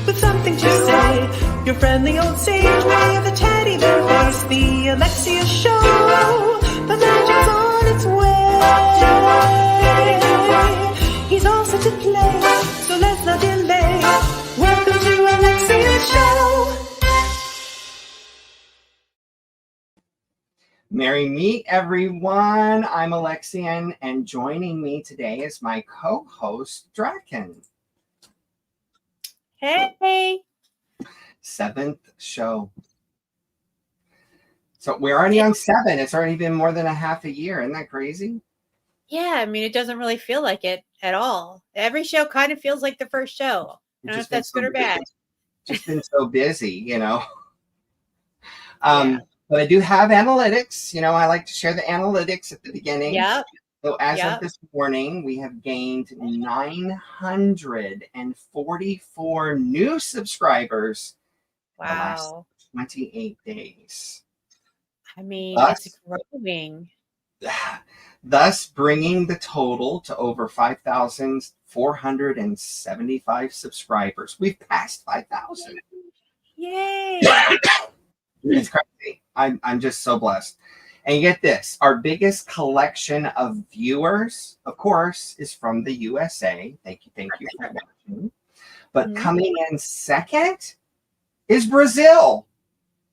with something to say. Your friendly old sage with a teddy bear face. The Alexian Show, the magic's on its way. He's all set to play, so let's not delay. Welcome to Alexian Show. Merry meet, everyone. I'm Alexian, and joining me today is my co-host, Draken. Hey. 7th show. So we're already on 7. It's already been more than a half a year. Isn't that crazy? Yeah, I mean, it doesn't really feel like it at all. Every show kind of feels like the first show. I don't know if that's good or bad. Just been so busy, you know. Yeah. But I do have analytics. You know, I like to share the analytics at the beginning. Yep. So as of this morning, we have gained 944 new subscribers. Wow. The last 28 days. I mean, it's growing. Thus bringing the total to over 5,475 subscribers. We've passed 5,000. Yay. It's crazy. I'm just so blessed. And get this, our biggest collection of viewers, of course, is from the USA. Thank you for watching. But coming in second is Brazil.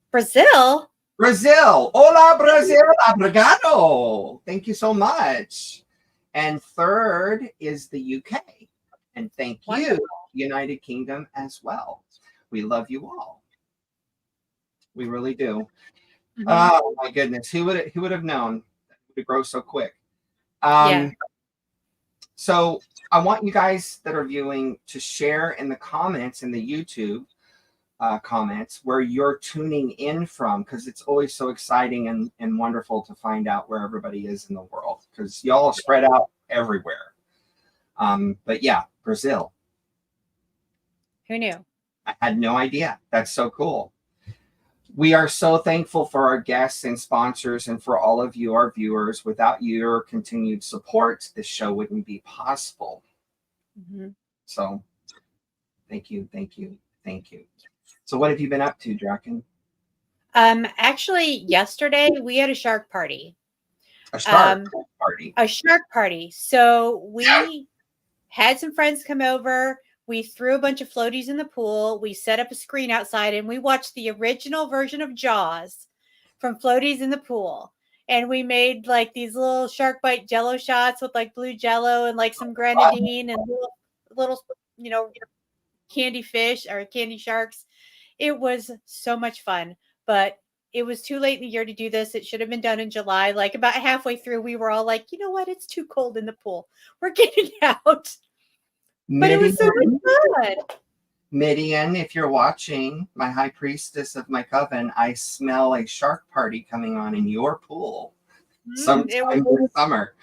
Brazil? Hola, Brazil. Obrigado. Thank you so much. And third is the UK. And thank you, United Kingdom, as well. We love you all. We really do. Oh my goodness. Who would have known that it would grow so quick? So I want you guys that are viewing to share in the comments, in the YouTube comments, where you're tuning in from, because it's always so exciting and wonderful to find out where everybody is in the world, because y'all are spread out everywhere. But yeah, Brazil. Who knew? I had no idea. That's so cool. We are so thankful for our guests and sponsors and for all of you, our viewers. Without your continued support, this show wouldn't be possible. So thank you. So what have you been up to, Draken? Actually, yesterday we had a shark party. A shark party. A shark party. So we had some friends come over. We threw a bunch of floaties in the pool. We set up a screen outside and we watched the original version of Jaws from floaties in the pool. And we made like these little shark bite jello shots with like blue jello and like some grenadine and little, you know, candy fish or candy sharks. It was so much fun, but it was too late in the year to do this. It should have been done in July. Like about halfway through, we were all like, you know what? It's too cold in the pool. We're getting out. But it was so much fun. Midian, if you're watching, my high priestess of my coven, I smell a shark party coming on in your pool sometime this summer.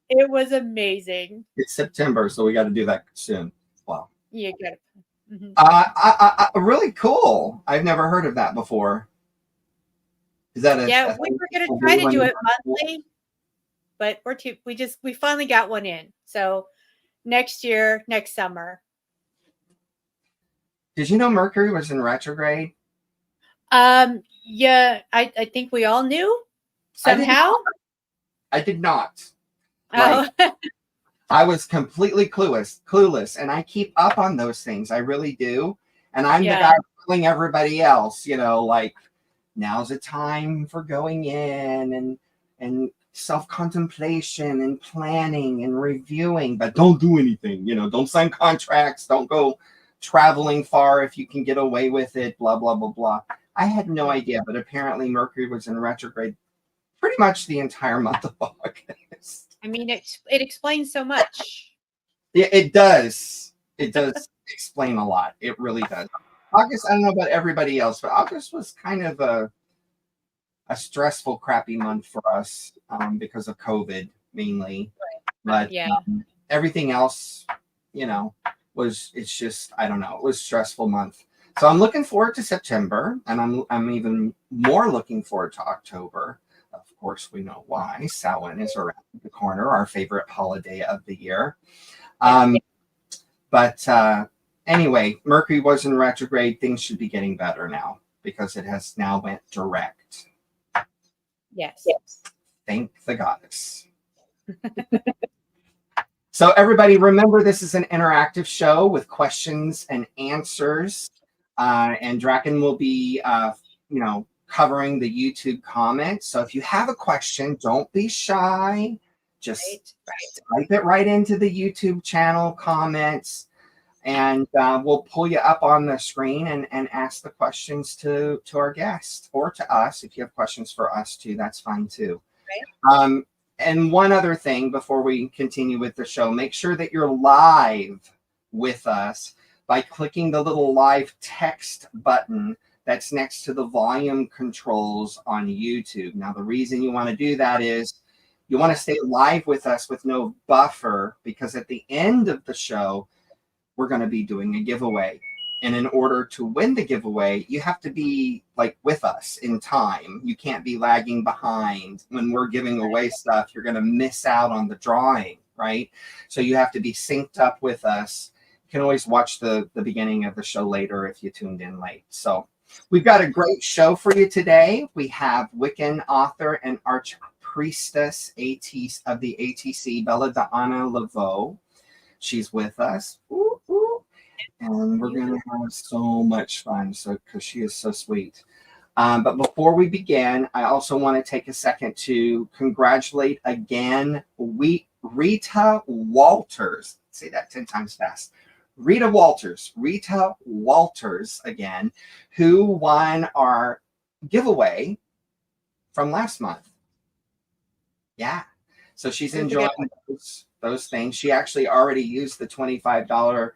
It was amazing. It's September, so we got to do that soon. Wow. You got it. Really cool. I've never heard of that before. Is that we were going to try to do it monthly, but we finally got one in. So next year, next summer. Did you know Mercury was in retrograde? Yeah, I think we all knew somehow. I did not. Oh. I was completely clueless, and I keep up on those things. I really do. And I'm the guy telling everybody else, you know, like, now's the time for going in and self-contemplation and planning and reviewing, but don't do anything, you know, don't sign contracts, don't go traveling far if you can get away with it, blah, blah, blah, blah. I had no idea, but apparently Mercury was in retrograde pretty much the entire month of August. I mean, it explains so much. Yeah, it does. It does explain a lot. It really does. August, I don't know about everybody else, but August was kind of a stressful, crappy month for us because of COVID mainly. But everything else, you know, it's just, I don't know, it was a stressful month. So I'm looking forward to September, and I'm even more looking forward to October. Of course, we know why. Samhain is around the corner, our favorite holiday of the year. And anyway, Mercury was in retrograde. Things should be getting better now because it has now went direct. Yes. Thank the goddess. So everybody, remember, this is an interactive show with questions and answers. And Draken will be, covering the YouTube comments. So if you have a question, don't be shy. Just type it right into the YouTube channel comments, and we'll pull you up on the screen and ask the questions to our guest or to us. If you have questions for us too, that's fine too. Right. And one other thing before we continue with the show, make sure that you're live with us by clicking the little live text button that's next to the volume controls on YouTube. Now, the reason you want to do that is you want to stay live with us with no buffer, because at the end of the show, we're going to be doing a giveaway. And in order to win the giveaway, you have to be like with us in time. You can't be lagging behind. When we're giving away stuff, you're going to miss out on the drawing, right? So you have to be synced up with us. You can always watch the beginning of the show later if you tuned in late. So we've got a great show for you today. We have Wiccan author and archpriestess of the ATC, Belladonna LeVeau. She's with us. Ooh, ooh. And we're going to have so much fun because she is so sweet. But before we begin, I also want to take a second to congratulate again Rita Walters. Say that 10 times fast. Rita Walters again, who won our giveaway from last month. Yeah. So she's enjoying those things. She actually already used the $25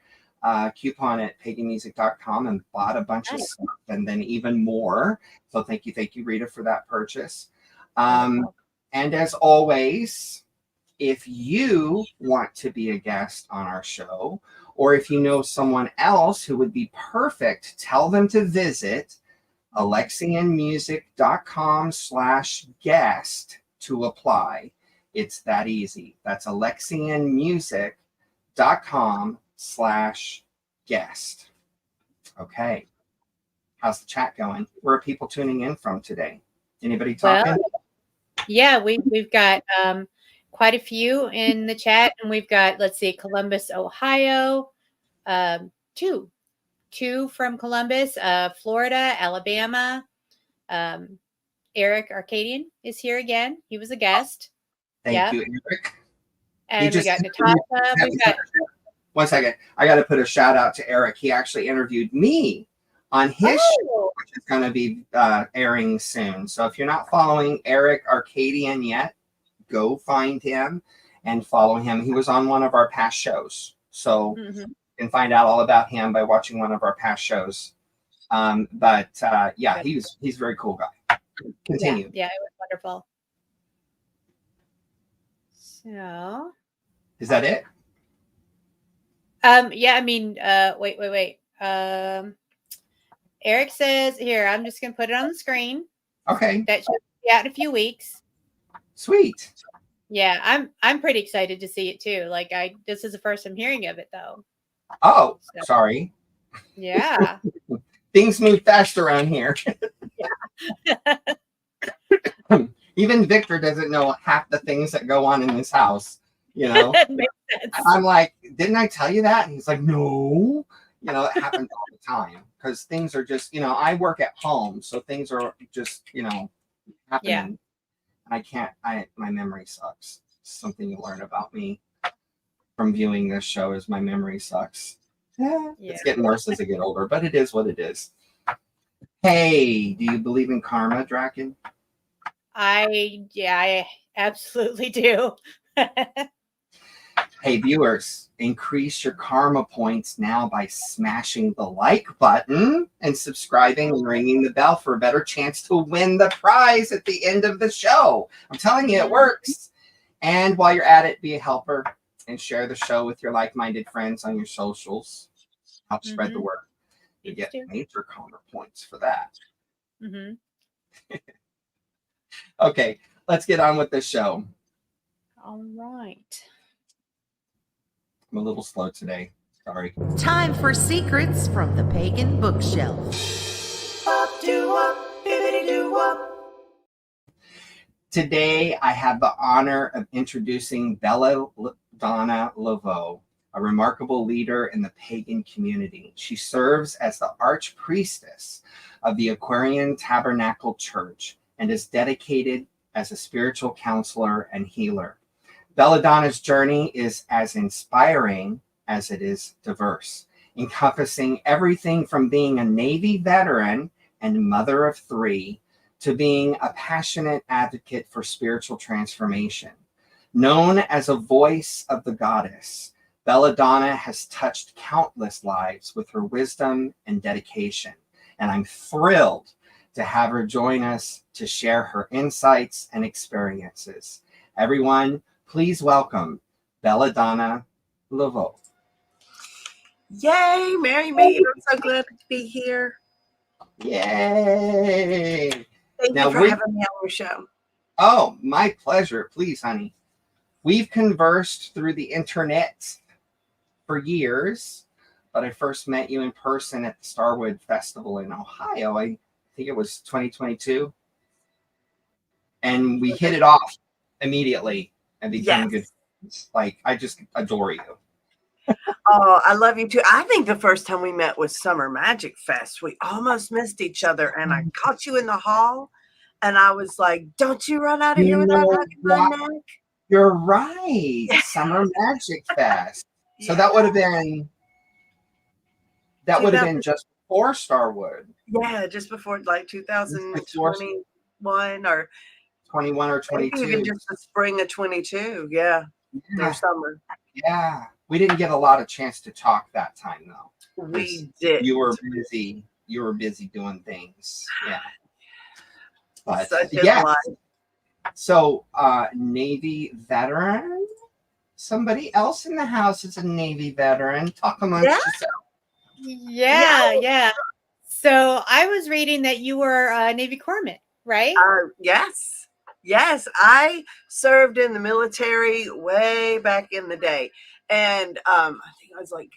coupon at paganmusic.com and bought a bunch of stuff and then even more. So thank you, Rita, for that purchase. And as always, if you want to be a guest on our show, or if you know someone else who would be perfect, tell them to visit alexianmusic.com/guest to apply. It's that easy. That's alexianmusic.com/guest. Okay. How's the chat going? Where are people tuning in from today? Anybody talking? Well, yeah, we've got quite a few in the chat, and we've got, let's see, Columbus, Ohio, two from Columbus, Florida, Alabama. Eric Arcadian is here again. He was a guest. Thank you, Eric. And we got Natasha. One second. I got to put a shout out to Eric. He actually interviewed me on his show, which is going to be airing soon. So if you're not following Eric Arcadian yet, go find him and follow him. He was on one of our past shows. So you can find out all about him by watching one of our past shows. He's a very cool guy. Continue. Yeah, it was wonderful. So is that it? Wait. Eric says here, I'm just gonna put it on the screen. Okay. That should be out in a few weeks. Sweet. Yeah, I'm pretty excited to see it too. This is the first I'm hearing of it though. Oh, sorry. Yeah. Things move fast around here. Yeah. Even Victor doesn't know half the things that go on in this house, That makes sense. I'm like, didn't I tell you that? And he's like, no. It happens all the time because things are just, I work at home, so things are just, happening. Yeah. My memory sucks. Something you learn about me from viewing this show is my memory sucks. It's getting worse as I get older, but it is what it is. Hey, do you believe in karma, Draken? I absolutely do. Hey, viewers, increase your karma points now by smashing the like button and subscribing and ringing the bell for a better chance to win the prize at the end of the show. I'm telling you, it works. And while you're at it, be a helper and share the show with your like-minded friends on your socials. Help spread the word. You get major karma points for that. Okay, let's get on with the show. All right. I'm a little slow today. Sorry. Time for secrets from the Pagan bookshelf. Up to up, bibbidi do up. Today, I have the honor of introducing Belladonna LeVeau, a remarkable leader in the pagan community. She serves as the archpriestess of the Aquariantabernaclechurch and is dedicated as a spiritual counselor and healer. Belladonna's journey is as inspiring as it is diverse, encompassing everything from being a Navy veteran and mother of 3 to being a passionate advocate for spiritual transformation. Known as a voice of the goddess, Belladonna has touched countless lives with her wisdom and dedication, and I'm thrilled to have her join us to share her insights and experiences. Everyone, please welcome Belladonna LeVeau. Yay, marry me. I'm so glad to be here. Yay! Thank you for having me on your show. Oh, my pleasure. Please, honey. We've conversed through the internet for years, but I first met you in person at the Starwood Festival in Ohio. I think it was 2022. And we hit it off immediately and became good friends. Like, I just adore you. Oh, I love you too. I think the first time we met was Summer Magic Fest. We almost missed each other, and I caught you in the hall, and I was like, "Don't you run out of here without hugging my neck." You're right. Summer Magic Fest. So Yeah. that would have been just before Starwood. Yeah, just before like 2021 or 21 or maybe 22. even just the spring of 22. Yeah, or summer. Yeah. We didn't get a lot of chance to talk that time though. We did. You were busy. You were busy doing things. Yeah. But Such a yeah. life. So Navy veteran. Somebody else in the house is a Navy veteran. Talk amongst yourself. Yeah. So I was reading that you were a Navy corpsman, right? Yes. I served in the military way back in the day. And I think I was like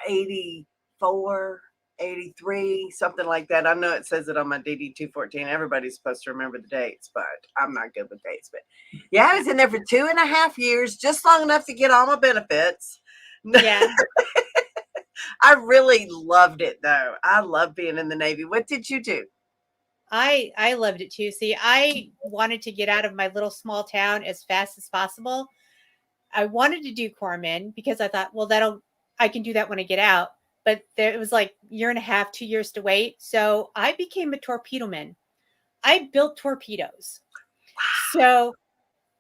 84, 83, something like that. I know it says it on my DD 214. Everybody's supposed to remember the dates, but I'm not good with dates. But yeah, I was in there for 2.5 years, just long enough to get all my benefits. Yeah. I really loved it, though. I love being in the Navy. What did you do? I loved it too. See, I wanted to get out of my little small town as fast as possible. I wanted to do corpsman because I thought, well, I can do that when I get out. But it was like 1.5 2 years to wait. So I became a torpedo man. I built torpedoes. So,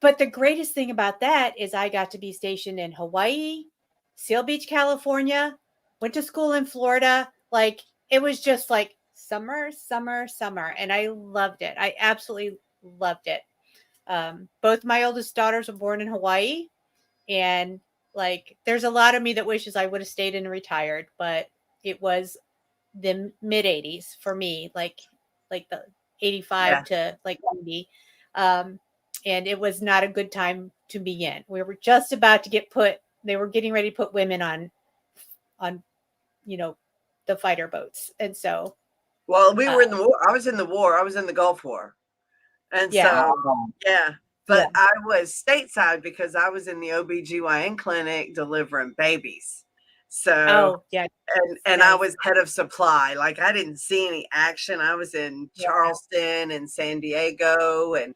but the greatest thing about that is I got to be stationed in Hawaii, Seal Beach, California, went to school in Florida. Like, it was just like summer. And I loved it. I absolutely loved it. Both my oldest daughters were born in Hawaii. And like, there's a lot of me that wishes I would have stayed and retired, but it was the mid 80s for me, like the 85 to like 90. And it was not a good time to be in. We were just about to they were getting ready to put women on, the fighter boats. And so, well, we were in the war. I was in the war. I was in the Gulf War. And but I was stateside because I was in the OBGYN clinic delivering babies. So, and I was head of supply. Like, I didn't see any action. I was in Charleston and San Diego and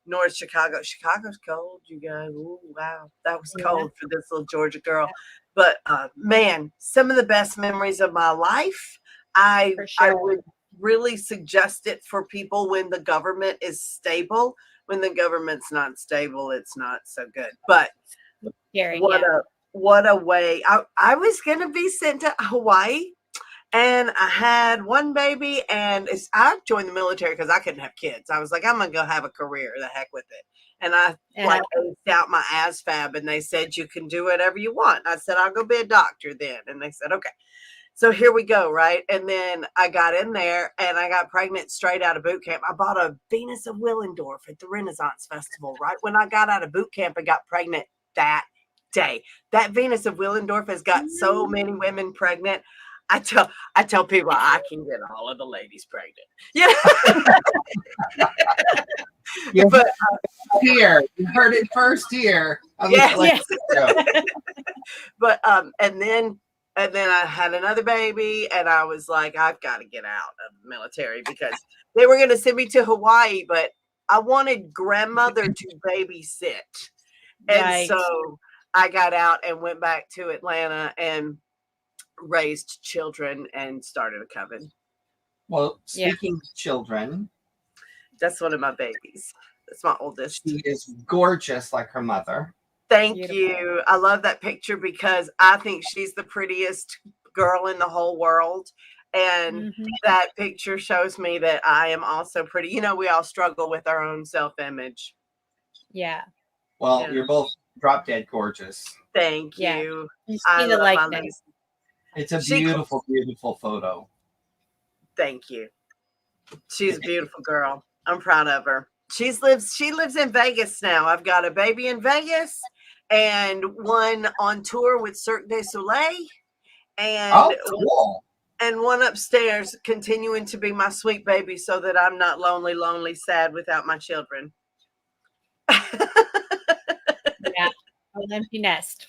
North Chicago. Chicago's cold, you guys. Ooh, wow. That was cold for this little Georgia girl. But man, some of the best memories of my life. I would really suggest it for people when the government is stable. When the government's not stable, it's not so good. But what a way. I was going to be sent to Hawaii, and I had one baby, and I joined the military because I couldn't have kids. I was like, I'm going to go have a career. The heck with it. And I aced out my ASVAB, and they said, you can do whatever you want. I said, I'll go be a doctor then. And they said, okay. So here we go, right? And then I got in there and I got pregnant straight out of boot camp. I bought a Venus of Willendorf at the Renaissance Festival, right? When I got out of boot camp and got pregnant that day. That Venus of Willendorf has got so many women pregnant. I tell people I can get all of the ladies pregnant. Yeah. But here, you heard it first here. Yes. But and then I had another baby, and I was like, I've got to get out of the military because they were going to send me to Hawaii, but I wanted grandmother to babysit. And so I got out and went back to Atlanta and raised children and started a coven. Well, speaking of children, that's one of my babies. That's my oldest. She is gorgeous like her mother. Thank you. I love that picture because I think she's the prettiest girl in the whole world. And that picture shows me that I am also pretty. You know, we all struggle with our own self-image. Yeah. Well, you're both drop dead gorgeous. Thank you. I love my likeness. It's a beautiful, beautiful photo. Thank you. She's a beautiful girl. I'm proud of her. She lives in Vegas now. I've got a baby in Vegas and one on tour with Cirque du Soleil. And cool. And one upstairs continuing to be my sweet baby so that I'm not lonely, sad without my children. Yeah. An empty nest.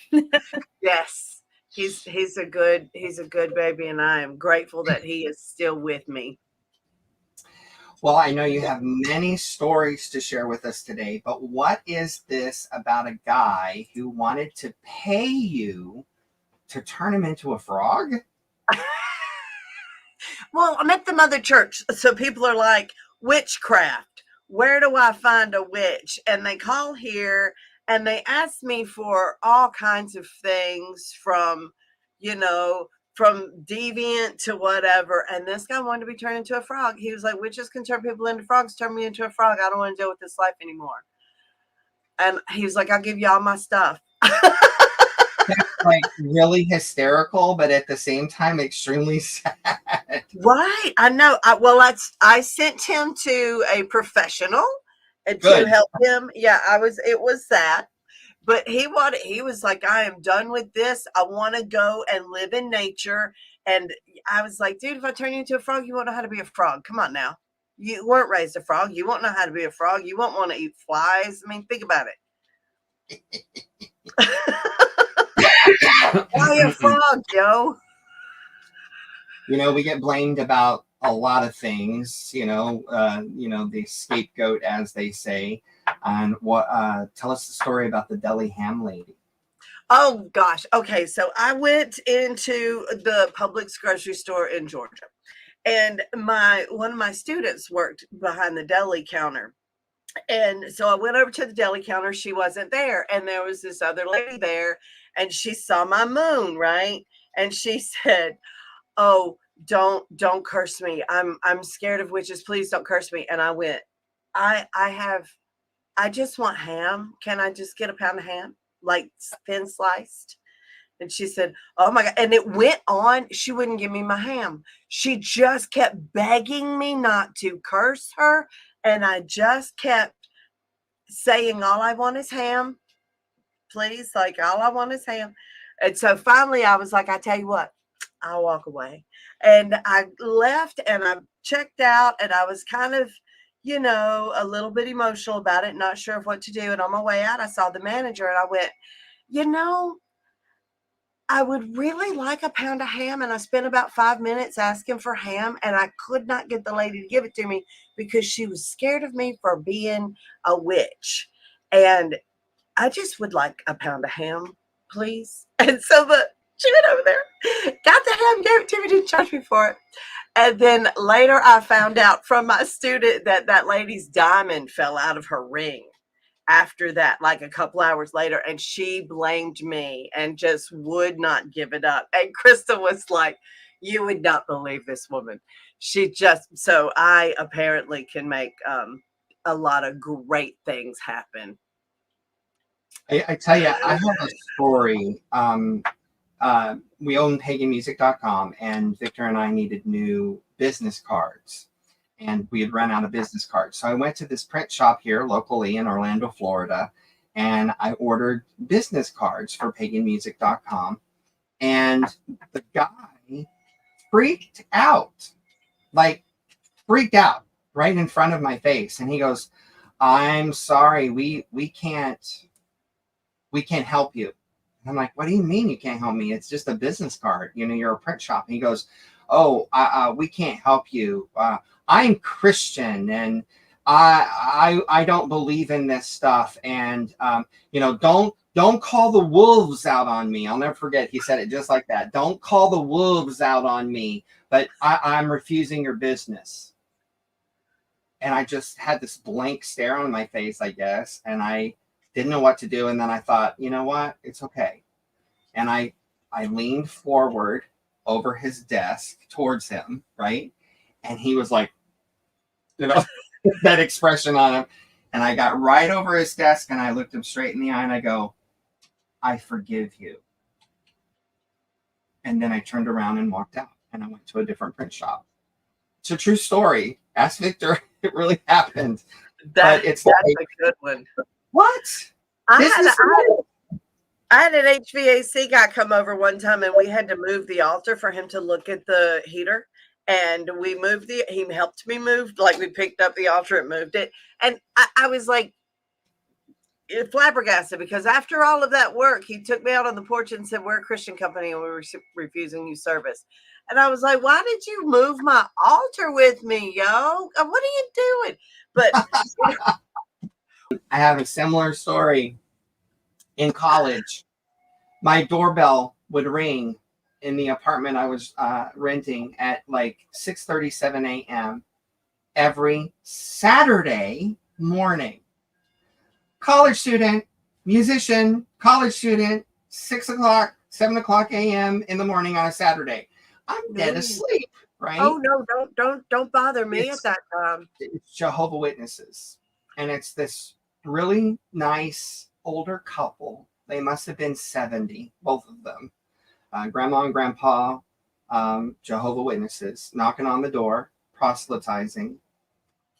Yes. He's a good baby, and I am grateful that he is still with me. Well, I know you have many stories to share with us today, but what is this about a guy who wanted to pay you to turn him into a frog? Well, I'm at the Mother Church, so people are like, witchcraft. Where do I find a witch? And they call here and they ask me for all kinds of things from, from deviant to whatever. And this guy wanted to be turned into a frog. He was like, witches can turn people into frogs. Turn me into a frog. I don't want to deal with this life anymore. And he was like, I'll give you all my stuff. That's like really hysterical, but at the same time, extremely sad. Right. I know. I sent him to a professional Good. to help him. Yeah, it was that. But he was like, I am done with this. I want to go and live in nature. And I was like, dude, if I turn you into a frog, you won't know how to be a frog. Come on now. You weren't raised a frog. You won't know how to be a frog. You won't want to eat flies. I mean, think about it. Why a frog, yo? We get blamed about a lot of things, the scapegoat, as they say. And tell us the story about the deli ham lady. Oh gosh. Okay. So I went into the Publix grocery store in Georgia, and one of my students worked behind the deli counter. And so I went over to the deli counter. She wasn't there. And there was this other lady there, and she saw my moon, right? And she said, oh, don't curse me. I'm scared of witches. Please don't curse me. And I went, I just want ham. Can I just get a pound of ham? Like thin sliced? And she said, oh my God. And it went on. She wouldn't give me my ham. She just kept begging me not to curse her. And I just kept saying, all I want is ham. Please. Like, all I want is ham. And so finally I was like, I tell you what, I'll walk away. And I left and I checked out, and I was kind of, a little bit emotional about it, not sure of what to do. And on my way out, I saw the manager and I went, I would really like a pound of ham. And I spent about 5 minutes asking for ham, and I could not get the lady to give it to me because she was scared of me for being a witch. And I just would like a pound of ham, please. And so she went over there, got the ham, gave it to me, didn't charge me for it. And then later I found out from my student that lady's diamond fell out of her ring after that, like a couple hours later. And she blamed me and just would not give it up. And Krista was like, you would not believe this woman. So I apparently can make a lot of great things happen. I tell you, I have a story. We own paganmusic.com, and Victor and I needed new business cards, and we had run out of business cards. So I went to this print shop here locally in Orlando, Florida, and I ordered business cards for paganmusic.com. And the guy freaked out right in front of my face. And he goes, I'm sorry, we can't help you. And I'm like, what do you mean you can't help me? It's just a business card. You're a print shop. And he goes, oh, we can't help you. I'm Christian, and I don't believe in this stuff. And, don't call the wolves out on me. I'll never forget. He said it just like that. Don't call the wolves out on me, but I'm refusing your business. And I just had this blank stare on my face, I guess. And I didn't know what to do. And then I thought, you know what? It's okay. And I leaned forward over his desk towards him, right? And he was like, that expression on him. And I got right over his desk and I looked him straight in the eye and I go, I forgive you. And then I turned around and walked out and I went to a different print shop. It's a true story. Ask Victor. It really happened. That's a good one. What? I had an HVAC guy come over one time and we had to move the altar for him to look at the heater. And we moved he helped me move, like we picked up the altar and moved it. And I was like flabbergasted because after all of that work, he took me out on the porch and said, we're a Christian company and we're refusing you service. And I was like, why did you move my altar with me, yo? What are you doing? But I have a similar story. In college, my doorbell would ring in the apartment I was renting at like 6:37 a.m. every Saturday morning. College student, musician, college student, 6 o'clock, 7 o'clock a.m. in the morning on a Saturday. I'm dead asleep, right? Oh no, don't bother me at that time. It's Jehovah's Witnesses, and it's this really nice older couple. They must have been 70, both of them. Grandma and grandpa, Jehovah's Witnesses, knocking on the door, proselytizing.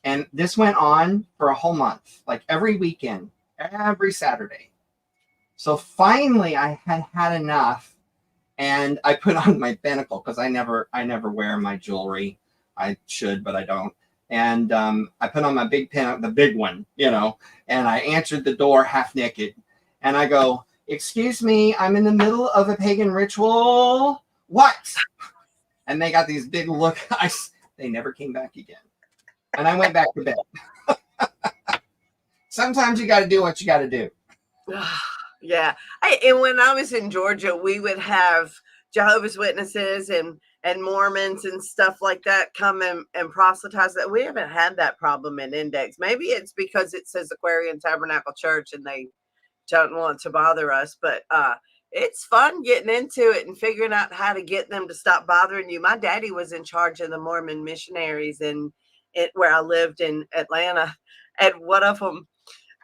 And this went on for a whole month, like every weekend, every Saturday. So finally I had enough, and I put on my binnacle because I never wear my jewelry. I should, but I don't. And I put on my big pin, the big one, and I answered the door half naked. And I go, excuse me, I'm in the middle of a pagan ritual. What? And they got these big look eyes. They never came back again. And I went back to bed. Sometimes you got to do what you got to do. Yeah. And when I was in Georgia, we would have Jehovah's Witnesses and Mormons and stuff like that come and proselytize. That we haven't had that problem in Index. Maybe it's because it says aquariantabernaclechurch and they don't want to bother us, but it's fun getting into it and figuring out how to get them to stop bothering you. My daddy was in charge of the Mormon missionaries where I lived in Atlanta, and one of them,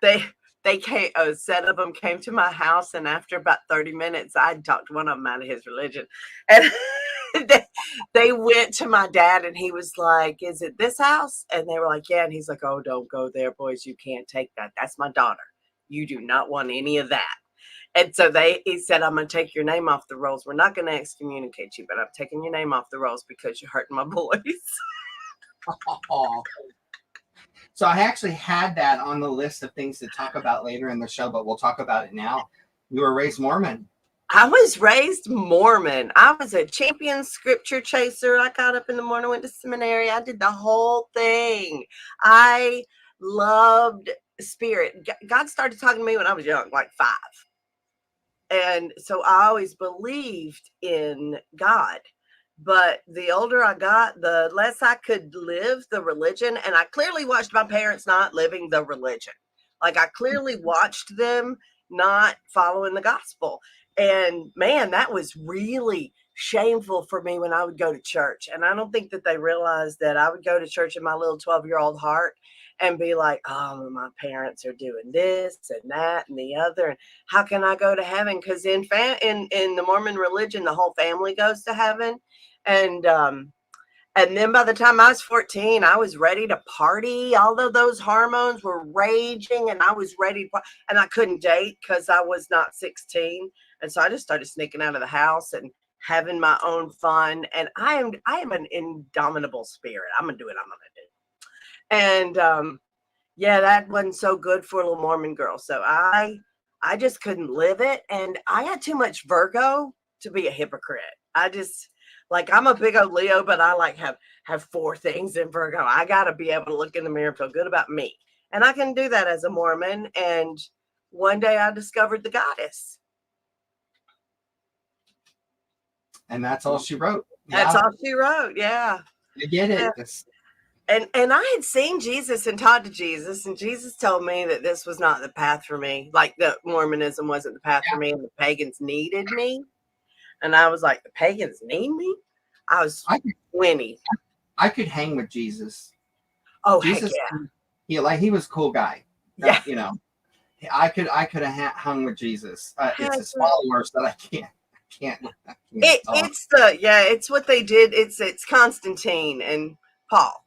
they came, a set of them came to my house, and after about 30 minutes, I talked one of them out of his religion, and they went to my dad, and he was like, is it this house? And they were like, yeah. And he's like, oh, don't go there, boys. You can't take that. That's my daughter. You do not want any of that. And so he said, I'm going to take your name off the rolls. We're not going to excommunicate you, but I'm taking your name off the rolls because you're hurting my boys. So I actually had that on the list of things to talk about later in the show, but we'll talk about it now. You were raised Mormon. I was raised Mormon. I was a champion scripture chaser. I got up in the morning, went to seminary. I did the whole thing. I loved spirit. God started talking to me when I was young, like 5. And so I always believed in God. But the older I got, the less I could live the religion. And I clearly watched my parents not living the religion. Like I clearly watched them not following the gospel. And man, that was really shameful for me when I would go to church. And I don't think that they realized that I would go to church in my little 12-year-old heart and be like, oh, my parents are doing this and that and the other. And how can I go to heaven? Because in the Mormon religion, the whole family goes to heaven. And And then by the time I was 14, I was ready to party. All of those hormones were raging, and I was ready to, and I couldn't date because I was not 16. And so I just started sneaking out of the house and having my own fun. And I am an indomitable spirit. I'm gonna do what I'm gonna do. And yeah, that wasn't so good for a little Mormon girl. So I just couldn't live it. And I had too much Virgo to be a hypocrite. I just, like, I'm a big old Leo, but I like have 4 things in Virgo. I got to be able to look in the mirror and feel good about me. And I can do that as a Mormon. And one day I discovered the goddess. And that's all she wrote. That's all she wrote. Yeah. I get it. Yeah. And I had seen Jesus and talked to Jesus, and Jesus told me that this was not the path for me. Like, the Mormonism wasn't the path for me, and the pagans needed me. And I was like, the pagans need me? I was 20. I could hang with Jesus. Oh, Jesus, heck yeah. He was a cool guy. Yeah. You know, I could have hung with Jesus. It's his followers that I can't it's what they did. It's Constantine and Paul.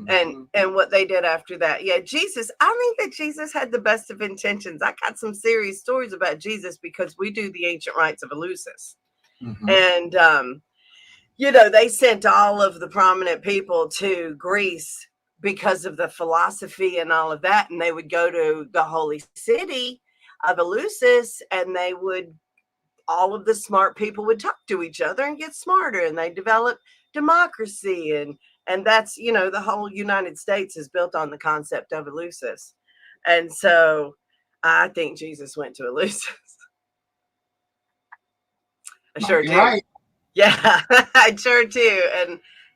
And what they did after that. Yeah, Jesus, I think that Jesus had the best of intentions. I got some serious stories about Jesus because we do the ancient rites of Eleusis. And you know, they sent all of the prominent people to Greece because of the philosophy and all of that, and they would go to the holy city of Eleusis, and all of the smart people would talk to each other and get smarter, and they developed democracy. And that's, you know, the whole United States is built on the concept of Eleusis. And so I think Jesus went to Eleusis. I sure do. Right. Yeah, I sure do.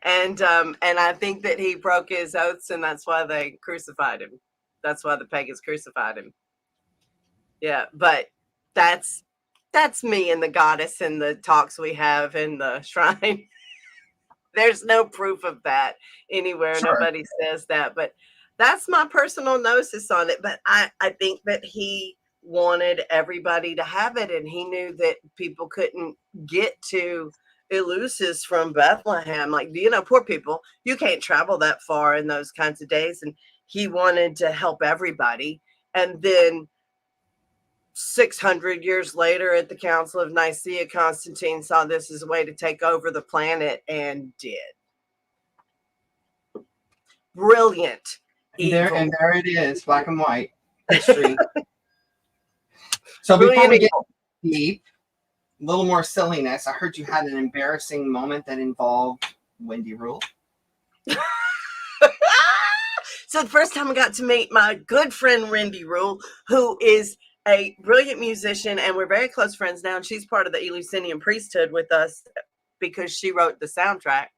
And I think that he broke his oaths, and that's why they crucified him. That's why the pagans crucified him. Yeah, but that's me and the goddess and the talks we have in the shrine. There's no proof of that anywhere. Sure. Nobody says that, but that's my personal gnosis on it. But I think that he wanted everybody to have it, and he knew that people couldn't get to Eleusis from Bethlehem. Like, you know, poor people, you can't travel that far in those kinds of days. And he wanted to help everybody. And then 600 years later at the Council of Nicaea, Constantine saw this as a way to take over the planet and did. Brilliant. And there it is, black and white history. So before we get deep, a little more silliness. I heard you had an embarrassing moment that involved Wendy Rule. So the first time I got to meet my good friend Wendy Rule, who is a brilliant musician, and we're very close friends now, and she's part of the Eleusinian priesthood with us because she wrote the soundtrack.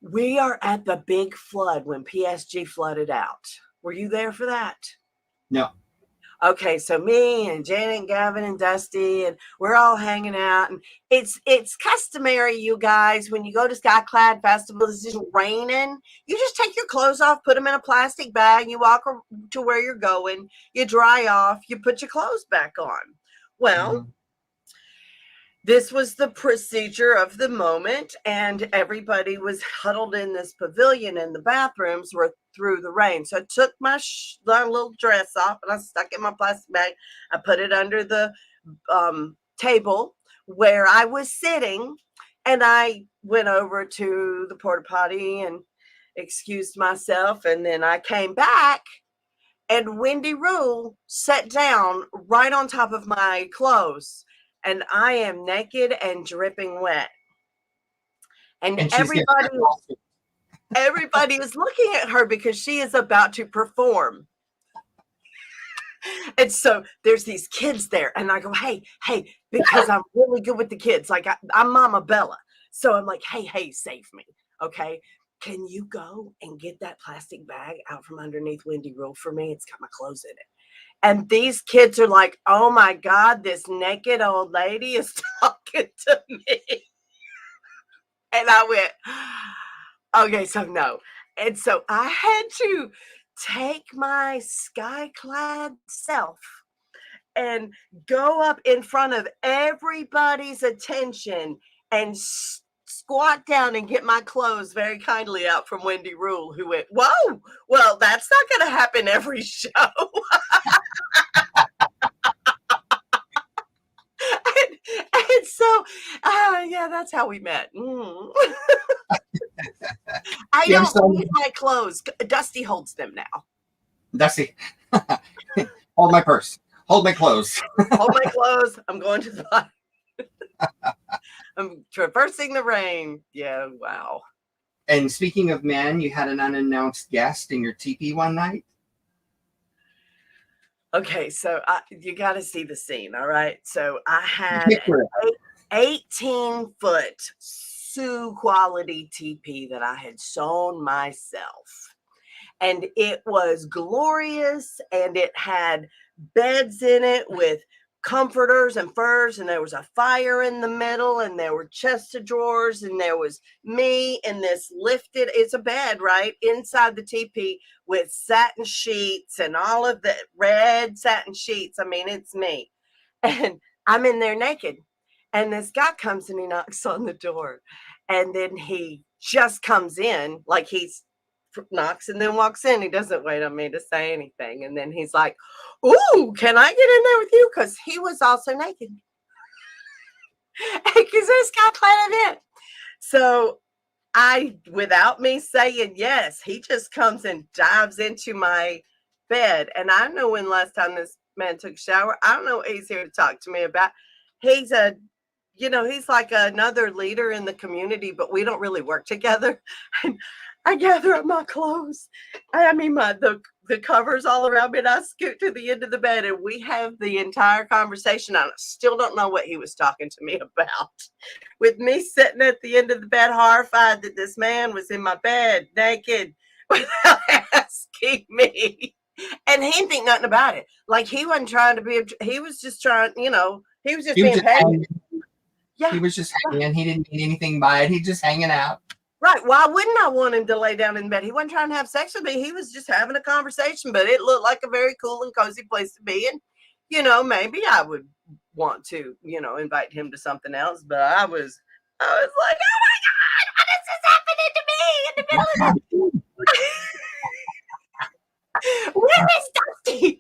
We are at the big flood when PSG flooded out. Were you there for that? No. Okay, so me and Janet, Gavin, and Dusty, and we're all hanging out. And it's customary, you guys, when you go to Skyclad Festival, it's just raining. You just take your clothes off, put them in a plastic bag, you walk to where you're going, you dry off, you put your clothes back on. Well, this was the procedure of the moment, and everybody was huddled in this pavilion, and the bathrooms were through the rain. So I took my little dress off, and I stuck it in my plastic bag. I put it under the table where I was sitting, and I went over to the porta potty and excused myself, and then I came back, and Wendy Rule sat down right on top of my clothes. And I am naked and dripping wet. And everybody is looking at her because she is about to perform. And so there's these kids there. And I go, hey, because I'm really good with the kids. Like, I'm Mama Bella. So I'm like, hey, save me. Okay. Can you go and get that plastic bag out from underneath Wendy Rule for me? It's got my clothes in it. And these kids are like, oh my God, this naked old lady is talking to me. And I went, okay, so no. And so I had to take my sky-clad self and go up in front of everybody's attention and squat down and get my clothes very kindly out from Wendy Rule, who went, whoa, well, that's not going to happen every show. and so, yeah, that's how we met. I don't need my clothes. Dusty holds them now. Dusty, hold my purse. Hold my clothes. Hold my clothes. I'm going to the bottom. I'm traversing the rain. Yeah, wow. And speaking of men, you had an unannounced guest in your teepee one night? Okay, so you got to see the scene, all right? So I had an 18-foot Sioux quality teepee that I had sewn myself. And it was glorious, and it had beds in it with comforters and furs, and there was a fire in the middle, and there were chests of drawers, and there was me in this lifted, it's a bed, right, inside the teepee with satin sheets and all of the red satin sheets. I mean, it's me. And I'm in there naked. And this guy comes and he knocks on the door. And then he just comes in, like he's knocks and then walks in. He doesn't wait on me to say anything. And then he's like, ooh, can I get in there with you? Because he was also naked. Because this guy planted it. So without me saying yes, he just comes and dives into my bed. And I don't know when last time this man took a shower. I don't know what he's here to talk to me about. He's he's like another leader in the community, but we don't really work together. And I gather up my clothes. I mean, the covers all around me, and I scoot to the end of the bed, and we have the entire conversation. I still don't know what he was talking to me about. With me sitting at the end of the bed, horrified that this man was in my bed, naked, without asking me. And he didn't think nothing about it. Like, he wasn't trying to be, he was just trying, he was just being pagan. Yeah. He was just hanging. He didn't mean anything by it. He's just hanging out. Right. Why wouldn't I want him to lay down in bed? He wasn't trying to have sex with me. He was just having a conversation, but it looked like a very cool and cozy place to be. And, maybe I would want to, invite him to something else. But I was like, oh my God, what is this happening to me in the middle of the Where is Dusty?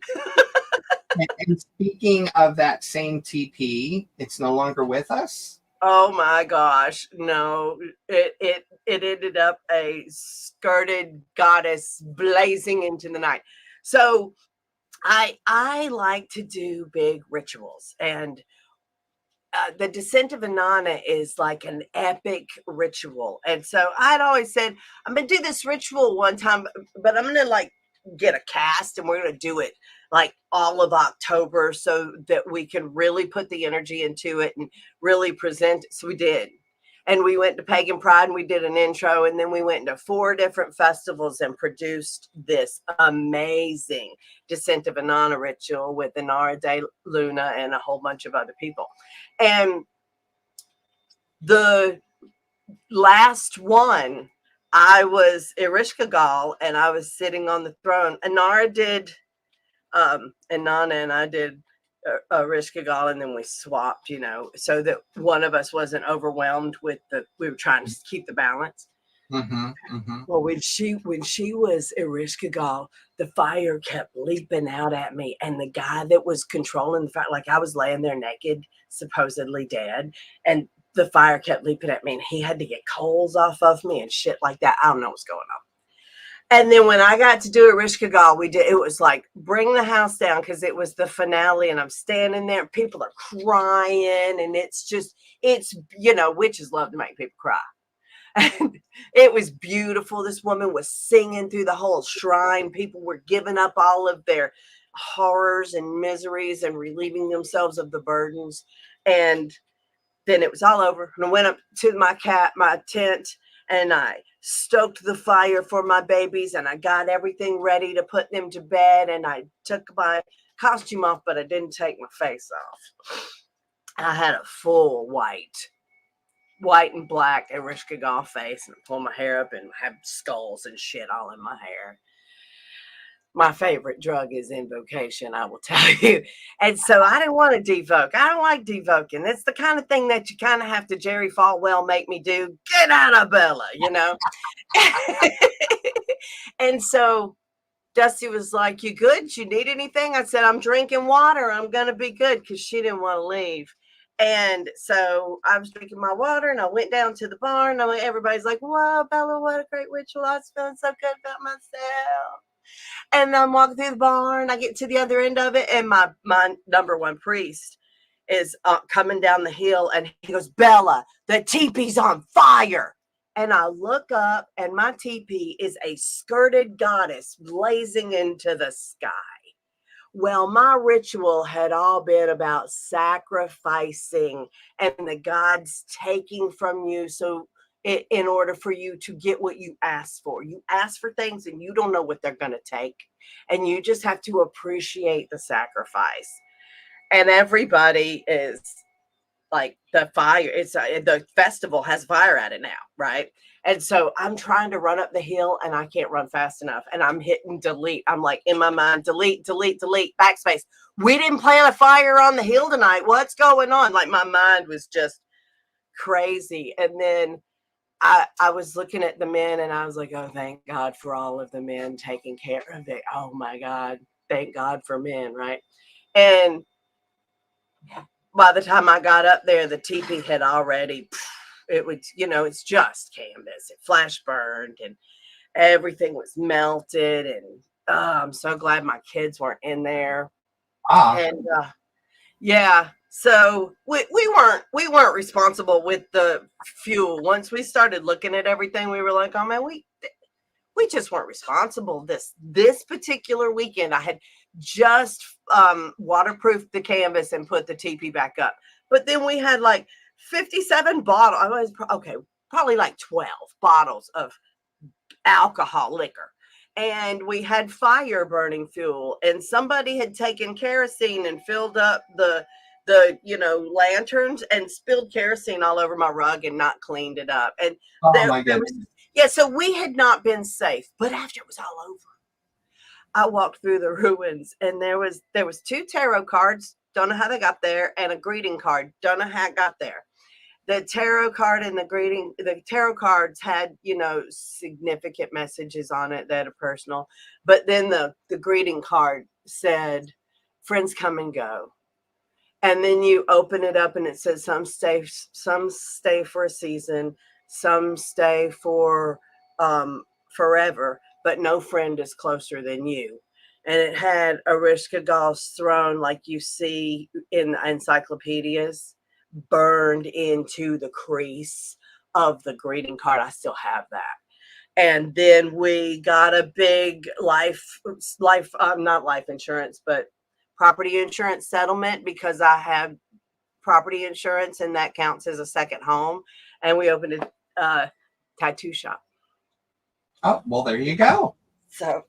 And speaking of that same TP, it's no longer with us. Oh my gosh. No, it ended up a skirted goddess blazing into the night. So I like to do big rituals, and the descent of Inanna is like an epic ritual. And so I'd always said, I'm going to do this ritual one time, but I'm going to get a cast, and we're going to do it all of October so that we can really put the energy into it and really present it. So we did. And we went to Pagan Pride and we did an intro, and then we went to 4 different festivals and produced this amazing Descent of Inanna ritual with Inara de Luna and a whole bunch of other people. And the last one, I was Erishkigal, and I was sitting on the throne. Inara did Inanna, and I did Erishkigal, and then we swapped, so that one of us wasn't overwhelmed with we were trying to keep the balance. Mm-hmm, mm-hmm. Well, when she was Erishkigal, the fire kept leaping out at me, and the guy that was controlling the fire, I was laying there naked, supposedly dead, and the fire kept leaping at me, and he had to get coals off of me and shit like that. I don't know what's going on. And then when I got to do Erishkigal, it was like, bring the house down, because it was the finale, and I'm standing there, people are crying, and it's witches love to make people cry. And it was beautiful. This woman was singing through the whole shrine. People were giving up all of their horrors and miseries and relieving themselves of the burdens. And then it was all over. And I went up to my tent, and I stoked the fire for my babies, and I got everything ready to put them to bed. And I took my costume off, but I didn't take my face off. I had a full white and black Erishkigal face, and I pull my hair up and have skulls and shit all in my hair. my favorite drug is invocation, I will tell you. And so I didn't want to devoke. I don't like devoking. It's the kind of thing that you kind of have to Jerry Falwell make me do. Get out of Bella, you know? And so Dusty was like, you good? You need anything? I said, I'm drinking water. I'm going to be good, because she didn't want to leave. And so I was drinking my water, and I went down to the barn. And everybody's like, wow, Bella, what a great ritual. I was feeling so good about myself. And I'm walking through the barn. I get to the other end of it, and my number one priest is coming down the hill, and he goes, Bella, the teepee's on fire. And I look up, and my teepee is a skirted goddess blazing into the sky. Well, my ritual had all been about sacrificing and the gods taking from you, so in order for you to get what you ask for. You ask for things and you don't know what they're going to take. And you just have to appreciate the sacrifice. And everybody is like, the fire, it's the festival has fire at it now, right? And so I'm trying to run up the hill, and I can't run fast enough. And I'm hitting delete. I'm like, in my mind, delete, backspace. We didn't plan a fire on the hill tonight. What's going on? Like, my mind was just crazy. And then I was looking at the men, and I was like, oh, thank God for all of the men taking care of it. Oh my God. Thank God for men. Right. And by the time I got up there, the teepee had already, it was, you know, it's just canvas. It flash burned, and everything was melted. And I'm so glad my kids weren't in there. And yeah, so we weren't responsible with the fuel. Once we started looking at everything, we were like, oh man, we just weren't responsible. This particular weekend, I had just waterproofed the canvas and put the teepee back up. But then we had like 57 bottles. Probably like 12 bottles of alcohol liquor. And we had fire burning fuel, and somebody had taken kerosene and filled up the lanterns and spilled kerosene all over my rug and not cleaned it up. And my goodness. So we had not been safe. But after it was all over, I walked through the ruins, and there was 2 tarot cards. Don't know how they got there, and a greeting card. Don't know how it got there. The tarot card and the tarot cards had, significant messages on it that are personal. But then the greeting card said, friends come and go. And then you open it up, and it says, some stay for a season, some stay for forever, but no friend is closer than you. And it had Ereshkigal's throne, like you see in the encyclopedias, burned into the crease of the greeting card. I still have that. And then we got a big not life insurance, but property insurance settlement, because I have property insurance, and that counts as a second home. And we opened a tattoo shop. Oh, well, there you go. So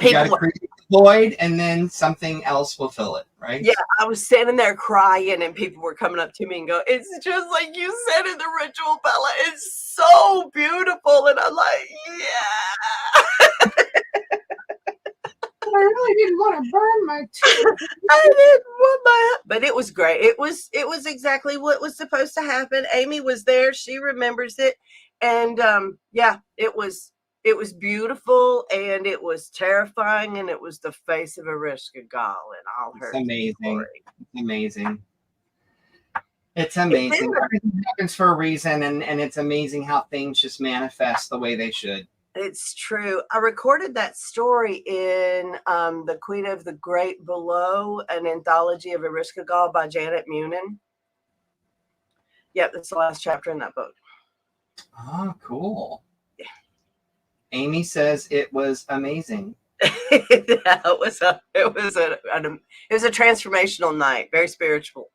you got to create a void, and then something else will fill it, right? Yeah, I was standing there crying, and people were coming up to me and go, it's just like you said in the ritual, Bella. It's so beautiful. And I'm like, yeah. I really didn't want to burn my tooth. I didn't want my, but it was great. It was exactly what was supposed to happen. Amy was there. She remembers it. And it was beautiful, and it was terrifying, and it was the face of Ereshkigal and all her. It's amazing. Story. It's amazing. It's amazing. Everything happens for a reason, and it's amazing how things just manifest the way they should. It's true. I recorded that story in The Queen of the Great Below, an anthology of Ereshkigal by Janet Munin. Yep, that's the last chapter in that book. Oh, cool. Yeah. Amy says it was amazing. Yeah, it was a transformational night, very spiritual.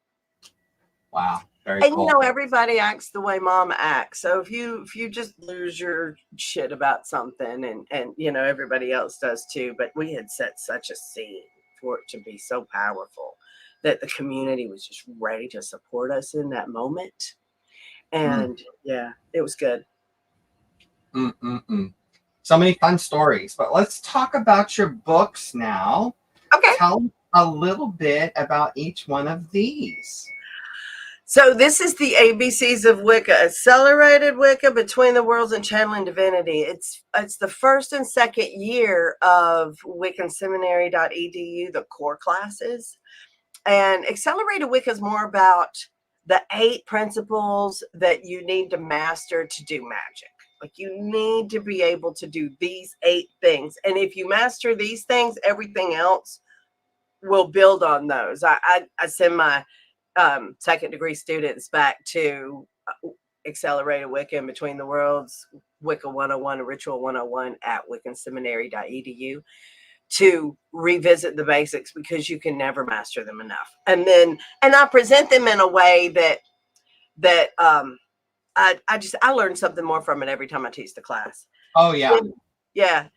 Wow. Very and cool. Everybody acts the way Mom acts. So if you just lose your shit about something, and everybody else does too, but we had set such a scene for it to be so powerful that the community was just ready to support us in that moment. And yeah, it was good. So many fun stories. But let's talk about your books now. Okay. Tell a little bit about each one of these. So this is the ABCs of Wicca: Accelerated Wicca, Between the Worlds, and Channeling Divinity. It's the first and second year of wiccanseminary.edu, the core classes. And Accelerated Wicca is more about the 8 principles that you need to master to do magic. Like, you need to be able to do these 8 things. And if you master these things, everything else will build on those. I send my second degree students back to Accelerated Wicca and Between the Worlds, Wicca 101 and Ritual 101 at wiccanseminary.edu to revisit the basics, because you can never master them enough. And I present them in a way that I learn something more from it every time I teach the class. Oh yeah. Yeah.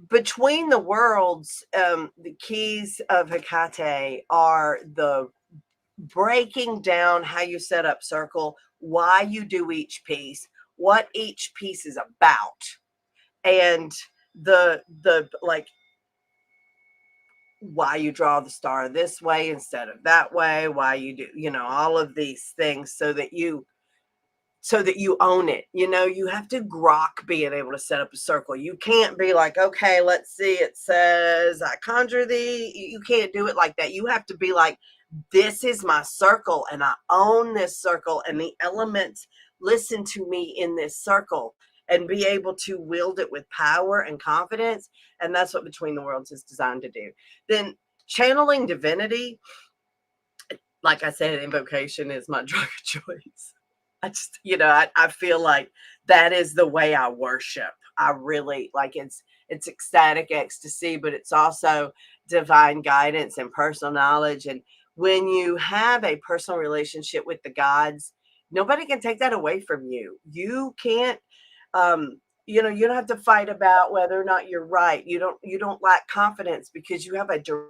Between the Worlds, the keys of Hecate are the breaking down how you set up circle, why you do each piece, what each piece is about, and the like, why you draw the star this way instead of that way, why you do, all of these things, so that you own it. You have to grok being able to set up a circle. You can't be like, okay, let's see, it says I conjure thee. You can't do it like that. You have to be like, this is my circle, and I own this circle, and the elements listen to me in this circle, and be able to wield it with power and confidence. And that's what Between the Worlds is designed to do. Then Channeling Divinity, like I said, invocation is my drug of choice. I just, I feel like that is the way I worship. I really like, it's ecstatic ecstasy, but it's also divine guidance and personal knowledge. And when you have a personal relationship with the gods, nobody can take that away from you. You can't, you don't have to fight about whether or not you're right. You don't lack confidence, because you have a direct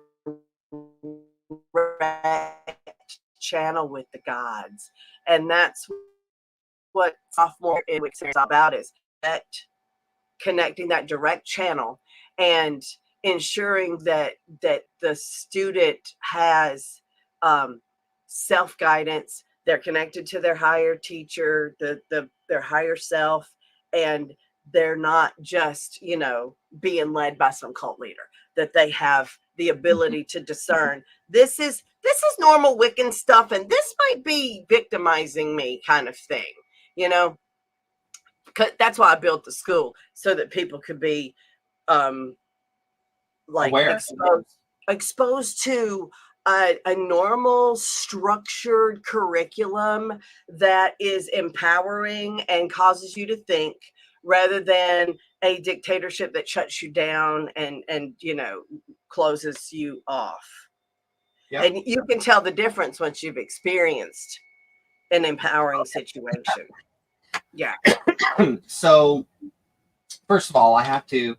channel with the gods. And that's what sophomore in Wicca is all about, is that connecting that direct channel and ensuring that the student has self-guidance. They're connected to their higher teacher, their higher self, and they're not just, being led by some cult leader, that they have the ability to discern, this is normal Wiccan stuff, and this might be victimizing me kind of thing, That's why I built the school, so that people could be like aware. exposed to a normal structured curriculum that is empowering and causes you to think, rather than a dictatorship that shuts you down and closes you off. Yep. And you can tell the difference once you've experienced an empowering situation. Yeah. So first of all, I have to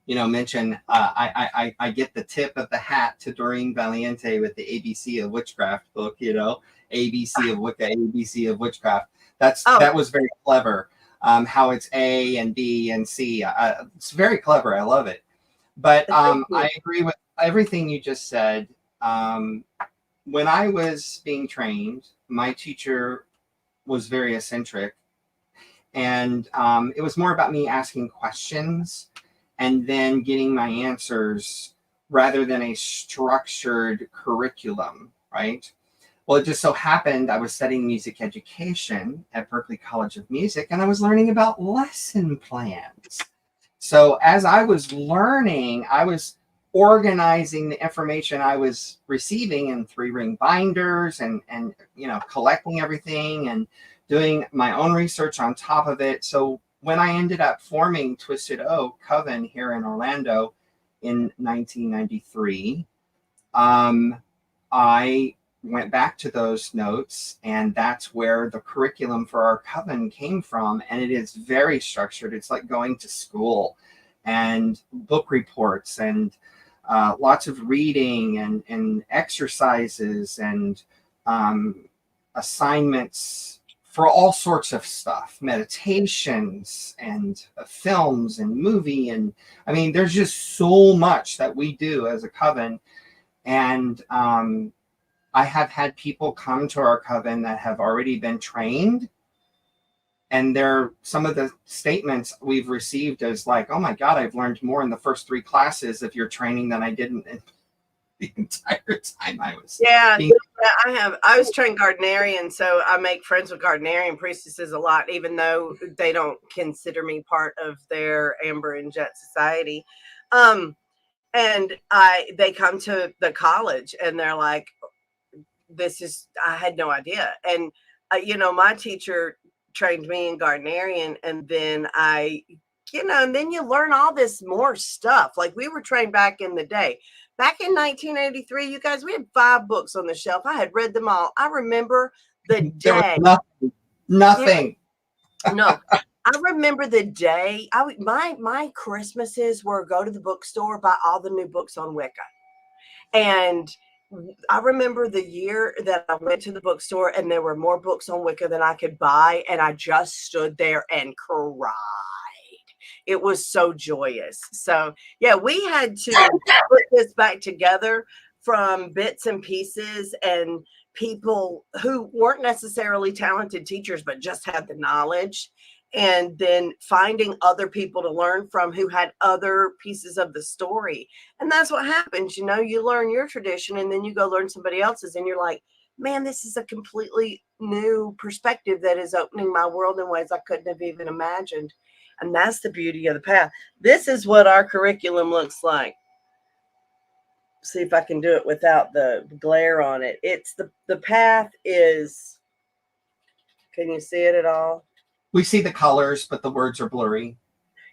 mention, I get the tip of the hat to Doreen Valiente with the ABC of Witchcraft book, ABC of Wicca, ABC of Witchcraft. That was very clever. How it's A and B and C. It's very clever. I love it. But I agree with everything you just said. When I was being trained, my teacher was very eccentric. And it was more about me asking questions and then getting my answers, rather than a structured curriculum, right? Well, it just so happened I was studying music education at Berklee College of Music, and I was learning about lesson plans. So as I was learning, I was organizing the information I was receiving in 3-ring binders, and collecting everything and doing my own research on top of it. So when I ended up forming Twisted Oak Coven here in Orlando in 1993, I went back to those notes, and that's where the curriculum for our coven came from. And it is very structured. It's like going to school, and book reports, and lots of reading, and exercises, and assignments for all sorts of stuff, meditations and films and movie. And I mean, there's just so much that we do as a coven. And I have had people come to our coven that have already been trained. And some of the statements we've received is like, oh my God, I've learned more in the first 3 classes of your training than I did in the entire time I was. Yeah, I was trained Gardnerian, so I make friends with Gardnerian priestesses a lot, even though they don't consider me part of their Amber and Jet Society. And they come to the college and they're like, I had no idea. And, my teacher trained me in Gardnerian, and then and then you learn all this more stuff. Like we were trained back in the day. Back in 1983, you guys, we had 5 books on the shelf. I had read them all. I remember the day. Nothing. No, I remember the day. My Christmases were go to the bookstore, buy all the new books on Wicca. And I remember the year that I went to the bookstore and there were more books on Wicca than I could buy. And I just stood there and cried. It was so joyous. So, yeah, we had to put this back together from bits and pieces and people who weren't necessarily talented teachers, but just had the knowledge. And then finding other people to learn from who had other pieces of the story. And that's what happens. You learn your tradition and then you go learn somebody else's. And you're like, man, this is a completely new perspective that is opening my world in ways I couldn't have even imagined. And that's the beauty of the path. This is what our curriculum looks like. See if I can do it without the glare on it. It's the path is, can you see it at all? We see the colors, but the words are blurry.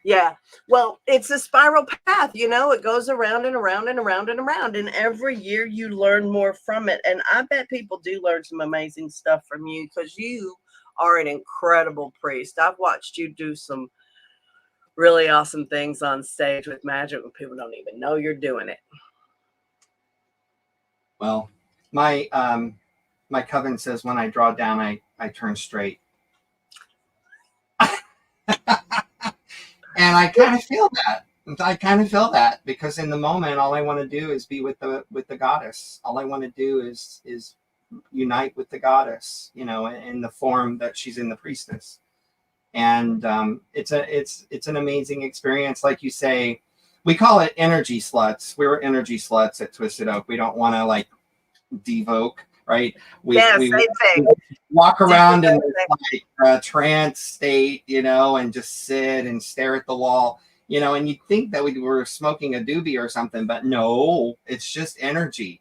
Yeah. Well, it's a spiral path, it goes around and around and around and around. And every year you learn more from it. And I bet people do learn some amazing stuff from you because you are an incredible priest. I've watched you do some really awesome things on stage with magic when people don't even know you're doing it. Well, my coven says when I draw down, I turn straight. And I kind of feel that. Because in the moment, all I want to do is be with the goddess. All I want to do is unite with the goddess, in the form that she's in the priestess. And it's an amazing experience. Like you say, we call it energy sluts. We're energy sluts at Twisted Oak. We don't want to devoke, right? We walk around in this trance state, and just sit and stare at the wall, and you'd think that we were smoking a doobie or something, but no, it's just energy,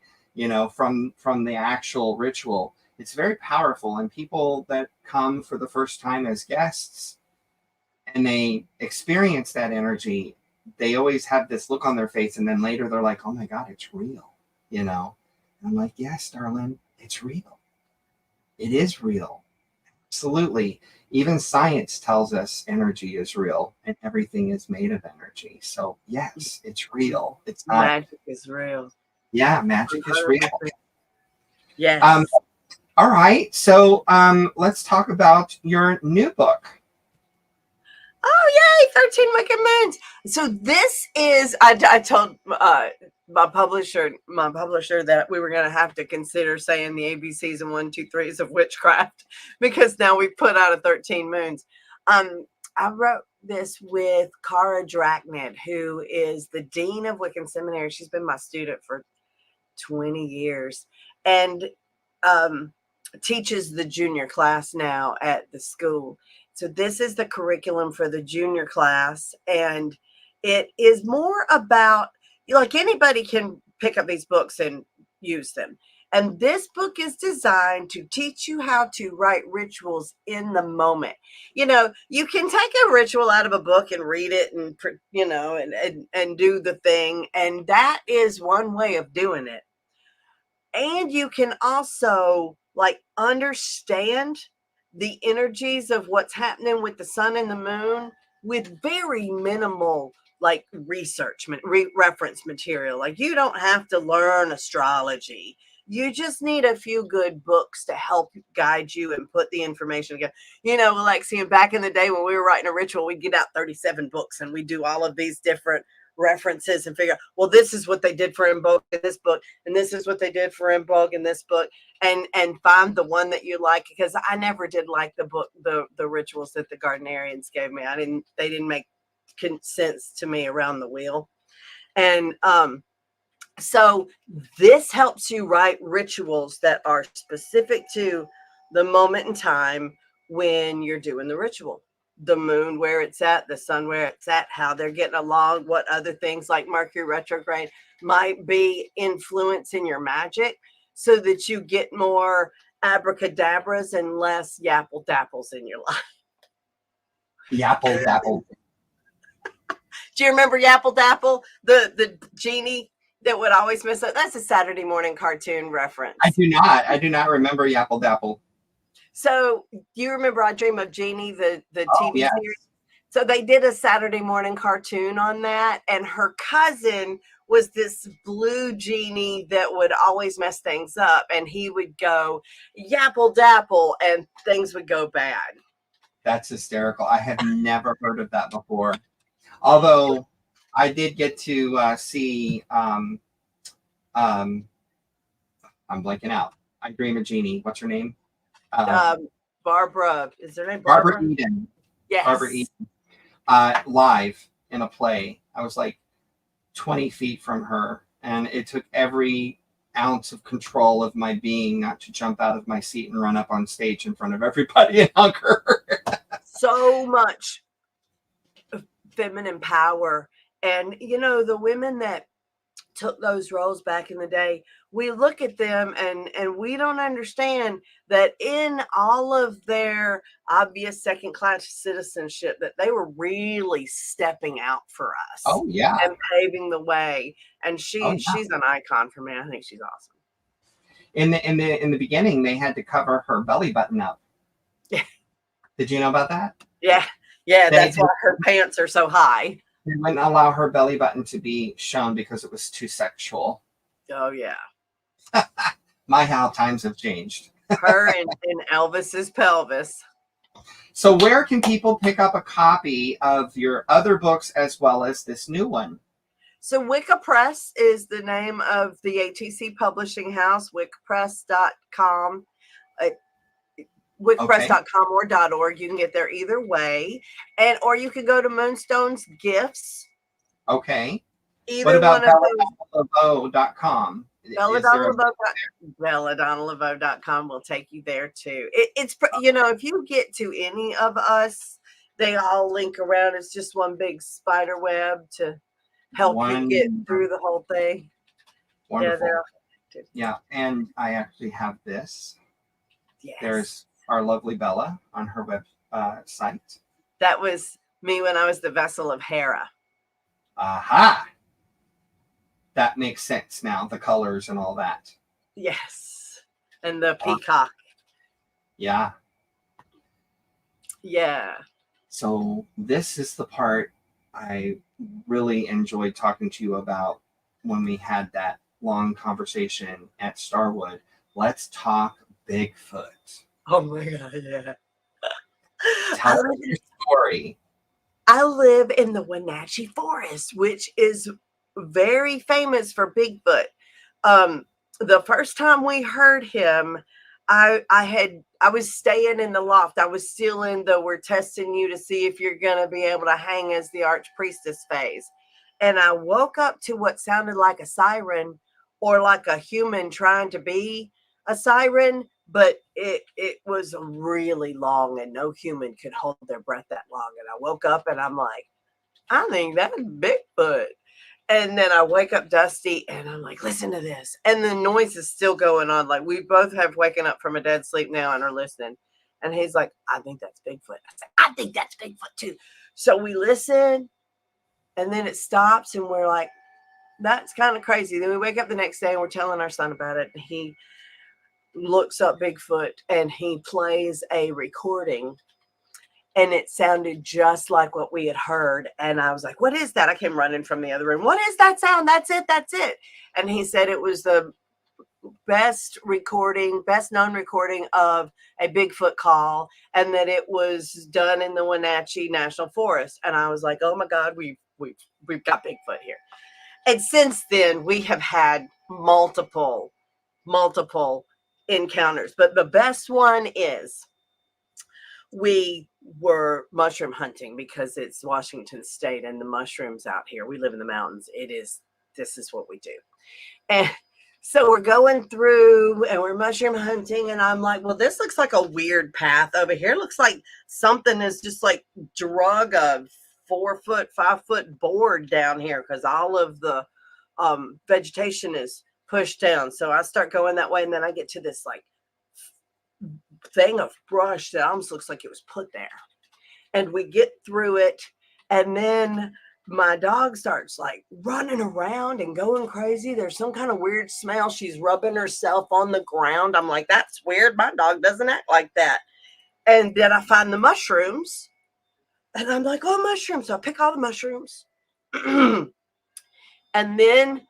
from the actual ritual. It's very powerful. And people that come for the first time as guests and they experience that energy, they always have this look on their face. And then later they're like, oh my God, it's real, And I'm like, yes, darling, it's real. It is real. Absolutely. Even science tells us energy is real and everything is made of energy. So yes, it's real. It's not. Magic is real. Yeah, magic is real. Yes. All right. So let's talk about your new book. Oh, yay, 13 Wicked Moons. So this is, I told my publisher that we were going to have to consider saying the ABCs and 1, 2, 3s of witchcraft because now we've put out a 13 Moons. I wrote this with Cara Drachnid, who is the dean of Wiccan Seminary. She's been my student for 20 years and teaches the junior class now at the school. So this is the curriculum for the junior class, and it is more about, anybody can pick up these books and use them. And this book is designed to teach you how to write rituals in the moment. You can take a ritual out of a book and read it and, and do the thing. And that is one way of doing it. And you can also understand the energies of what's happening with the sun and the moon with very minimal research reference material. You don't have to learn astrology. You just need a few good books to help guide you and put the information together. You know, Alexian, back in the day when we were writing a ritual, we'd get out 37 books and we do all of these different references and figure out, well, this is what they did for Imbog in this book, and this is what they did for Imbog in this book, and find the one that you like. Because I never did like the book, the rituals that the Gardnerians gave me. They didn't make sense to me around the wheel. And so this helps you write rituals that are specific to the moment in time when you're doing the ritual. The moon, where it's at, the sun, where it's at, how they're getting along, what other things like Mercury retrograde might be influencing your magic, so that you get more abracadabras and less yapple dapples in your life. Yapple dapple. Do you remember Yapple Dapple, the genie that would always miss it? That's a Saturday morning cartoon reference. I do not remember Yapple Dapple. So you remember I Dream of Jeannie, the TV yes. series? So they did a Saturday morning cartoon on that, and her cousin was this blue genie that would always mess things up, and he would go Yapple Dapple and things would go bad. That's hysterical. I have never heard of that before. Although I did get to see I'm blanking out. I Dream of Jeannie. What's her name? Barbara. Is her name Barbara Eden. Yes. Barbara Eden. Live in a play. I was like 20 feet from her, and it took every ounce of control of my being not to jump out of my seat and run up on stage in front of everybody and hug her. So much feminine power. And you know, the women that took those roles back in the day, we look at them and we don't understand that in all of their obvious second class citizenship, that they were really stepping out for us. Oh yeah. And paving the way. And she's an icon for me. I think she's awesome. In the beginning, they had to cover her belly button up. Yeah. Did you know about that? Yeah. That's why her pants are so high. They wouldn't allow her belly button to be shown because it was too sexual. Oh yeah. My, how times have changed. Her and Elvis's pelvis. So where can people pick up a copy of your other books as well as this new one? So Wicca Press is the name of the ATC publishing house, wiccapress.com. wiccapress.com or .org. You can get there either way. Or you can go to Moonstone's Gifts. Okay. Either what about BelladonnaLeVeau.com? BelladonnaLeVeau.com will take you there too. It's you know, if you get to any of us, they all link around. It's just one big spider web to help you get through the whole thing. Wonderful. Yeah, yeah, and I actually have this. Yes. There's our lovely Bella on her web site. That was me when I was the vessel of Hera. Aha! That makes sense now, the colors and all that. Yes. And the peacock. Yeah. Yeah. So this is the part I really enjoyed talking to you about when we had that long conversation at Starwood. Let's talk Bigfoot. Oh my God, yeah. Tell us your story. I live in the Wenatchee Forest, which is very famous for Bigfoot. The first time we heard him, I was staying in the loft. I was still in the we're testing you to see if you're going to be able to hang as the archpriestess phase. And I woke up to what sounded like a siren or like a human trying to be a siren, but it was really long and no human could hold their breath that long. And I woke up and I'm like, I think that's Bigfoot. And then I wake up Dusty and I'm like, listen to this. And the noise is still going on. Like we both have waken up from a dead sleep now and are listening. And he's like, I think that's Bigfoot. I said, I think that's Bigfoot too. So we listen and then it stops and we're like, that's kind of crazy. Then we wake up the next day and we're telling our son about it. And he looks up Bigfoot and he plays a recording. And it sounded just like what we had heard. And I was like, what is that? I came running from the other room. What is that sound? That's it. That's it. And he said it was the known recording of a Bigfoot call, and that it was done in the Wenatchee National Forest. And I was like, oh my God, we've got Bigfoot here. And since then we have had multiple encounters, but the best one is we were mushroom hunting because it's Washington State and the mushrooms out here. We live in the mountains. This is what we do. And so we're going through and we're mushroom hunting, and I'm like, well, this looks like a weird path over here. It looks like something is just like drug a 4-foot, 5-foot board down here because all of the vegetation is pushed down. So I start going that way, and then I get to this like thing of brush that almost looks like it was put there. And we get through it, and then my dog starts like running around and going crazy. There's some kind of weird smell. She's rubbing herself on the ground. I'm like, that's weird. My dog doesn't act like that. And then I find the mushrooms, and I'm like, oh, mushrooms. So I pick all the mushrooms. And then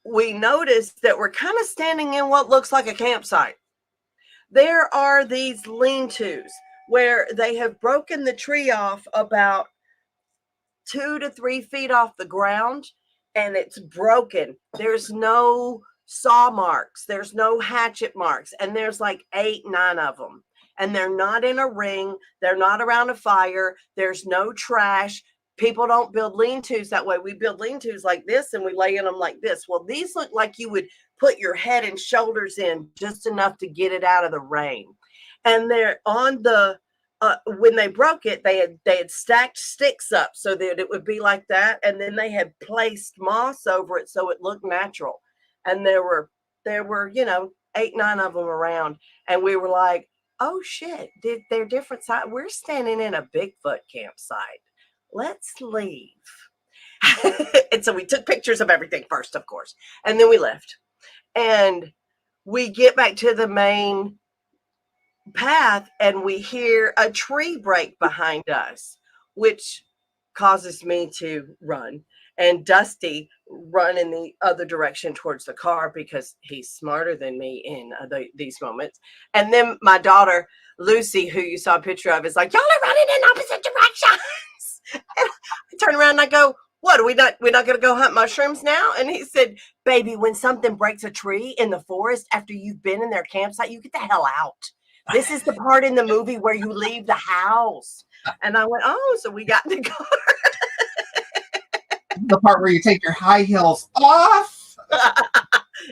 we notice that we're kind of standing in what looks like a campsite. There are these lean-tos where they have broken the tree off about 2 to 3 feet off the ground, and it's broken. There's no saw marks. There's no hatchet marks. And there's like 8, 9 of them. And they're not in a ring. They're not around a fire. There's no trash. People don't build lean-tos that way. We build lean-tos like this, and we lay in them like this. Well, these look like you would put your head and shoulders in just enough to get it out of the rain. And they're on the when they broke it, they had stacked sticks up so that it would be like that, and then they had placed moss over it so it looked natural. And there were 8, 9 of them around, and we were like, oh shit, they're different size. We're standing in a Bigfoot campsite. Let's leave. And so we took pictures of everything first, of course, and then we left. And we get back to the main path, and we hear a tree break behind us, which causes me to run, and Dusty run in the other direction towards the car because he's smarter than me in these moments. And then my daughter Lucy, who you saw a picture of, is like, y'all are running in opposite directions. And I turn around and I go, what, we're not going to go hunt mushrooms now? And he said, baby, when something breaks a tree in the forest after you've been in their campsite, you get the hell out. This is the part in the movie where you leave the house. And I went, oh, so we got in the car. The part where you take your high heels off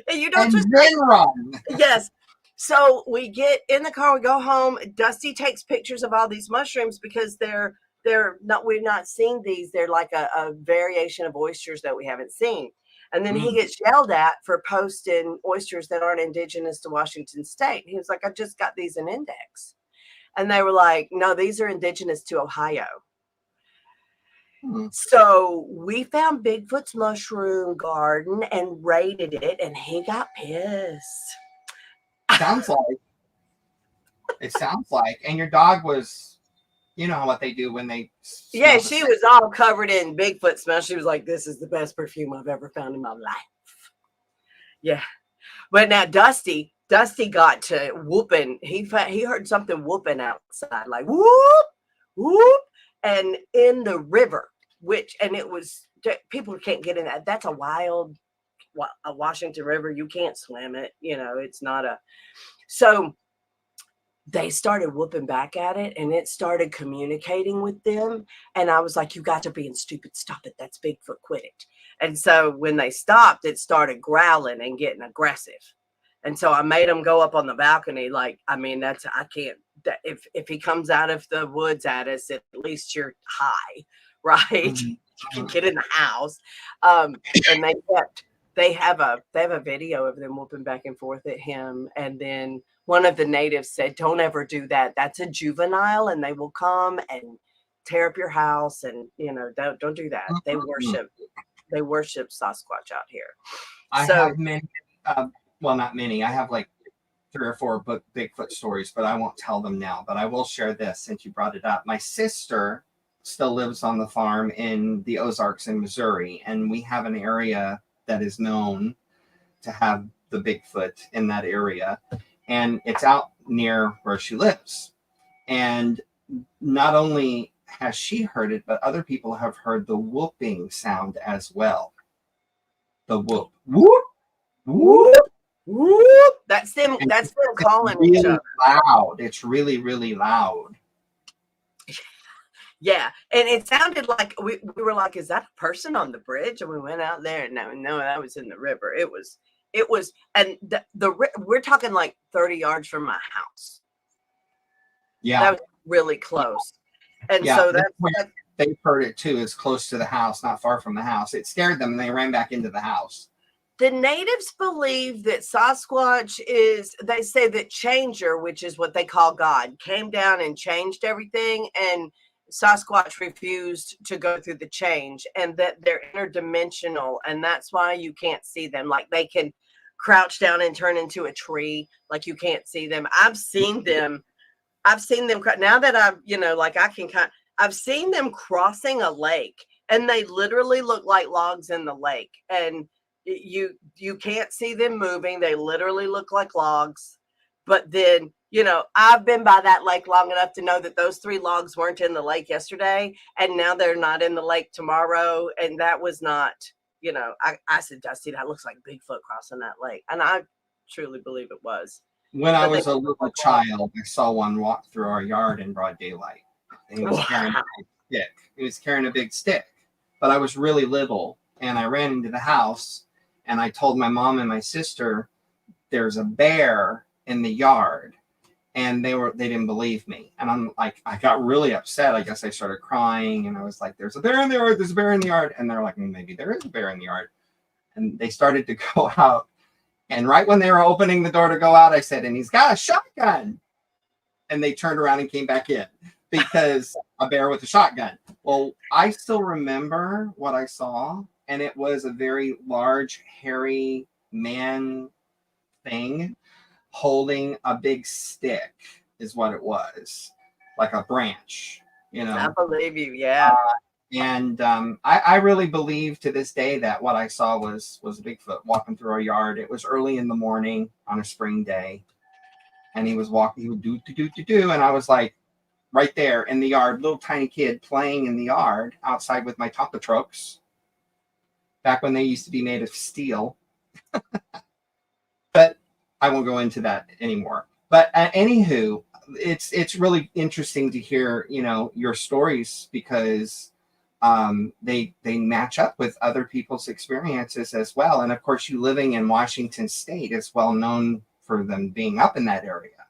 and you don't and then run. Yes. So we get in the car, we go home. Dusty takes pictures of all these mushrooms because we're not seeing these. They're like a variation of oysters that we haven't seen. And then he gets yelled at for posting oysters that aren't indigenous to Washington State. He was like, I just got these in Index. And they were like, no, these are indigenous to Ohio. So we found Bigfoot's mushroom garden and raided it, and he got pissed. It sounds like. And your dog was, you know what they do when they. Yeah, she was all covered in Bigfoot smell. She was like, this is the best perfume I've ever found in my life. Yeah. But now Dusty got to whooping. He heard something whooping outside, like whoop, whoop. And in the river, it was, people can't get in that. That's a Washington River. You can't swim it. It's not so they started whooping back at it, and it started communicating with them. And I was like, you got to being stupid. Stop it. That's Bigfoot. Quit it. And so when they stopped, it started growling and getting aggressive. And so I made him go up on the balcony. If he comes out of the woods at us, at least you're high, right? Mm-hmm. You can get in the house. And they have a video of them whooping back and forth at him. And then one of the natives said, don't ever do that. That's a juvenile, and they will come and tear up your house. And, don't do that. They worship Sasquatch out here. I have many, not many. I have like 3 or 4 Bigfoot stories, but I won't tell them now. But I will share this since you brought it up. My sister still lives on the farm in the Ozarks in Missouri, and we have an area that is known to have the Bigfoot in that area, and it's out near where she lives. And not only has she heard it, but other people have heard the whooping sound as well. The whoop, whoop, whoop, whoop. That's them calling each really other. Loud. It's really, really loud. Yeah, and it sounded like we were like, is that a person on the bridge? And we went out there, and no, that was in the river. It was, and we're talking like 30 yards from my house. Yeah, that was really close. And yeah, so they've heard it too. It's close to the house, not far from the house. It scared them, and they ran back into the house. The natives believe that Sasquatch they say that Changer, which is what they call God, came down and changed everything, and Sasquatch refused to go through the change, and that they're interdimensional, and that's why you can't see them. Like, they can crouch down and turn into a tree. Like, you can't see them. I've seen them now that I've seen them crossing a lake, and they literally look like logs in the lake, and you can't see them moving. They literally look like logs. But then, I've been by that lake long enough to know that those 3 logs weren't in the lake yesterday, and now they're not in the lake tomorrow. And that was not, I said, Dusty, that looks like Bigfoot crossing that lake. And I truly believe it was. When I was a little child, I saw one walk through our yard in broad daylight. And he was carrying a big stick. He was carrying a big stick. But I was really little, and I ran into the house, and I told my mom and my sister, there's a bear in the yard. And they didn't believe me. And I'm like, I got really upset. I guess I started crying, and I was like, there's a bear in the yard. There's a bear in the yard. And they're like, maybe there is a bear in the yard. And they started to go out. And right when they were opening the door to go out, I said, and he's got a shotgun. And they turned around and came back in because a bear with a shotgun. Well, I still remember what I saw. And it was a very large, hairy man thing holding a big stick is what it was, like a branch, I believe you. Yeah. And I really believe to this day that what I saw was a Bigfoot walking through our yard. It was early in the morning on a spring day, and he was walking. He would do, and I was like right there in the yard, little tiny kid playing in the yard outside with my Tonka trucks, back when they used to be made of steel. But I won't go into that anymore. But anywho, it's really interesting to hear, your stories, because they match up with other people's experiences as well. And of course, you living in Washington State is well known for them being up in that area,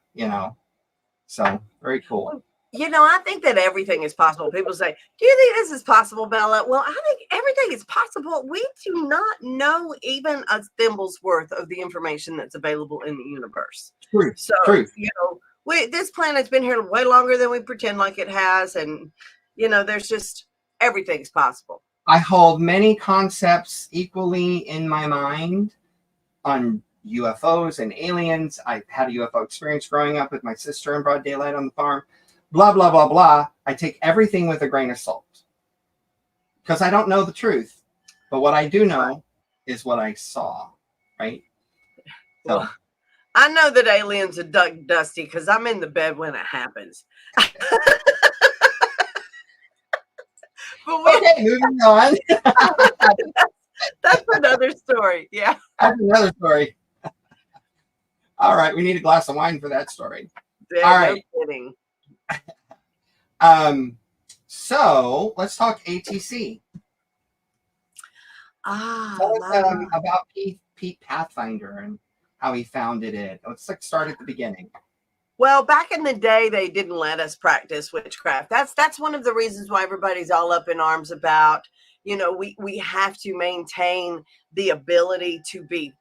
So very cool. I think that everything is possible. People say, do you think this is possible, Bella? Well, I think everything is possible. We do not know even a thimble's worth of the information that's available in the universe. True. So, this planet's been here way longer than we pretend like it has. And, there's just, everything's possible. I hold many concepts equally in my mind on UFOs and aliens. I had a UFO experience growing up with my sister in broad daylight on the farm. Blah, blah, blah, blah. I take everything with a grain of salt because I don't know the truth. But what I do know is what I saw, right? So, well, I know that aliens are Dusty because I'm in the bed when it happens. But okay, moving on. That's another story. Yeah. That's another story. All right. We need a glass of wine for that story. Yeah, all right. No kidding. So let's talk ATC. Tell us about Pete Pathfinder and how he founded it. Let's start at the beginning. Well, back in the day, they didn't let us practice witchcraft. That's one of the reasons why everybody's all up in arms about, we have to maintain the ability to be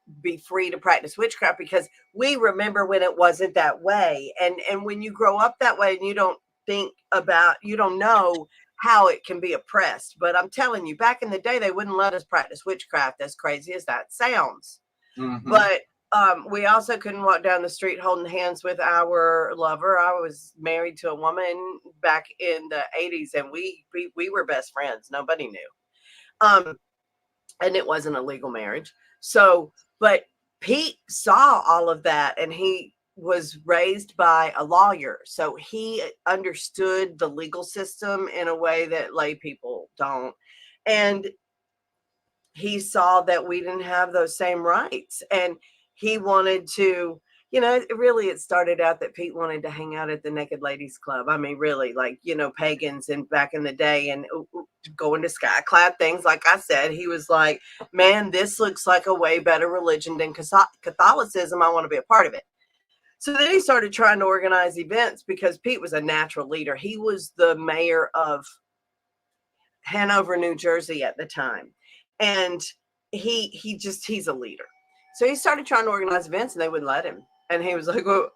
free to practice witchcraft, because we remember when it wasn't that way. And when you grow up that way and you don't know how it can be oppressed. But I'm telling you, back in the day, they wouldn't let us practice witchcraft, as crazy as that sounds. Mm-hmm. But we also couldn't walk down the street holding hands with our lover. I was married to a woman back in the 80s, and we were best friends. Nobody knew. And it wasn't a legal marriage. So, but Pete saw all of that, and he was raised by a lawyer, so he understood the legal system in a way that lay people don't. And he saw that we didn't have those same rights, and he wanted to, really it started out that Pete wanted to hang out at the Naked Ladies Club. I mean, really, like, pagans and back in the day, and going to skyclad things. Like I said, he was like, man, this looks like a way better religion than Catholicism. I want to be a part of it. So then he started trying to organize events, because Pete was a natural leader. He was the mayor of Hanover, New Jersey at the time. And he's a leader. So he started trying to organize events, and they wouldn't let him. And he was like, well,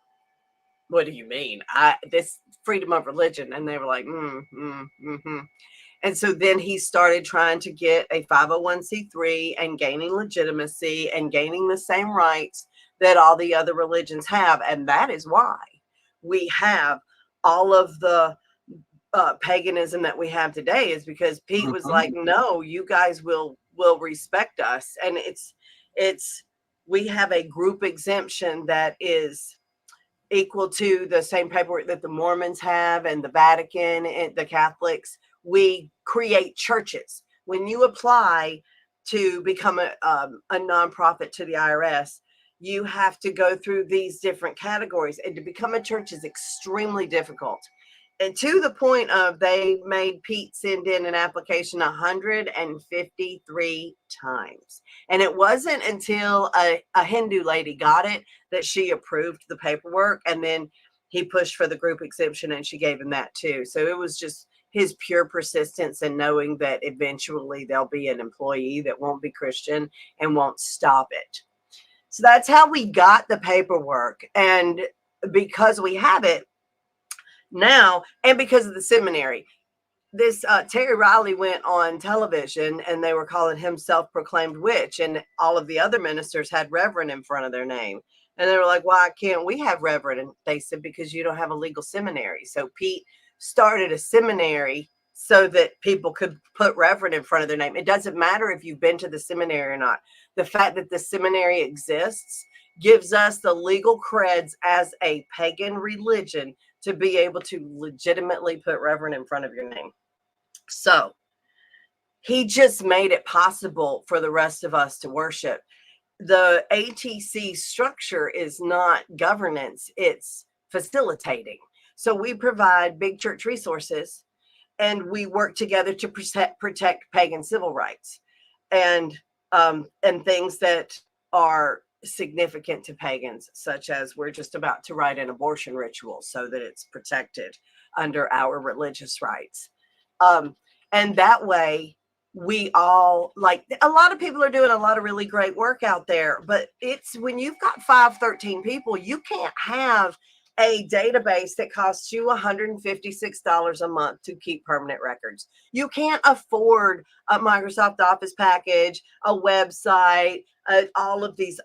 what do you mean? This freedom of religion. And they were like, And so then he started trying to get a 501c3 and gaining legitimacy and gaining the same rights that all the other religions have. And that is why we have all of the paganism that we have today, is because Pete was like, no, you guys will respect us. And we have a group exemption that is equal to the same paperwork that the Mormons have, and the Vatican and the Catholics. We create churches. When you apply to become a nonprofit to the IRS, you have to go through these different categories, and to become a church is extremely difficult. And to the point of, they made Pete send in an application 153 times. And it wasn't until a Hindu lady got it that she approved the paperwork. And then he pushed for the group exemption, and she gave him that too. So it was just his pure persistence and knowing that eventually there'll be an employee that won't be Christian and won't stop it. So that's how we got the paperwork. And because we have it now, and because of the seminary, this Terry Riley went on television, and they were calling him self-proclaimed witch, and all of the other ministers had reverend in front of their name. And they were like, why can't we have reverend? And they said, because you don't have a legal seminary. So Pete started a seminary so that people could put reverend in front of their name. It doesn't matter if you've been to the seminary or not. The fact that the seminary exists gives us the legal creds as a pagan religion to be able to legitimately put reverend in front of your name. So he just made it possible for the rest of us to worship. The ATC structure is not governance, it's facilitating. So we provide big church resources, and we work together to protect pagan civil rights and things that are significant to pagans, such as we're just about to write an abortion ritual so that it's protected under our religious rights. And that way, we all, like, a lot of people are doing a lot of really great work out there, but it's when you've got 13 people, you can't have a database that costs you $156 a month to keep permanent records. You can't afford a Microsoft Office package, a website, all of these,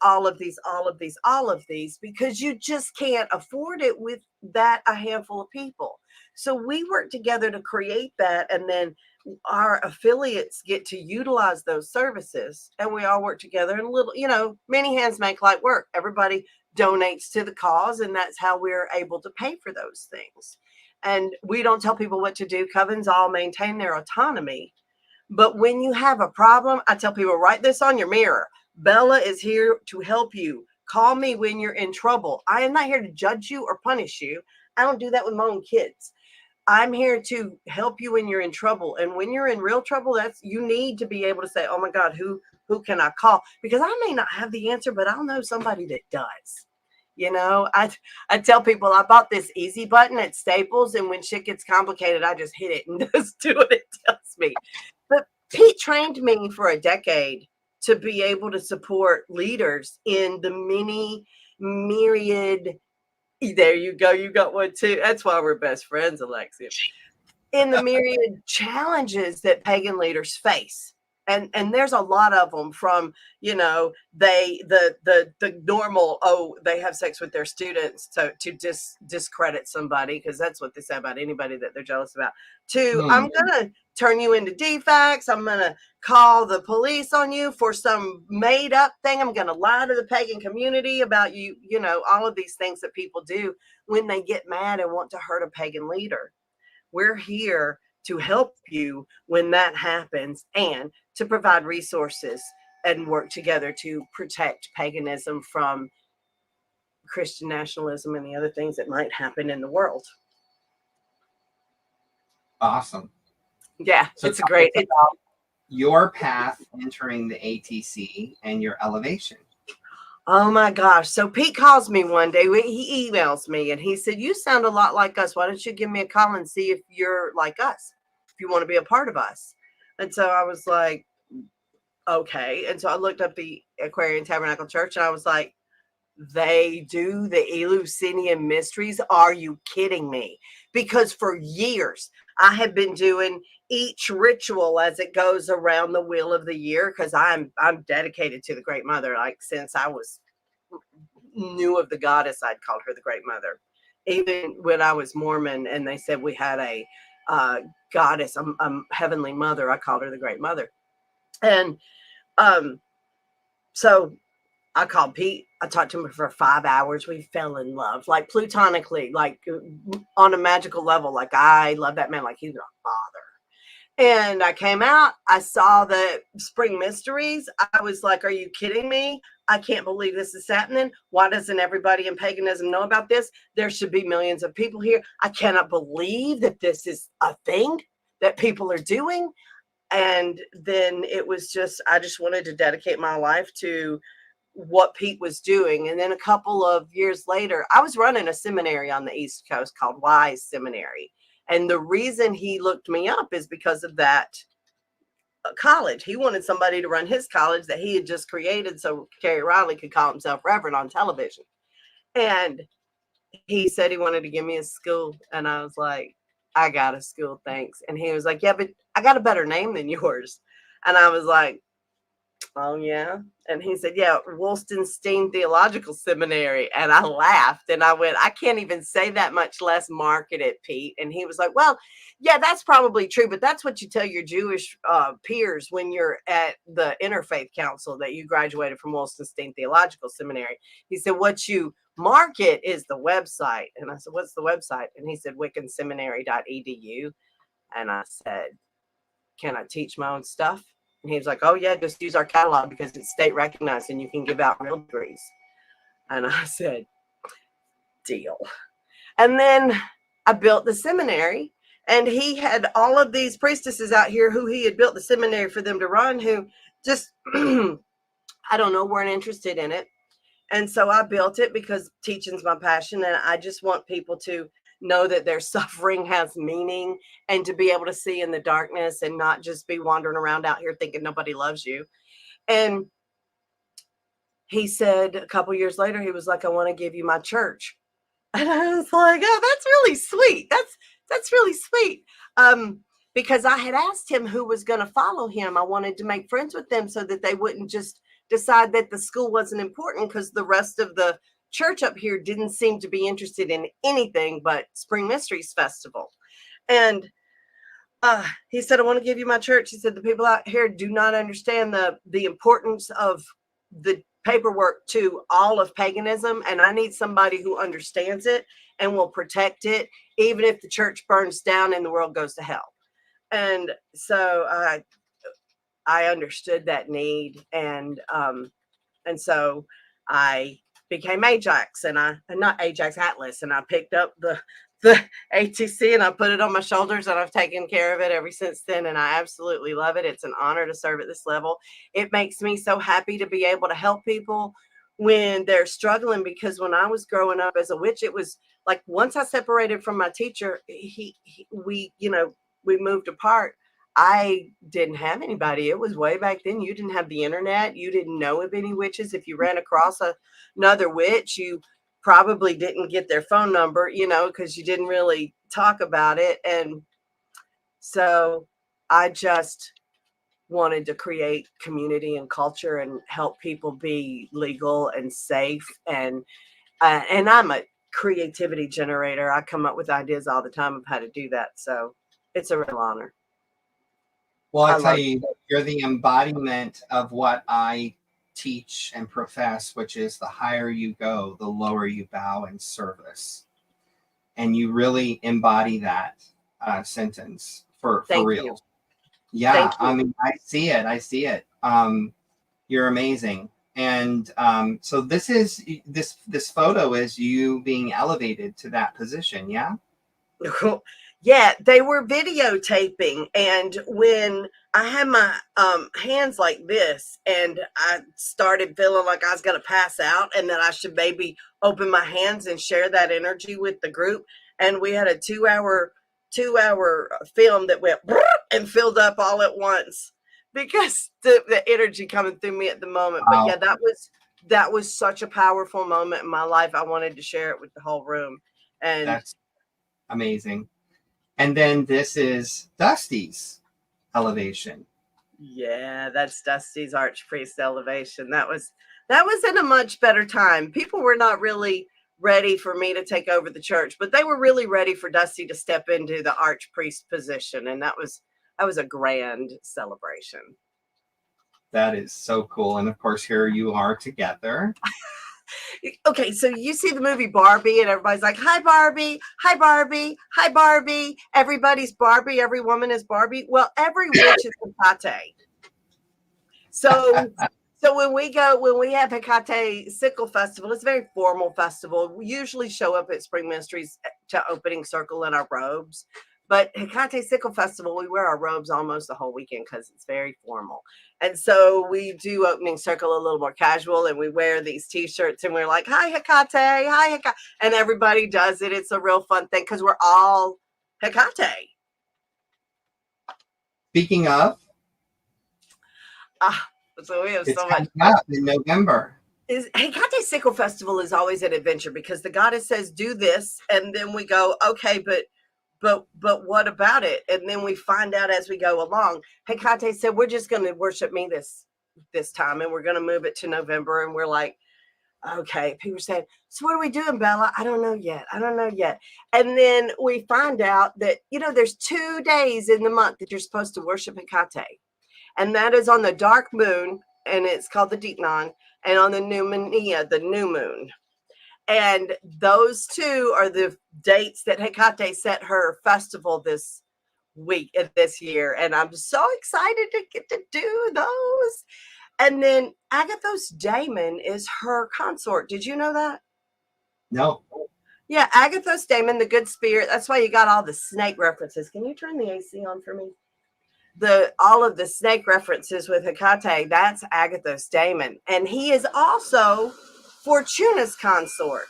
because you just can't afford it with that a handful of people. So we work together to create that, and then our affiliates get to utilize those services, and we all work together. And many hands make light work. Everybody donates to the cause, and that's how we're able to pay for those things. And we don't tell people what to do. Covens all maintain their autonomy. But when you have a problem, I tell people, write this on your mirror. Bella is here to help you. Call me when you're in trouble. I am not here to judge you or punish you. I don't do that with my own kids. I'm here to help you when you're in trouble. And when you're in real trouble, you need to be able to say, oh my God, who can I call? Because I may not have the answer, but I'll know somebody that does. I tell people I bought this easy button at Staples, and when shit gets complicated, I just hit it and just do what it tells me. But Pete trained me for a decade to be able to support leaders in the myriad. There you go. You got one too. That's why we're best friends, Alexian. In the myriad challenges that pagan leaders face. And there's a lot of them from, you know, the normal, oh, they have sex with their students to discredit somebody, because that's what they say about anybody that they're jealous about, to I'm gonna turn you into defects, I'm gonna call the police on you for some made up thing, I'm gonna lie to the pagan community about you, you know, all of these things that people do when they get mad and want to hurt a pagan leader. We're here to help you when that happens, and to provide resources and work together to protect paganism from Christian nationalism and the other things that might happen in the world. Awesome. Yeah, so it's a great. It's about your path entering the ATC and your elevation. Oh my gosh. So Pete calls me one day. He emails me and he said, "You sound a lot like us. Why don't you give me a call and see if you're like us, if you want to be a part of us?" And so I was like, okay. And so I looked up the Aquarian Church and I was like, they do the Eleusinian mysteries? Are you kidding me? Because for years I have been doing each ritual as it goes around the wheel of the year, because I'm dedicated to the Great Mother. Like since I was knew of the goddess, I'd called her the Great Mother. Even when I was Mormon and they said we had a goddess, a heavenly mother, I called her the Great Mother. And so I called Pete. I talked to him for 5 hours. We fell in love, like platonically, like on a magical level. Like I love that man, like he's my father. And I came out, I saw the spring mysteries. I was like, are you kidding me? I can't believe this is happening. Why doesn't everybody in paganism know about this? There should be millions of people here. I cannot believe that this is a thing that people are doing. And then it was just, I just wanted to dedicate my life to what Pete was doing. And then a couple of years later, I was running a seminary on the East Coast called Wise Seminary. And the reason he looked me up is because of that college. He wanted somebody to run his college that he had just created so Kerry Riley could call himself Reverend on television. And he said he wanted to give me a school. And I was like, I got a school, thanks. And he was like, yeah, but I got a better name than yours. And I was like, oh, yeah. And he said, yeah, Wolstenstein Theological Seminary. And I laughed and I went, I can't even say that, much less market it, Pete. And he was like, well, yeah, that's probably true. But that's what you tell your Jewish peers when you're at the Interfaith Council that you graduated from Wolstenstein Theological Seminary. He said, what you market is the website. And I said, what's the website? And he said, wiccanseminary.edu. And I said, can I teach my own stuff? And he was like, oh, yeah, just use our catalog because it's state recognized and you can give out real degrees. And I said, deal. And then I built the seminary, and he had all of these priestesses out here who he had built the seminary for them to run, who just, I don't know, weren't interested in it. And so I built it because teaching's my passion, and I just want people to know that their suffering has meaning and to be able to see in the darkness and not just be wandering around out here thinking nobody loves you. And he said a couple years later, he was like, I want to give you my church. And I was like, oh, that's really sweet. That's really sweet. Because I had asked him who was going to follow him. I wanted to make friends with them so that they wouldn't just decide that the school wasn't important, because the rest of the church up here didn't seem to be interested in anything but Spring Mysteries Festival. And he said, I want to give you my church. He said, the people out here do not understand the importance of the paperwork to all of paganism. And I need somebody who understands it and will protect it, even if the church burns down and the world goes to hell. And so I understood that need. And so I became Ajax, and not Ajax Atlas, and I picked up the ATC and I put it on my shoulders, and I've taken care of it ever since then. And I absolutely love it. It's an honor to serve at this level. It makes me so happy to be able to help people when they're struggling, because when I was growing up as a witch, it was like, once I separated from my teacher, we moved apart. I didn't have anybody. It was way back then. You didn't have the internet. You didn't know of any witches. If you ran across another witch, you probably didn't get their phone number, because you didn't really talk about it. And so I just wanted to create community and culture and help people be legal and safe. And I'm a creativity generator. I come up with ideas all the time of how to do that. So it's a real honor. Well, I tell you, you're the embodiment of what I teach and profess, which is the higher you go, the lower you bow in service. And you really embody that sentence for real. You. Yeah, I mean, I see it. You're amazing. And so this photo is you being elevated to that position, yeah? Yeah, they were videotaping, and when I had my hands like this, and I started feeling like I was going to pass out and that I should maybe open my hands and share that energy with the group. And we had a 2-hour film that went and filled up all at once because the energy coming through me at the moment. But yeah, that was such a powerful moment in my life. I wanted to share it with the whole room. And that's amazing. And then this is Dusty's elevation. Yeah, that's Dusty's archpriest elevation. That was in a much better time. People were not really ready for me to take over the church, but they were really ready for Dusty to step into the archpriest position. And that was a grand celebration. That is so cool. And of course, here you are together. Okay, so you see the movie Barbie and everybody's like, hi, Barbie, hi, Barbie, hi, Barbie. Everybody's Barbie. Every woman is Barbie. Well, every witch is Hecate. So when we have Hecate Sickle Festival, it's a very formal festival. We usually show up at Spring Ministries to opening circle in our robes. But Hecate Sickle Festival, we wear our robes almost the whole weekend because it's very formal. And so we do opening circle a little more casual, and we wear these T-shirts, and we're like, hi, Hecate, hi, Hecate. And everybody does it. It's a real fun thing because we're all Hecate. Speaking of, so we have it's so much up in November. Hecate Sickle Festival is always an adventure because the goddess says, do this. And then we go, okay, but what about it? And then we find out as we go along. Hecate said, we're just going to worship me this time, and we're going to move it to November. And we're like, okay. People are saying, so what are we doing, Bella? I don't know yet. And then we find out that, there's 2 days in the month that you're supposed to worship Hecate. And that is on the dark moon, and it's called the Deepnon, and on the Numonia, the new moon. And those two are the dates that Hecate set her festival this year. And I'm so excited to get to do those. And then Agathos Daemon is her consort. Did you know that? No. Yeah, Agathos Daemon, the good spirit. That's why you got all the snake references. Can you turn the AC on for me? All of the snake references with Hecate, that's Agathos Daemon. And he is also Fortuna's consort.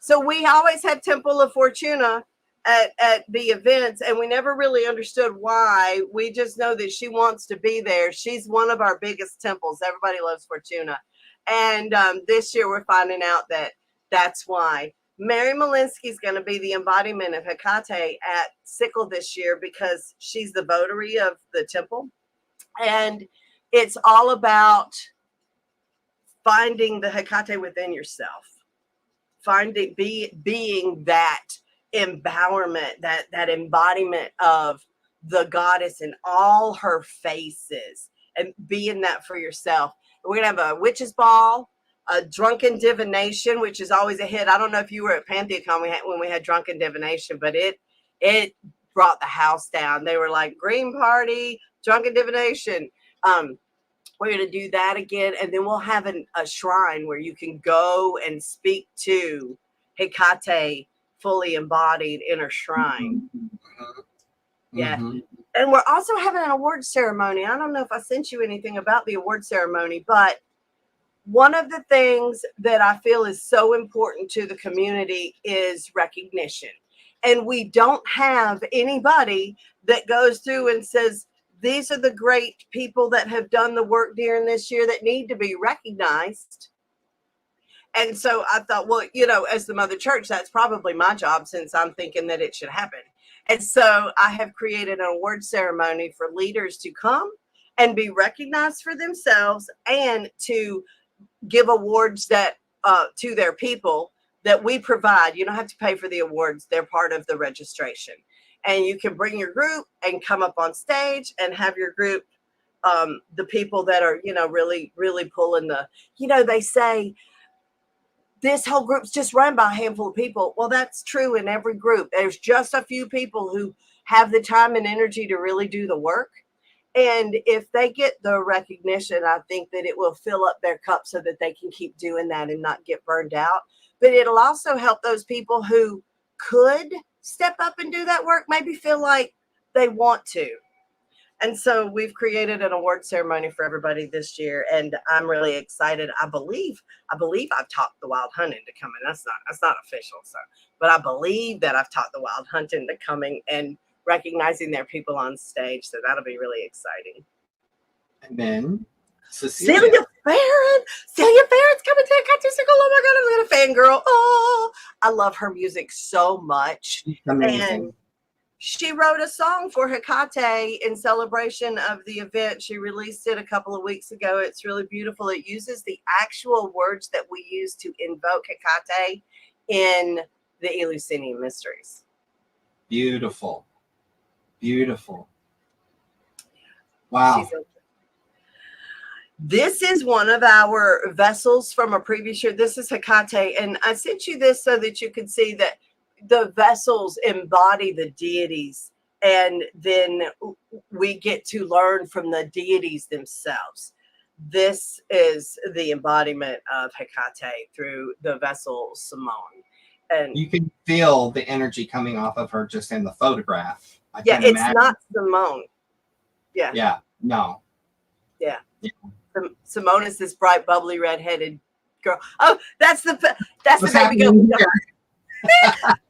So we always had Temple of Fortuna at the events, and we never really understood why. We just know that she wants to be there. She's one of our biggest temples. Everybody loves Fortuna. And this year we're finding out that that's why. Mary Malinsky is going to be the embodiment of Hecate at Sickle this year because she's the votary of the temple. And it's all about finding the Hecate within yourself, being that empowerment, that embodiment of the goddess in all her faces, and being that for yourself. We're gonna have a witches ball, a drunken divination, which is always a hit. I don't know if you were at PantheaCon when we had drunken divination, but it brought the house down. They were like, green party, drunken divination. We're going to do that again. And then we'll have a shrine where you can go and speak to Hecate fully embodied in her shrine. Mm-hmm. Yeah. Mm-hmm. And we're also having an award ceremony. I don't know if I sent you anything about the award ceremony, but one of the things that I feel is so important to the community is recognition. And we don't have anybody that goes through and says, these are the great people that have done the work during this year that need to be recognized. And so I thought, well, as the mother church, that's probably my job, since I'm thinking that it should happen. And so I have created an award ceremony for leaders to come and be recognized for themselves and to give awards that to their people that we provide. You don't have to pay for the awards. They're part of the registration. And you can bring your group and come up on stage and have your group, the people that are, really, really pulling they say this whole group's just run by a handful of people. Well, that's true in every group. There's just a few people who have the time and energy to really do the work. And if they get the recognition, I think that it will fill up their cup so that they can keep doing that and not get burned out. But it'll also help those people who could step up and do that work, maybe feel like they want to. And so we've created an award ceremony for everybody this year, and I'm really excited. I believe I've talked the Wild Hunt into coming. That's not official, but I believe that I've talked the Wild Hunt into coming and recognizing their people on stage. So that'll be really exciting. And then Celia Farron's coming to Country Circle. Oh my God, I'm gonna fangirl. Oh, I love her music so much. Amazing. And she wrote a song for Hecate in celebration of the event. She released it a couple of weeks ago. It's really beautiful. It uses the actual words that we use to invoke Hecate in the Eleusinian mysteries. Beautiful. Wow. This is one of our vessels from a previous year. This is Hecate. And I sent you this so that you could see that the vessels embody the deities. And then we get to learn from the deities themselves. This is the embodiment of Hecate through the vessel Simone. And you can feel the energy coming off of her just in the photograph. It's not Simone. Yeah. No. Yeah. Simone is this bright, bubbly, redheaded girl. Oh, that's the baby goat.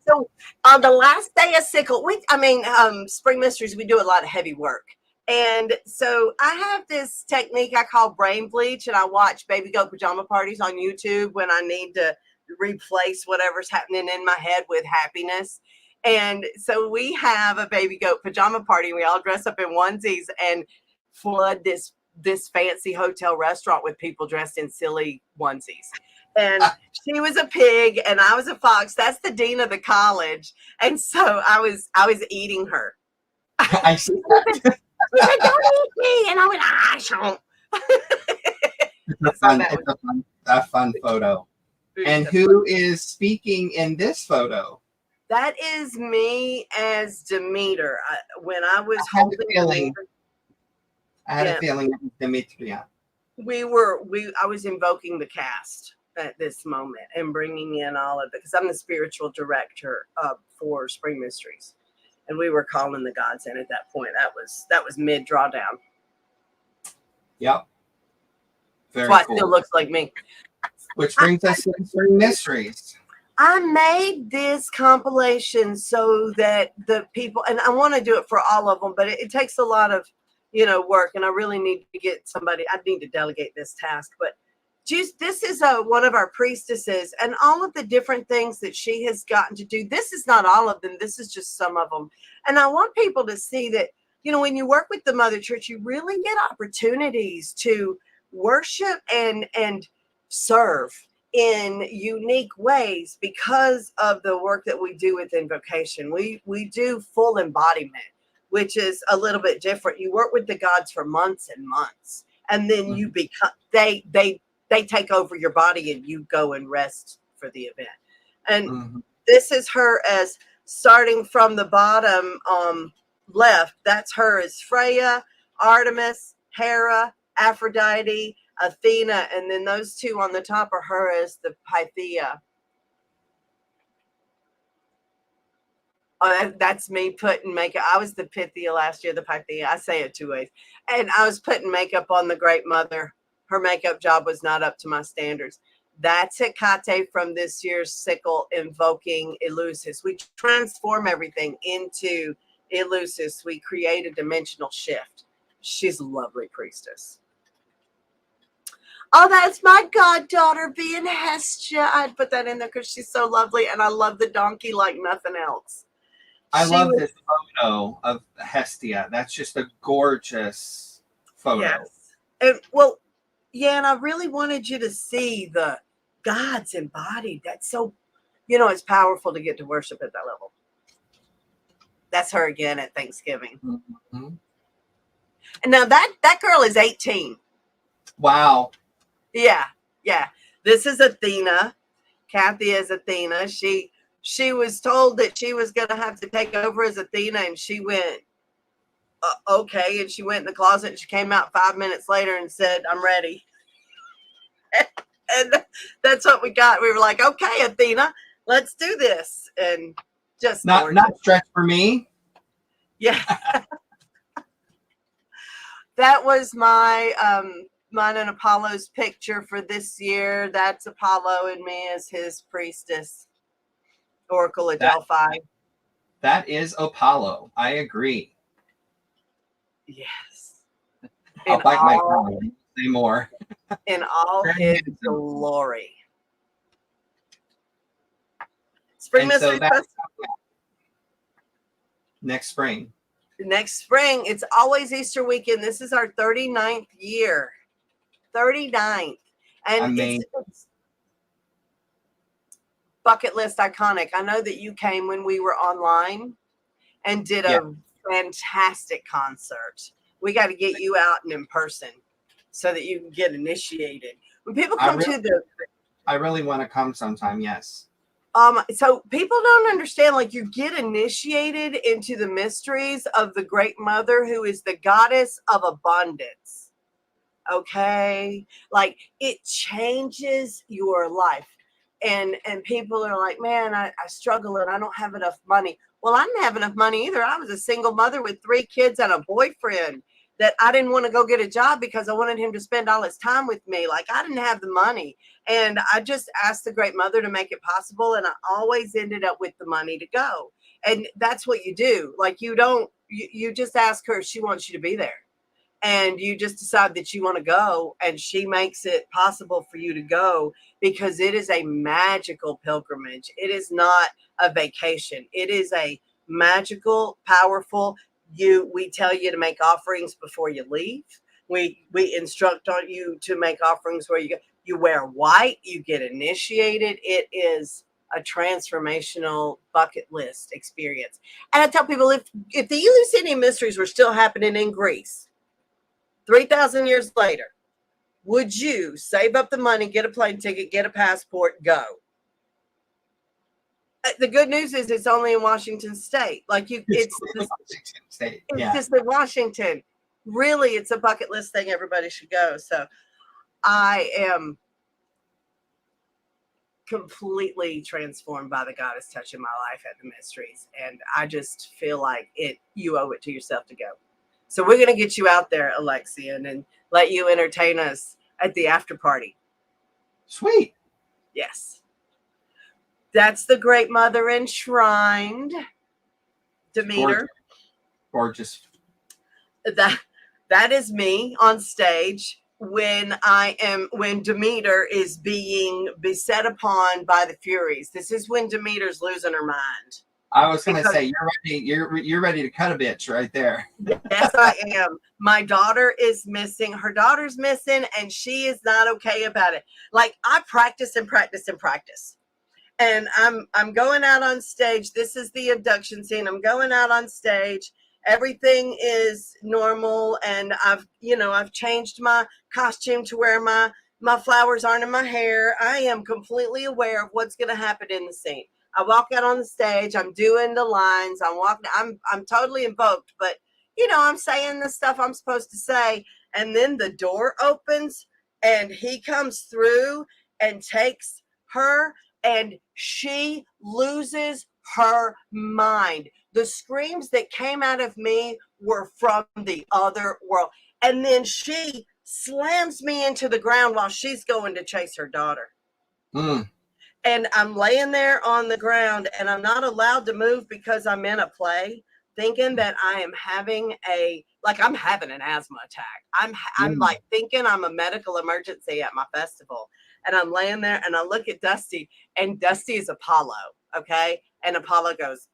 So on the last day of sickle, spring mysteries, we do a lot of heavy work. And so I have this technique I call brain bleach, and I watch baby goat pajama parties on YouTube when I need to replace whatever's happening in my head with happiness. And so we have a baby goat pajama party. We all dress up in onesies and flood this fancy hotel restaurant with people dressed in silly onesies. And she was a pig and I was a fox. That's the dean of the college. And so I was eating her. I see that. She said, "Don't eat me." And I went, "I shan't." It's a fun photo. And who is speaking in this photo? That is me as Demeter. When I was holding Demeter, I had a feeling it was Demetria. I was invoking the cast at this moment and bringing in all of it because I'm the spiritual director for Spring Mysteries, and we were calling the gods in at that point. That was mid drawdown. Yep. Very cool. It still looks like me. Which brings us to Spring Mysteries. I made this compilation so that the people, and I want to do it for all of them, but it takes a lot of, work, and I really need to get somebody. I need to delegate this task, but this is one of our priestesses, and all of the different things that she has gotten to do. This is not all of them. This is just some of them. And I want people to see that, when you work with the Mother Church, you really get opportunities to worship and serve in unique ways because of the work that we do with invocation. We do full embodiment, which is a little bit different. You work with the gods for months and months, and then you become they take over your body and you go and rest for the event. And this is her as starting from the bottom left. That's her as Freya, Artemis, Hera, Aphrodite, Athena, and then those two on the top are her as the Pythia. Oh, that's me putting makeup. I was the Pythia last year, the Pythia. I say it 2 ways. And I was putting makeup on the Great Mother. Her makeup job was not up to my standards. That's Hecate from this year's sickle invoking Eleusis. We transform everything into Eleusis. We create a dimensional shift. She's a lovely priestess. Oh, that's my goddaughter being Hestia. I'd put that in there because she's so lovely, and I love the donkey like nothing else. I love this photo of Hestia. That's just a gorgeous photo. Yes. And well, yeah, and I really wanted you to see the gods embodied. That's so, it's powerful to get to worship at that level. That's her again at Thanksgiving. Mm-hmm. And now that girl is 18. Wow. Yeah. This is Athena. Kathy is Athena. She was told that she was going to have to take over as Athena, and she went, okay. And she went in the closet, and she came out 5 minutes later and said, I'm ready. And that's what we got. We were like, okay, Athena, let's do this. And just not stretch for me. Yeah. That was my mine and Apollo's picture for this year. That's Apollo and me as his priestess, Oracle of Delphi. That is Apollo. I agree. Yes. I'll bite my tongue. Say more. In all his glory. Spring Mystery Festival. Next spring. Next spring. It's always Easter weekend. This is our 39th year. 39th. And it's bucket list iconic. I know that you came when we were online and did a fantastic concert. We got to get you out and in person so that you can get initiated. When people come I really want to come sometime. Yes. So people don't understand, like, you get initiated into the mysteries of the Great Mother, who is the goddess of abundance. Okay. Like, it changes your life. And people are like, man, I struggle and I don't have enough money. Well, I didn't have enough money either. I was a single mother with 3 kids and a boyfriend that I didn't want to go get a job because I wanted him to spend all his time with me. Like, I didn't have the money. And I just asked the Great Mother to make it possible. And I always ended up with the money to go. And that's what you do. Like, you just ask her if she wants you to be there. And you just decide that you want to go, and she makes it possible for you to go, because it is a magical pilgrimage. It is not a vacation. It is a magical, powerful. We tell you to make offerings before you leave. We instruct on you to make offerings where you go. You wear white, you get initiated. It is a transformational bucket list experience. And I tell people, if the Eleusinian mysteries were still happening in Greece 3,000 years later, would you save up the money, get a plane ticket, get a passport, go? The good news is it's only in Washington State. Like, it's Washington State. It's just in Washington. Really, it's a bucket list thing. Everybody should go. So I am completely transformed by the goddess touching my life at the mysteries. And I just feel like you owe it to yourself to go. So we're going to get you out there, Alexian, and let you entertain us at the after party. Sweet. Yes. That's the Great Mother enshrined. Demeter. Gorgeous. That is me on stage when Demeter is being beset upon by the Furies. This is when Demeter's losing her mind. I was going to say, you're ready to cut a bitch right there. Yes, I am. My daughter is missing. Her daughter's missing, and she is not okay about it. Like, I practice and practice and practice. And I'm going out on stage. This is the abduction scene. I'm going out on stage. Everything is normal, and I've changed my costume to where my flowers aren't in my hair. I am completely aware of what's going to happen in the scene. I walk out on the stage. I'm doing the lines. I'm totally invoked, but I'm saying the stuff I'm supposed to say. And then the door opens, and he comes through and takes her, and she loses her mind. The screams that came out of me were from the other world. And then she slams me into the ground while she's going to chase her daughter. And I'm laying there on the ground, and I'm not allowed to move because I'm in a play, thinking that I am having I'm having an asthma attack. I'm like thinking I'm a medical emergency at my festival. And I'm laying there, and I look at Dusty, and Dusty is Apollo. Okay. And Apollo goes,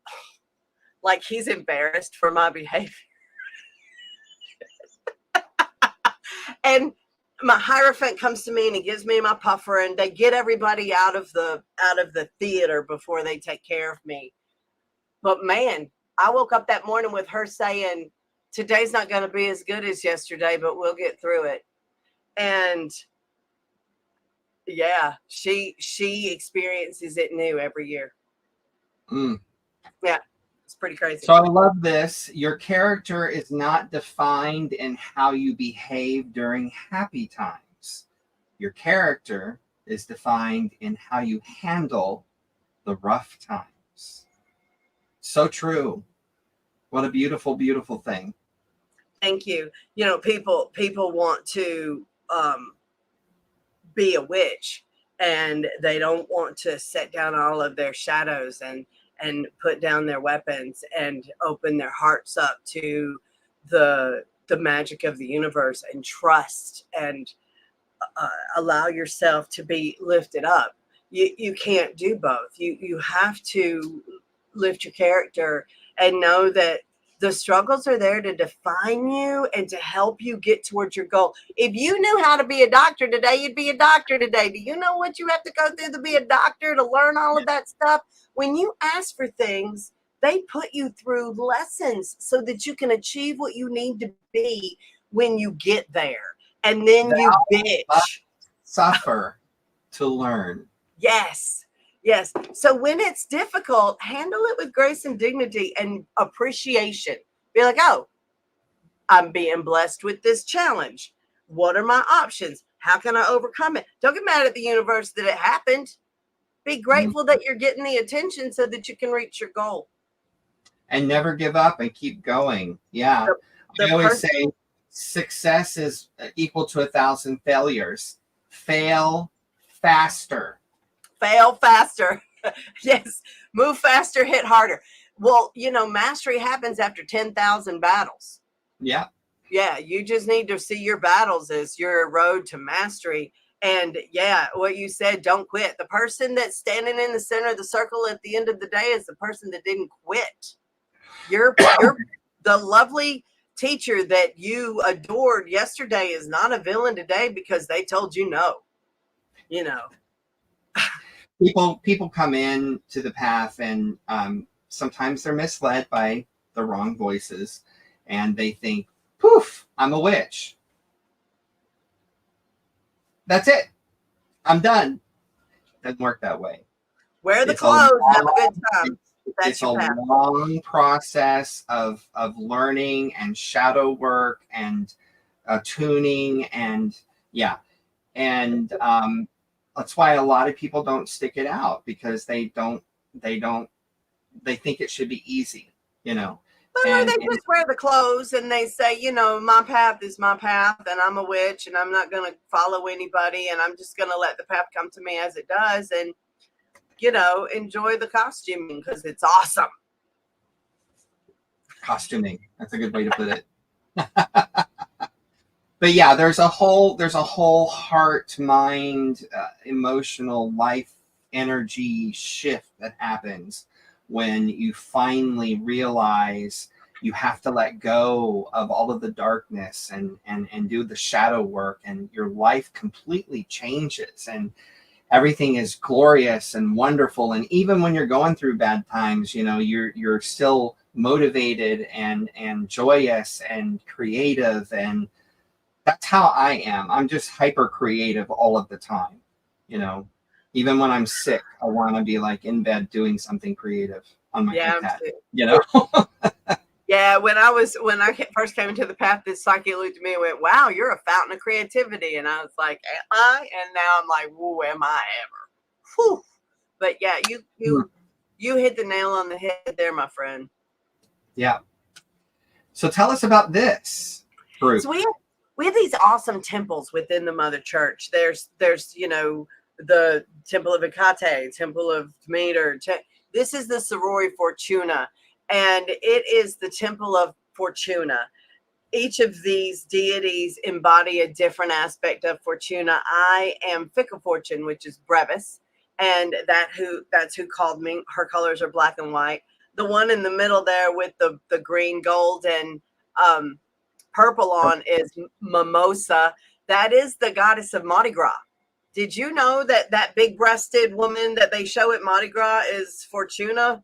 like he's embarrassed for my behavior. And my Hierophant comes to me and he gives me my puffer, and they get everybody out of the theater before they take care of me. But man, I woke up that morning with her saying, today's not going to be as good as yesterday, but we'll get through it. And yeah, she experiences it new every year. Yeah, it's pretty crazy. So I love this. Your character is not defined in how you behave during happy times. Your character is defined in how you handle the rough times. So true. What a beautiful, beautiful thing. Thank you. You know, people want to be a witch, and they don't want to set down all of their shadows and put down their weapons and open their hearts up to the magic of the universe and trust and allow yourself to be lifted up. You can't do both. You have to lift your character and know that the struggles are there to define you and to help you get towards your goal. If you knew how to be a doctor today, you'd be a doctor today. Do you know what you have to go through to be a doctor, to learn all of that stuff? When you ask for things, they put you through lessons so that you can achieve what you need to be when you get there. And then you bitch. Suffer to learn. Yes. Yes. So when it's difficult, handle it with grace and dignity and appreciation. Be like, oh, I'm being blessed with this challenge. What are my options? How can I overcome it? Don't get mad at the universe that it happened. Be grateful that you're getting the attention so that you can reach your goal. And never give up and keep going. Yeah. I always say success is equal to 1,000 failures. Fail faster. Fail faster. Yes. Move faster, hit harder. Well, you know, mastery happens after 10,000 battles. Yeah. Yeah. You just need to see your battles as your road to mastery. And yeah, what you said, don't quit. The person that's standing in the center of the circle at the end of the day is the person that didn't quit. You're the lovely teacher that you adored yesterday is not a villain today because they told you no. You know. People come in to the path and sometimes they're misled by the wrong voices and they think, poof, I'm a witch. That's it. I'm done. Doesn't work that way. Wear the clothes, have a good time. It's a long process of learning and shadow work and tuning and yeah. And that's why a lot of people don't stick it out because they think it should be easy, you know. Well, they just wear the clothes and they say, you know, my path is my path and I'm a witch and I'm not going to follow anybody and I'm just going to let the path come to me as it does and, you know, enjoy the costuming because it's awesome. Costuming. That's a good way to put it. But yeah, there's a whole heart, mind, emotional life energy shift that happens when you finally realize you have to let go of all of the darkness and do the shadow work, and your life completely changes and everything is glorious and wonderful. And even when you're going through bad times, you know, you're still motivated and joyous and creative. And that's how I am. I'm just hyper creative all of the time. You know, even when I'm sick, I want to be like in bed doing something creative on my iPad. You know. Yeah, when I first came into the path, this psychic looked at me and went, "Wow, you're a fountain of creativity." And I was like, "Am I?" And now I'm like, "Whoa, am I ever?" Whew. But yeah, you hit the nail on the head there, my friend. Yeah. So tell us about this group. So we have these awesome temples within the Mother Church. There's you know, the Temple of Hecate, Temple of Demeter. This is the Sorori Fortuna, and it is the Temple of Fortuna. Each of these deities embody a different aspect of Fortuna. I am Fickle Fortune, which is Brevis, and that's who called me. Her colors are black and white. the one in the middle there with the green, gold, and purple on is Mimosa. That is the goddess of Mardi Gras. Did you know that that big-breasted woman that they show at Mardi Gras is Fortuna?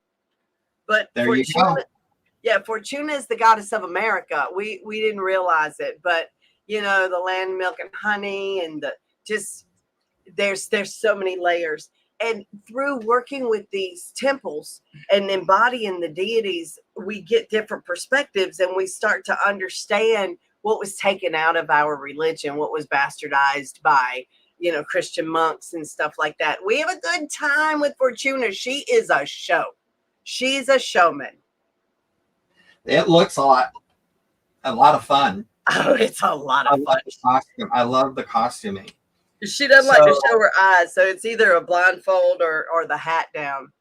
But there Fortuna, you go. Yeah, Fortuna is the goddess of America. We didn't realize it, but you know, the land, milk, and honey, and the just there's so many layers. And through working with these temples and embodying the deities, we get different perspectives, and we start to understand what was taken out of our religion, what was bastardized by, you know, Christian monks and stuff like that. We have a good time with Fortuna. She is a show. She's a showman. It looks a lot of fun. Oh, it's a lot of fun. I love the costuming. She doesn't like to show her eyes, so it's either a blindfold or the hat down.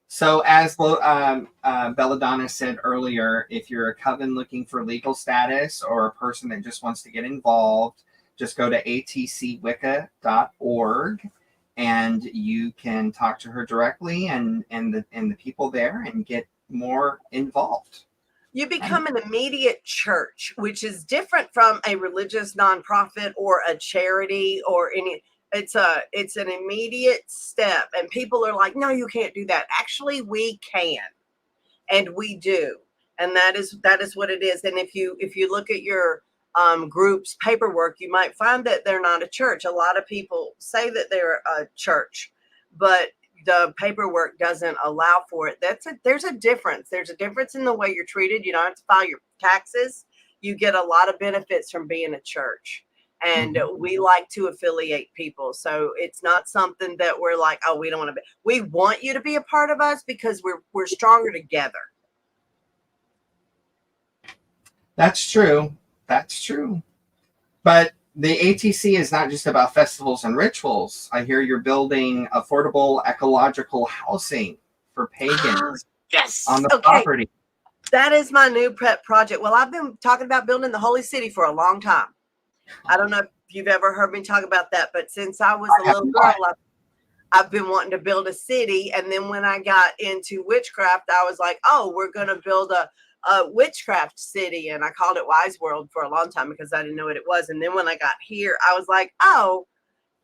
So as Belladonna said earlier, if you're a coven looking for legal status or a person that just wants to get involved, just go to atcwicca.org and you can talk to her directly and the people there and get more involved. You become an immediate church, which is different from a religious nonprofit or a charity or any. It's an immediate step, and people are like, "No, you can't do that." Actually, we can, and we do, and that is what it is. And if you look at your group's paperwork, you might find that they're not a church. A lot of people say that they're a church, but the paperwork doesn't allow for it. There's a difference. There's a difference in the way you're treated. You don't have to file your taxes. You get a lot of benefits from being a church. And we like to affiliate people. So it's not something that we're like, oh, we don't want to be. We want you to be a part of us because we're stronger together. That's true. That's true. But the ATC is not just about festivals and rituals. I hear you're building affordable ecological housing for pagans Yes. on the property. That is my new pet project. Well, I've been talking about building the Holy City for a long time. I don't know if you've ever heard me talk about that, but since I was a little girl, I've been wanting to build a city. And then when I got into witchcraft, I was like, oh, we're going to build a witchcraft city, and I called it Wise World for a long time because I didn't know what it was. And then when I got here, I was like, oh,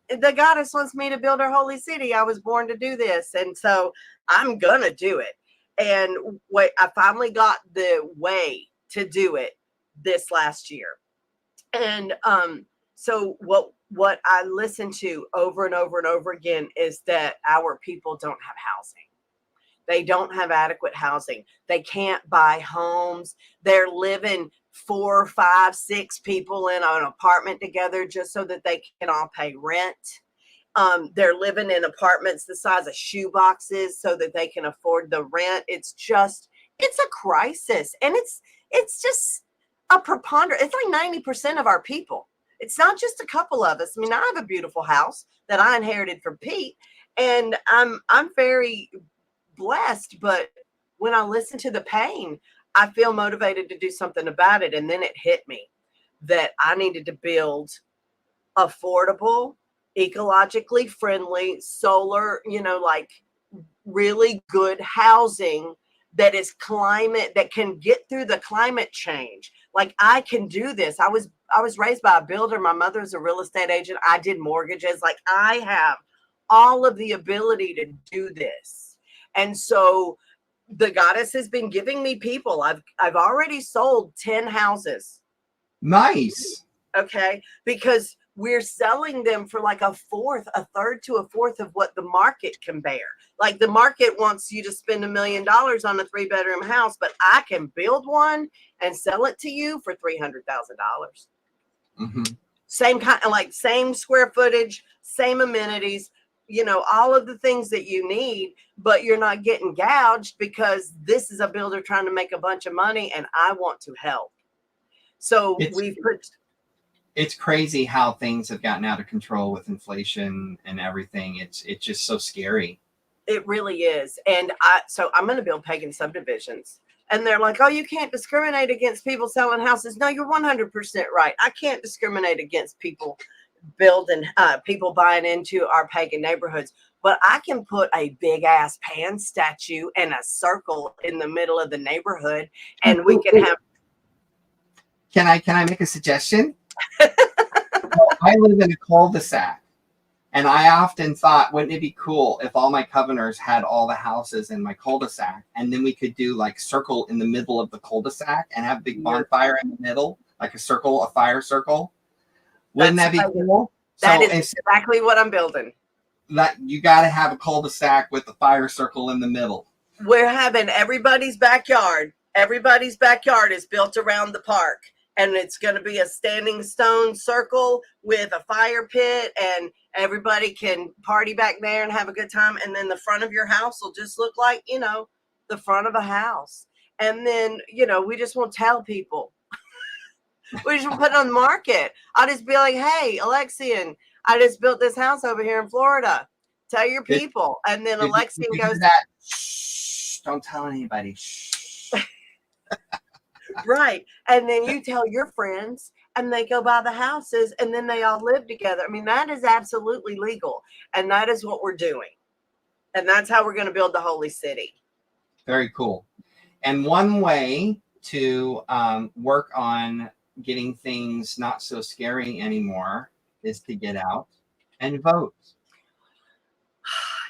the goddess wants me to build her holy city. I was born to do this, and so I'm gonna do it. And I finally got the way to do it this last year. And so what I listen to over and over and over again is that our people don't have housing. They don't have adequate housing. They can't buy homes. They're living 4, 5, 6 people in an apartment together just so that they can all pay rent. They're living in apartments the size of shoe boxes so that they can afford the rent. It's a crisis. And it's just a preponderance. It's like 90% of our people. It's not just a couple of us. I mean, I have a beautiful house that I inherited from Pete, and I'm very blessed, but when I listen to the pain, I feel motivated to do something about it. And then it hit me that I needed to build affordable, ecologically friendly, solar, like really good housing that is that can get through the climate change. Like, I can do this. I was raised by a builder. My mother's a real estate agent. I did mortgages. Like, I have all of the ability to do this. And so the goddess has been giving me people. I've already sold 10 houses. Nice. Okay. Because we're selling them for like a third to a fourth of what the market can bear. Like, the market wants you to spend $1 million on a 3-bedroom house, but I can build one and sell it to you for $300,000. Mm-hmm. Same kind of, like, same square footage, same amenities, all of the things that you need, but you're not getting gouged because this is a builder trying to make a bunch of money and I want to help. So it's crazy how things have gotten out of control with inflation and everything. It's just so scary. It really is. And I'm going to build pagan subdivisions. And they're like, oh, you can't discriminate against people selling houses. No, you're 100% right. I can't discriminate against people people buying into our pagan neighborhoods. but I can put a big ass Pan statue and a circle in the middle of the neighborhood, and we can have. Can I make a suggestion? Well, I live in a cul-de-sac, and I often thought, wouldn't it be cool if all my covenants had all the houses in my cul-de-sac, and then we could do like circle in the middle of the cul-de-sac and have a big bonfire in the middle, like a circle, a fire circle. Wouldn't that be cool? That is exactly what I'm building. That you got to have a cul-de-sac with a fire circle in the middle. We're having everybody's backyard. Everybody's backyard is built around the park. And it's going to be a standing stone circle with a fire pit, and everybody can party back there and have a good time. And then the front of your house will just look like, you know, the front of a house. And then, you know, we just won't tell people. We just won't put it on the market. I'll just be like, hey, Alexian, I just built this house over here in Florida. Tell your people. And then Alexian goes, shh, don't tell anybody. Shh. Right. And then you tell your friends, and they go buy the houses, and then they all live together. I mean, that is absolutely legal. And that is what we're doing. And that's how we're going to build the holy city. Very cool. And one way to work on getting things not so scary anymore is to get out and vote.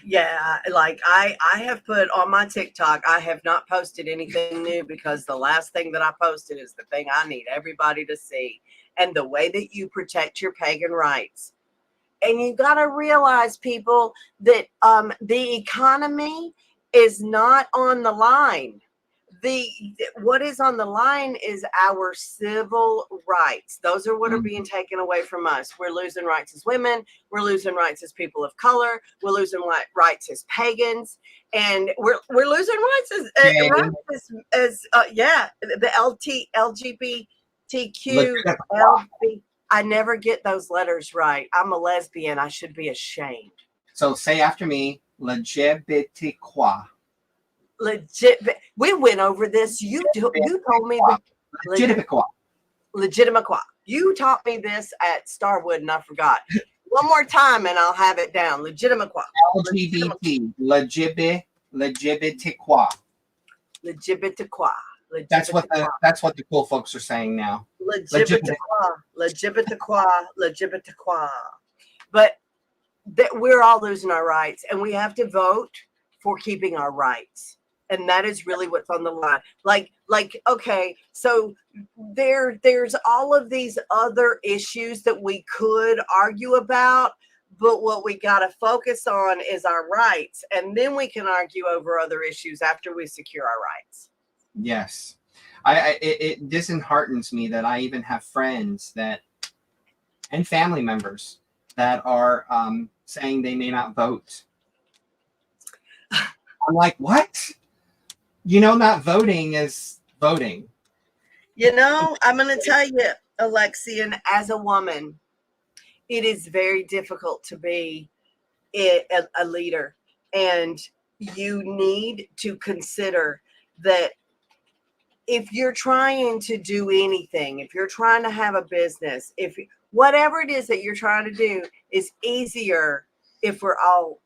Yeah, like I have put on my TikTok, I have not posted anything new, because the last thing that I posted is the thing I need everybody to see, and the way that you protect your pagan rights. And you got to realize, people, that the economy is not on the line. What is on the line is our civil rights. Those are what are being taken away from us. We're losing rights as women. We're losing rights as people of color. We're losing rights as pagans, and we're losing rights as the LGBTQ. I never get those letters right. I'm a lesbian. I should be ashamed. So say after me, LGBTQ. Legit. We went over this. You told me legitimate. You taught me this at Starwood, and I forgot. One more time, and I'll have it down. Legitimate. LGBT. LGBTQ. That's what the cool folks are saying now. Legitimate. But we're all losing our rights, and we have to vote for keeping our rights. And that is really what's on the line. Like, okay, so there's all of these other issues that we could argue about, but what we got to focus on is our rights. And then we can argue over other issues after we secure our rights. Yes. It disheartens me that I even have friends and family members that are saying they may not vote. I'm like, what? You know, not voting is voting. You know, I'm going to tell you, Alexian, as a woman, it is very difficult to be a leader. And you need to consider that if you're trying to do anything, if you're trying to have a business, whatever it is that you're trying to do is easier if we're all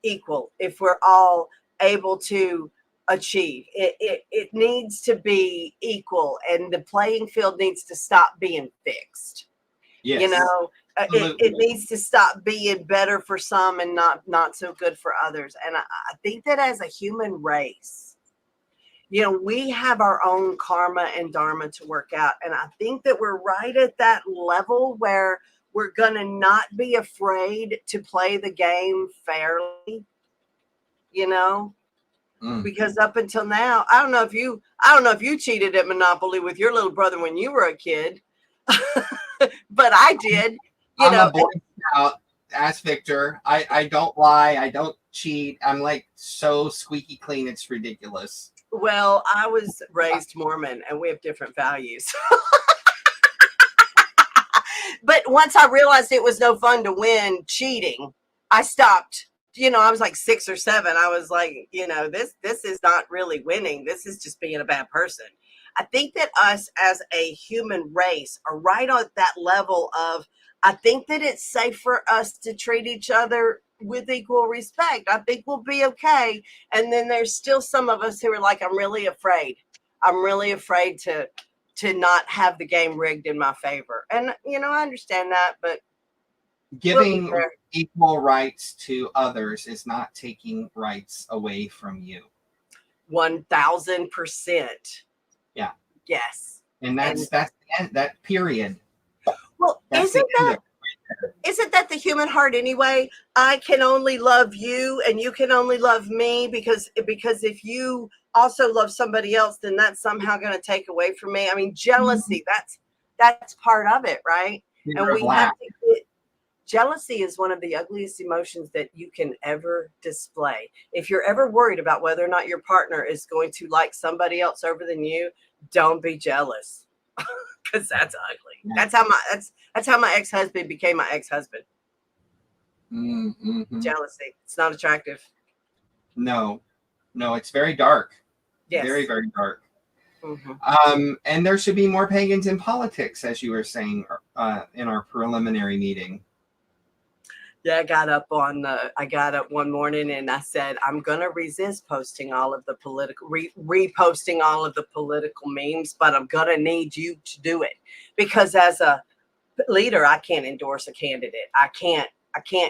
equal, if we're all able to achieve. It needs to be equal, and the playing field needs to stop being fixed. Yes. You know, it needs to stop being better for some and not so good for others. And I think that as a human race, you know, we have our own karma and dharma to work out. And I think that we're right at that level where we're going to not be afraid to play the game fairly, you know, because up until now, I don't know if you cheated at Monopoly with your little brother when you were a kid, but I did. I'm a Boy Scout. Ask Victor. I don't lie. I don't cheat. I'm like so squeaky clean. It's ridiculous. Well, I was raised Mormon, and we have different values. But once I realized it was no fun to win cheating, I stopped. You know, I was like 6 or 7. I was like, you know, this is not really winning. This is just being a bad person. I think that us as a human race are right on that level of, I think that it's safe for us to treat each other with equal respect. I think we'll be okay. And then there's still some of us who are like, I'm really afraid. I'm really afraid to not have the game rigged in my favor. And, you know, I understand that, but giving equal rights to others is not taking rights away from you. 1000%. Yeah. Yes. And that's the end, that period. Well, isn't that the human heart anyway? I can only love you and you can only love me because if you also love somebody else, then that's somehow going to take away from me. I mean, jealousy, that's part of it, right? And we have to get, jealousy is one of the ugliest emotions that you can ever display. If you're ever worried about whether or not your partner is going to like somebody else over than you, don't be jealous. Because that's ugly. That's how my ex-husband became my ex-husband. Mm-hmm. Jealousy. It's not attractive. No, it's very dark. Yes. Very, very dark. Mm-hmm. And there should be more pagans in politics, as you were saying in our preliminary meeting. Yeah, I got up one morning and I said, I'm going to resist posting all of the reposting all of the political memes, but I'm going to need you to do it because as a leader, I can't endorse a candidate. I can't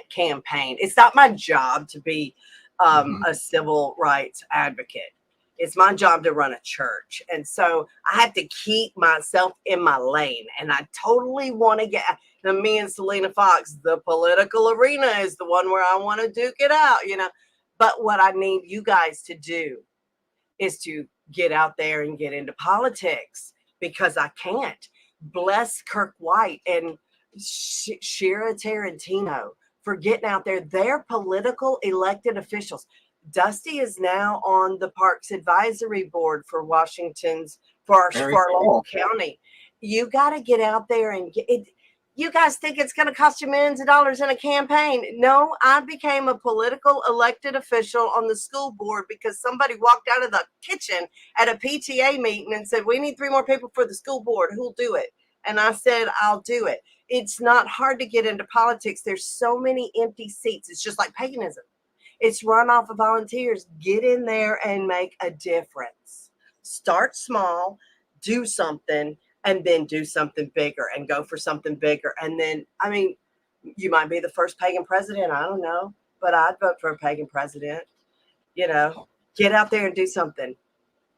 campaign. It's not my job to be a civil rights advocate. It's my job to run a church. And so I have to keep myself in my lane. And I totally want to get, me and Selena Fox, the political arena is the one where I want to duke it out, you know. But what I need you guys to do is to get out there and get into politics because I can't. Bless Kirk White and Shira Tarantino for getting out there. They're political elected officials. Dusty is now on the Parks Advisory Board for our local county. You got to get out there and get it. You guys think it's going to cost you millions of dollars in a campaign? No, I became a political elected official on the school board because somebody walked out of the kitchen at a PTA meeting and said, we need 3 more people for the school board. Who'll do it? And I said, I'll do it. It's not hard to get into politics. There's so many empty seats. It's just like paganism. It's run off of volunteers. Get in there and make a difference. Start small, do something, and then do something bigger and go for something bigger. And then, I mean, you might be the first pagan president. I don't know, but I'd vote for a pagan president. You know, get out there and do something.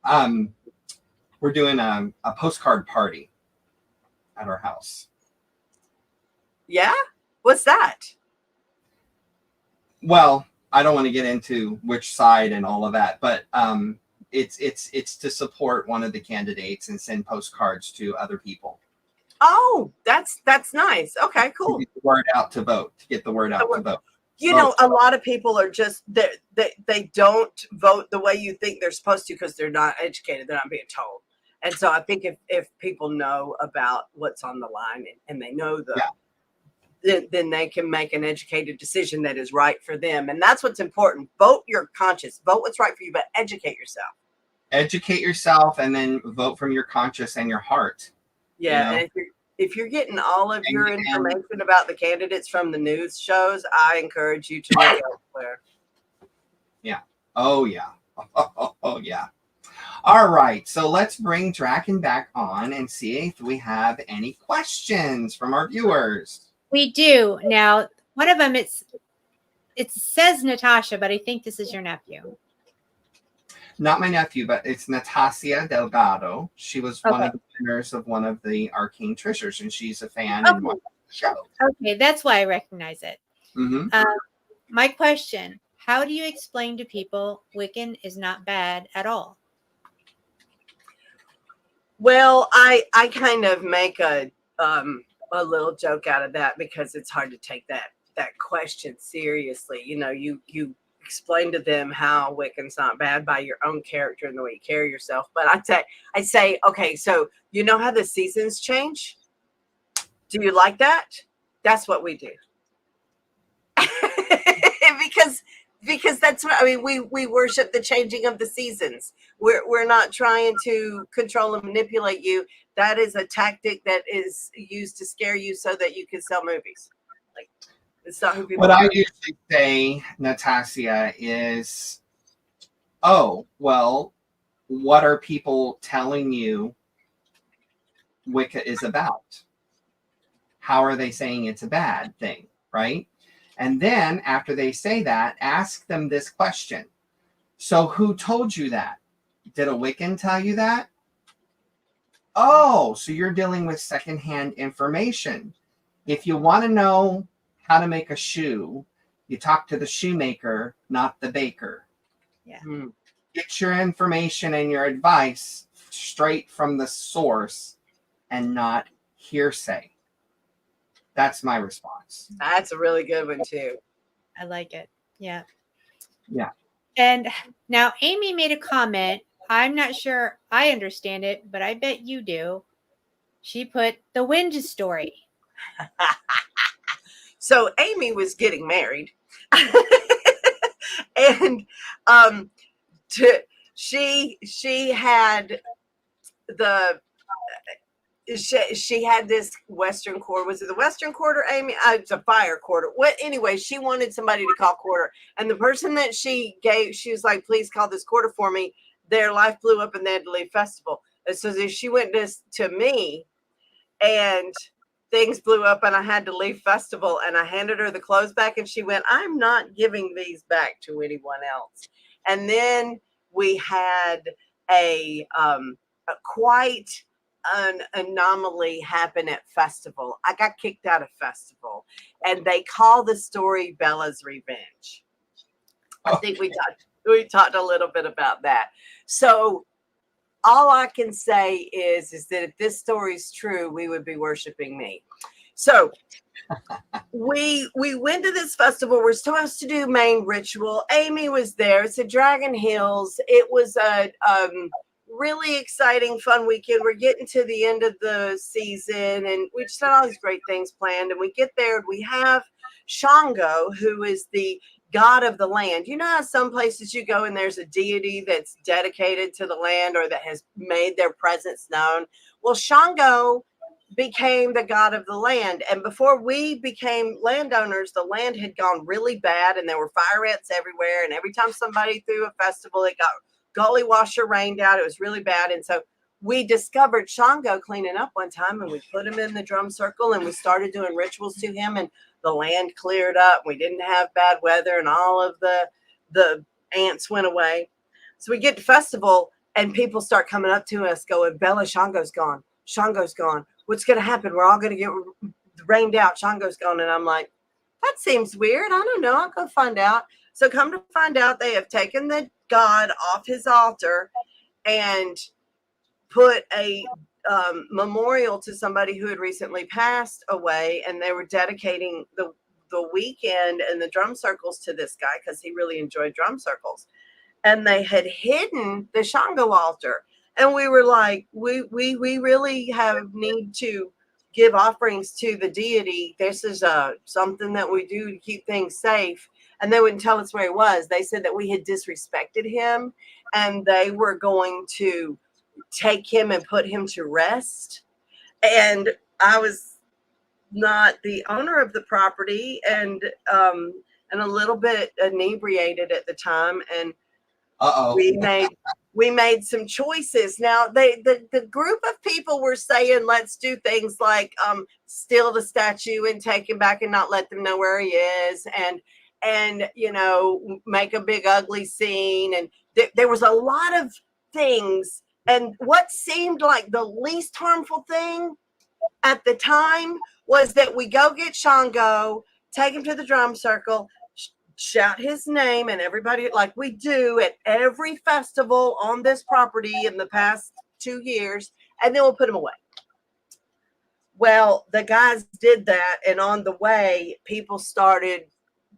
We're doing a postcard party at our house. Yeah? What's that? Well, I don't want to get into which side and all of that, but it's to support one of the candidates and send postcards to other people. Oh, that's nice. Okay, cool. To get the word out to vote. You know, a lot of people are just they don't vote the way you think they're supposed to because they're not educated. They're not being told. And so I think if people know about what's on the line and they know then they can make an educated decision that is right for them. And that's what's important. Vote your conscience. Vote what's right for you, but educate yourself. Educate yourself and then vote from your conscience and your heart. Yeah. You know? And if you're getting all of your information about the candidates from the news shows, I encourage you to look elsewhere. Yeah. Oh, yeah. Oh, yeah. All right. So let's bring Draken back on and see if we have any questions from our viewers. We do. Now, one of them, it says Natasha, but I think this is your nephew. Not my nephew, but it's Natasha Delgado. She was one of the winners of one of the Arcane Treasures, and she's a fan and watches the show. Okay, that's why I recognize it. Mm-hmm. My question, how do you explain to people Wiccan is not bad at all? Well, I kind of make a little joke out of that because it's hard to take that question seriously. You know, you explain to them how Wiccan's not bad by your own character and the way you carry yourself. But I say, okay, so you know how the seasons change? Do you like that? That's what we do. because that's what I mean. We worship the changing of the seasons. We're not trying to control and manipulate you. That is a tactic that is used to scare you so that you can sell movies. It's not who people What are. I usually say, Natasha, is, oh, well, what are people telling you Wicca is about? How are they saying it's a bad thing, right? And then after they say that, ask them this question. So who told you that? Did a Wiccan tell you that? Oh, so you're dealing with secondhand information. If you want to know how to make a shoe, you talk to the shoemaker, not the baker. Yeah. Get your information and your advice straight from the source and not hearsay. That's my response. That's a really good one too. I like it. Yeah. Yeah. And now Amy made a comment. I'm not sure I understand it, but I bet you do. She put the wind story. So Amy was getting married. And she had she had this Western quarter. Was it the Western quarter, Amy? It's a fire quarter. What? Anyway, she wanted somebody to call quarter, and the person that she gave, she was like, "Please call this quarter for me." Their life blew up, and they had to leave festival. And so she went to me, and things blew up, and I had to leave festival. And I handed her the clothes back, and she went, "I'm not giving these back to anyone else." And then we had a quite an anomaly happen at festival. I got kicked out of festival, and they call the story Bella's Revenge. I think we talked a little bit about that. So all I can say is that if this story is true, we would be worshiping me. So we went to this festival. We're supposed to do main ritual. Amy was there. It's at Dragon Hills. It was a really exciting, fun weekend. We're getting to the end of the season, and we just had all these great things planned. And we get there, and we have Shango, who is the god of the land. You know how some places you go and there's a deity that's dedicated to the land or that has made their presence known? Well, Shango became the god of the land. And before we became landowners, the land had gone really bad, and there were fire ants everywhere. And every time somebody threw a festival, it got gully washer rained out. It was really bad. And so we discovered Shango cleaning up one time, and we put him in the drum circle, and we started doing rituals to him, and the land cleared up. We didn't have bad weather, and all of the ants went away. So we get to festival, and people start coming up to us going, "Bella, Shango's gone. Shango's gone. What's going to happen? We're all going to get rained out. Shango's gone." And I'm like, that seems weird. I don't know. I'll go find out. So come to find out, they have taken the god off his altar and put a memorial to somebody who had recently passed away, and they were dedicating the weekend and the drum circles to this guy because he really enjoyed drum circles. And they had hidden the Shango altar, and we were like, we really need to give offerings to the deity. This is something that we do to keep things safe. And they wouldn't tell us where he was. They said that we had disrespected him, and they were going to take him and put him to rest. And I was not the owner of the property, and a little bit inebriated at the time. And we made some choices. Now the group of people were saying, let's do things like steal the statue and take him back and not let them know where he is, and you know, make a big ugly scene. And there was a lot of things. And what seemed like the least harmful thing at the time was that we go get Shango, take him to the drum circle, shout his name, and everybody, like we do at every festival on this property in the past 2 years, and then we'll put him away. Well, the guys did that, and on the way, people started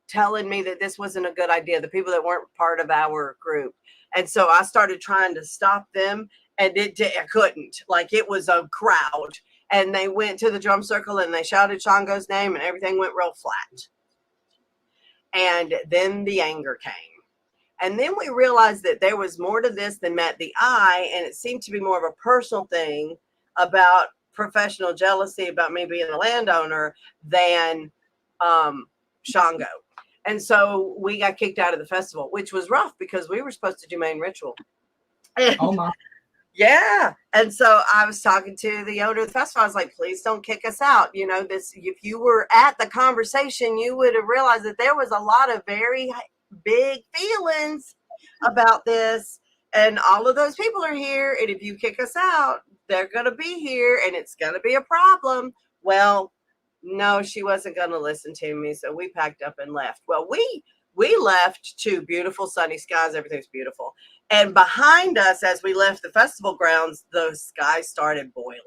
telling me that this wasn't a good idea, the people that weren't part of our group. And so I started trying to stop them, and I couldn't. Like, it was a crowd, and they went to the drum circle, and they shouted Shango's name, and everything went real flat. And then the anger came. And then we realized that there was more to this than met the eye, and it seemed to be more of a personal thing about professional jealousy about me being a landowner than Shango. And so we got kicked out of the festival, which was rough because we were supposed to do main ritual. And, Oh my. yeah. And so I was talking to the owner of the festival. I was like, please don't kick us out. You know, this, if you were at the conversation, you would have realized that there was a lot of very big feelings about this. And all of those people are here. And if you kick us out, they're going to be here and it's going to be a problem. Well, no, she wasn't going to listen to me. So we packed up and left. Well, we left to beautiful sunny skies. Everything's beautiful. And behind us, as we left the festival grounds, the sky started boiling.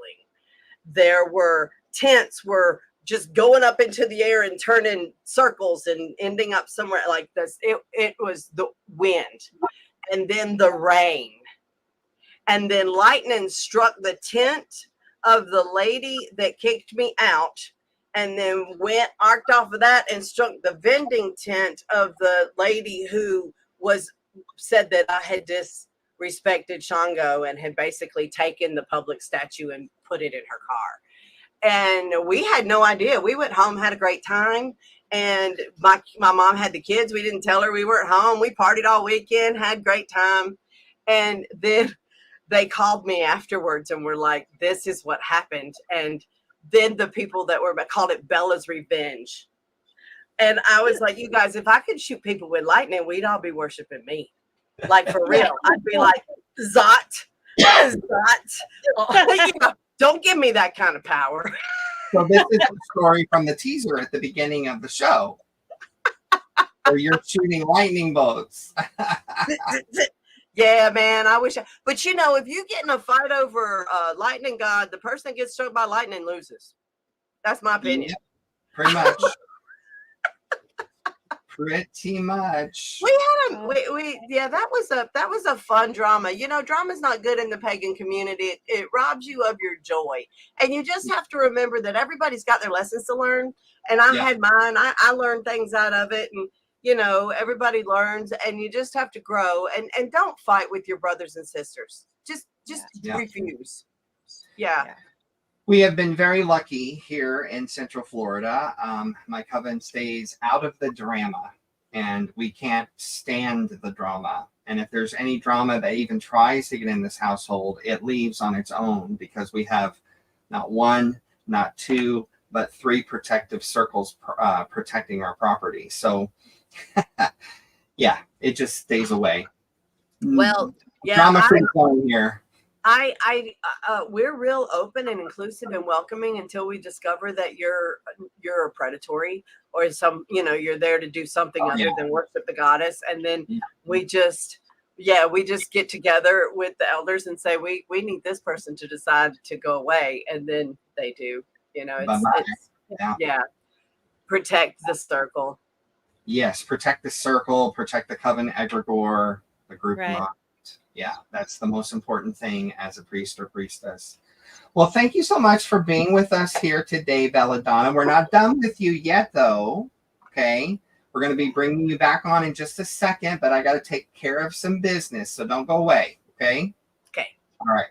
There were tents were just going up into the air and turning circles and ending up somewhere like this. It was the wind and then the rain. And then lightning struck the tent of the lady that kicked me out. And then arced off of that and struck the vending tent of the lady who said that I had disrespected Shango and had basically taken the public statue and put it in her car. And we had no idea. We went home, had a great time. And my mom had the kids. We didn't tell her we were at home. We partied all weekend, had a great time. And then they called me afterwards and were like, this is what happened. And then the people that were called it Bella's Revenge. And I was like, you guys, if I could shoot people with lightning, we'd all be worshiping me. Like, for real. I'd be like, Zot. You know, don't give me that kind of power. So this is the story from the teaser at the beginning of the show. Where you're shooting lightning bolts. Yeah, man, I wish. But you know, if you get in a fight over lightning god, the person that gets struck by lightning loses. That's my opinion. Yeah, pretty much. Pretty much. We had that was a fun drama. You know, drama's not good in the pagan community. It robs you of your joy, and you just have to remember that everybody's got their lessons to learn. And I had mine. I learned things out of it, and you know, everybody learns, and you just have to grow and don't fight with your brothers and sisters. Just refuse. Yeah. We have been very lucky here in Central Florida. My coven stays out of the drama, and we can't stand the drama. And if there's any drama that even tries to get in this household, it leaves on its own because we have not one, not two, but 3 protective circles protecting our property. So yeah, it just stays away. Well, yeah, Drama-free zone here. We're real open and inclusive and welcoming until we discover that you're predatory or you're there to do something other than worship the goddess. And then we just get together with the elders and say, we need this person to decide to go away. And then they do, protect the circle. Yes, protect the circle, protect the coven egregore, the group mind. Yeah, that's the most important thing as a priest or priestess. Well, thank you so much for being with us here today, Belladonna. We're not done with you yet, though. Okay, we're going to be bringing you back on in just a second, but I got to take care of some business, so don't go away. Okay. Okay. All right.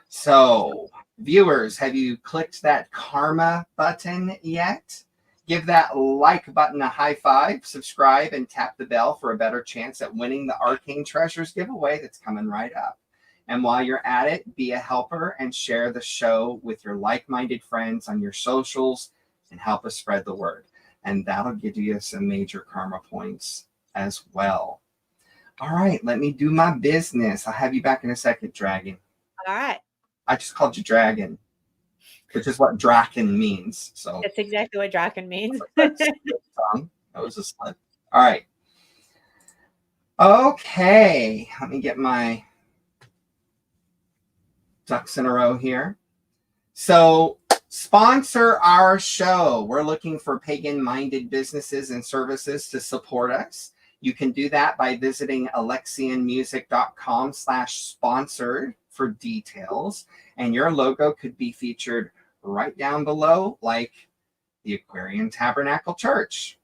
So, viewers, have you clicked that karma button yet? Give that like button a high five, subscribe, and tap the bell for a better chance at winning the Arcane Treasures giveaway that's coming right up. And while you're at it, be a helper and share the show with your like-minded friends on your socials and help us spread the word. And that'll give you some major karma points as well. All right, let me do my business. I'll have you back in a second, Dragon. All right. I just called you Dragon, which is what Draken means. So that's exactly what Draken means. That was a slip. All right. Okay. Let me get my ducks in a row here. So sponsor our show. We're looking for pagan-minded businesses and services to support us. You can do that by visiting alexianmusic.com/sponsored for details. And your logo could be featured right down below, like the aquariantabernaclechurch.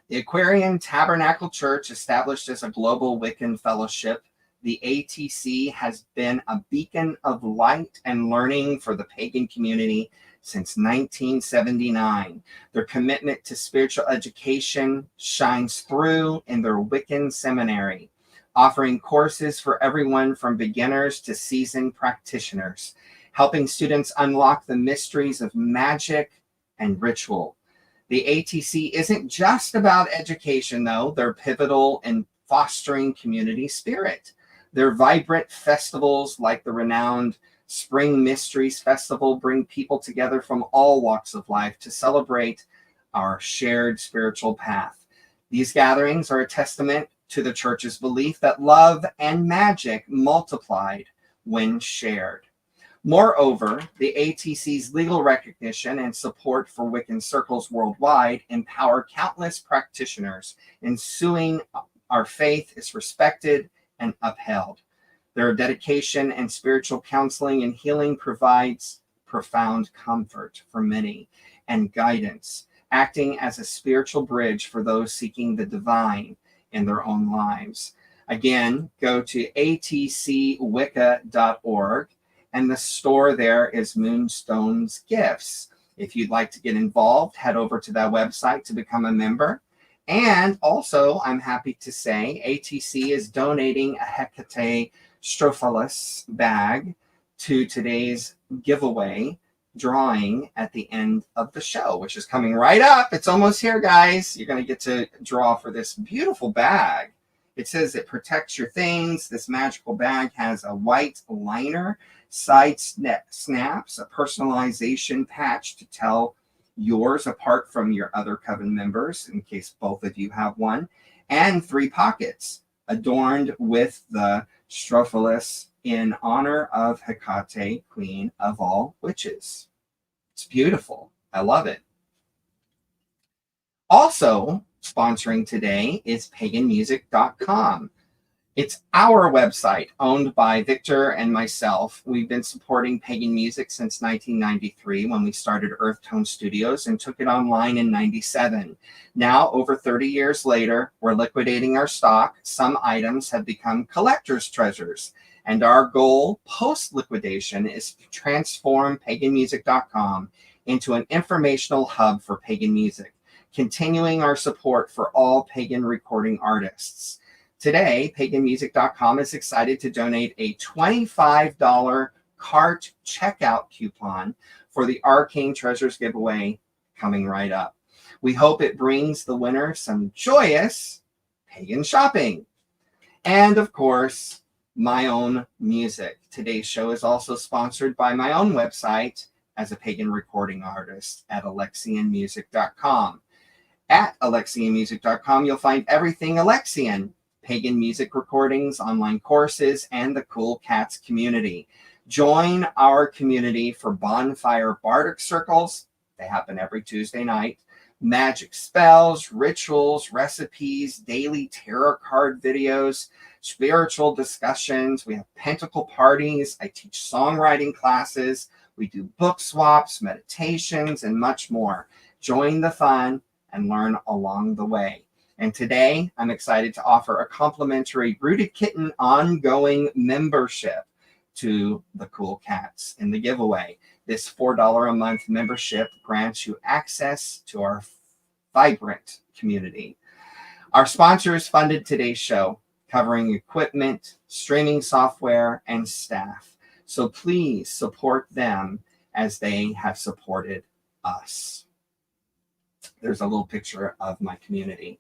The aquariantabernaclechurch, established as a global Wiccan fellowship, the ATC has been a beacon of light and learning for the pagan community since 1979. Their commitment to spiritual education shines through in their Wiccan seminary, offering courses for everyone from beginners to seasoned practitioners, helping students unlock the mysteries of magic and ritual. The ATC isn't just about education, though. They're pivotal in fostering community spirit. Their vibrant festivals, like the renowned Spring Mysteries Festival, bring people together from all walks of life to celebrate our shared spiritual path. These gatherings are a testament to the church's belief that love and magic multiplied when shared. Moreover, the ATC's legal recognition and support for Wiccan circles worldwide empower countless practitioners, ensuring our faith is respected and upheld. Their dedication and spiritual counseling and healing provides profound comfort for many and guidance, acting as a spiritual bridge for those seeking the divine in their own lives. Again, go to atcwicca.org, and the store there is Moonstone's Gifts. If you'd like to get involved, head over to that website to become a member. And also, I'm happy to say ATC is donating a Hecate Strophalis bag to today's giveaway drawing at the end of the show, which is coming right up. It's almost here, guys. You're going to get to draw for this beautiful bag. It says it protects your things. This magical bag has a white liner, side snaps, a personalization patch to tell yours apart from your other coven members, in case both of you have one, and 3 pockets adorned with the Strophalis in honor of Hecate, queen of all witches. It's beautiful. I love it. Also sponsoring today is paganmusic.com. It's our website owned by Victor and myself. We've been supporting pagan music since 1993 when we started Earth Tone Studios and took it online in 97. Now, over 30 years later, we're liquidating our stock. Some items have become collector's treasures. And our goal post-liquidation is to transform paganmusic.com into an informational hub for pagan music, continuing our support for all pagan recording artists. Today, paganmusic.com is excited to donate a $25 cart checkout coupon for the Arcane Treasures giveaway coming right up. We hope it brings the winner some joyous pagan shopping. And of course, my own music. Today's show is also sponsored by my own website as a pagan recording artist at alexianmusic.com. At alexianmusic.com, you'll find everything Alexian: pagan music recordings, online courses, and the Cool Cats community. Join our community for bonfire bardic circles. They happen every Tuesday night. Magic spells, rituals, recipes, daily tarot card videos, spiritual discussions. We have pentacle parties. I teach songwriting classes. We do book swaps, meditations, and much more. Join the fun and learn along the way. And today, I'm excited to offer a complimentary Rooted Kitten ongoing membership to the Cool Cats in the giveaway. This $4 a month membership grants you access to our vibrant community. Our sponsors funded today's show, covering equipment, streaming software, and staff. So please support them as they have supported us. There's a little picture of my community.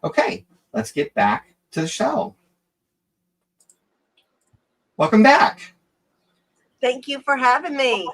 Okay, let's get back to the show. Welcome back. Thank you for having me.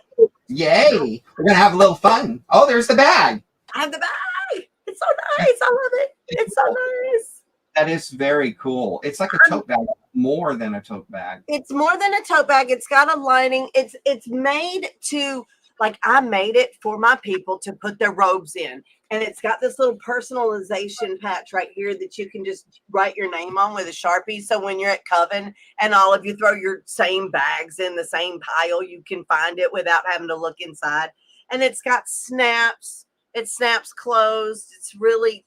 Yay! We're going to have a little fun. Oh, there's the bag. I have the bag. It's so nice. I love it. It's so nice. That is very cool. It's like a tote bag, more than a tote bag. It's more than a tote bag. It's got a lining. It's made to, like, I made it for my people to put their robes in. And it's got this little personalization patch right here that you can just write your name on with a Sharpie. So when you're at Coven and all of you throw your same bags in the same pile, you can find it without having to look inside. And it's got snaps. It snaps closed. It's really,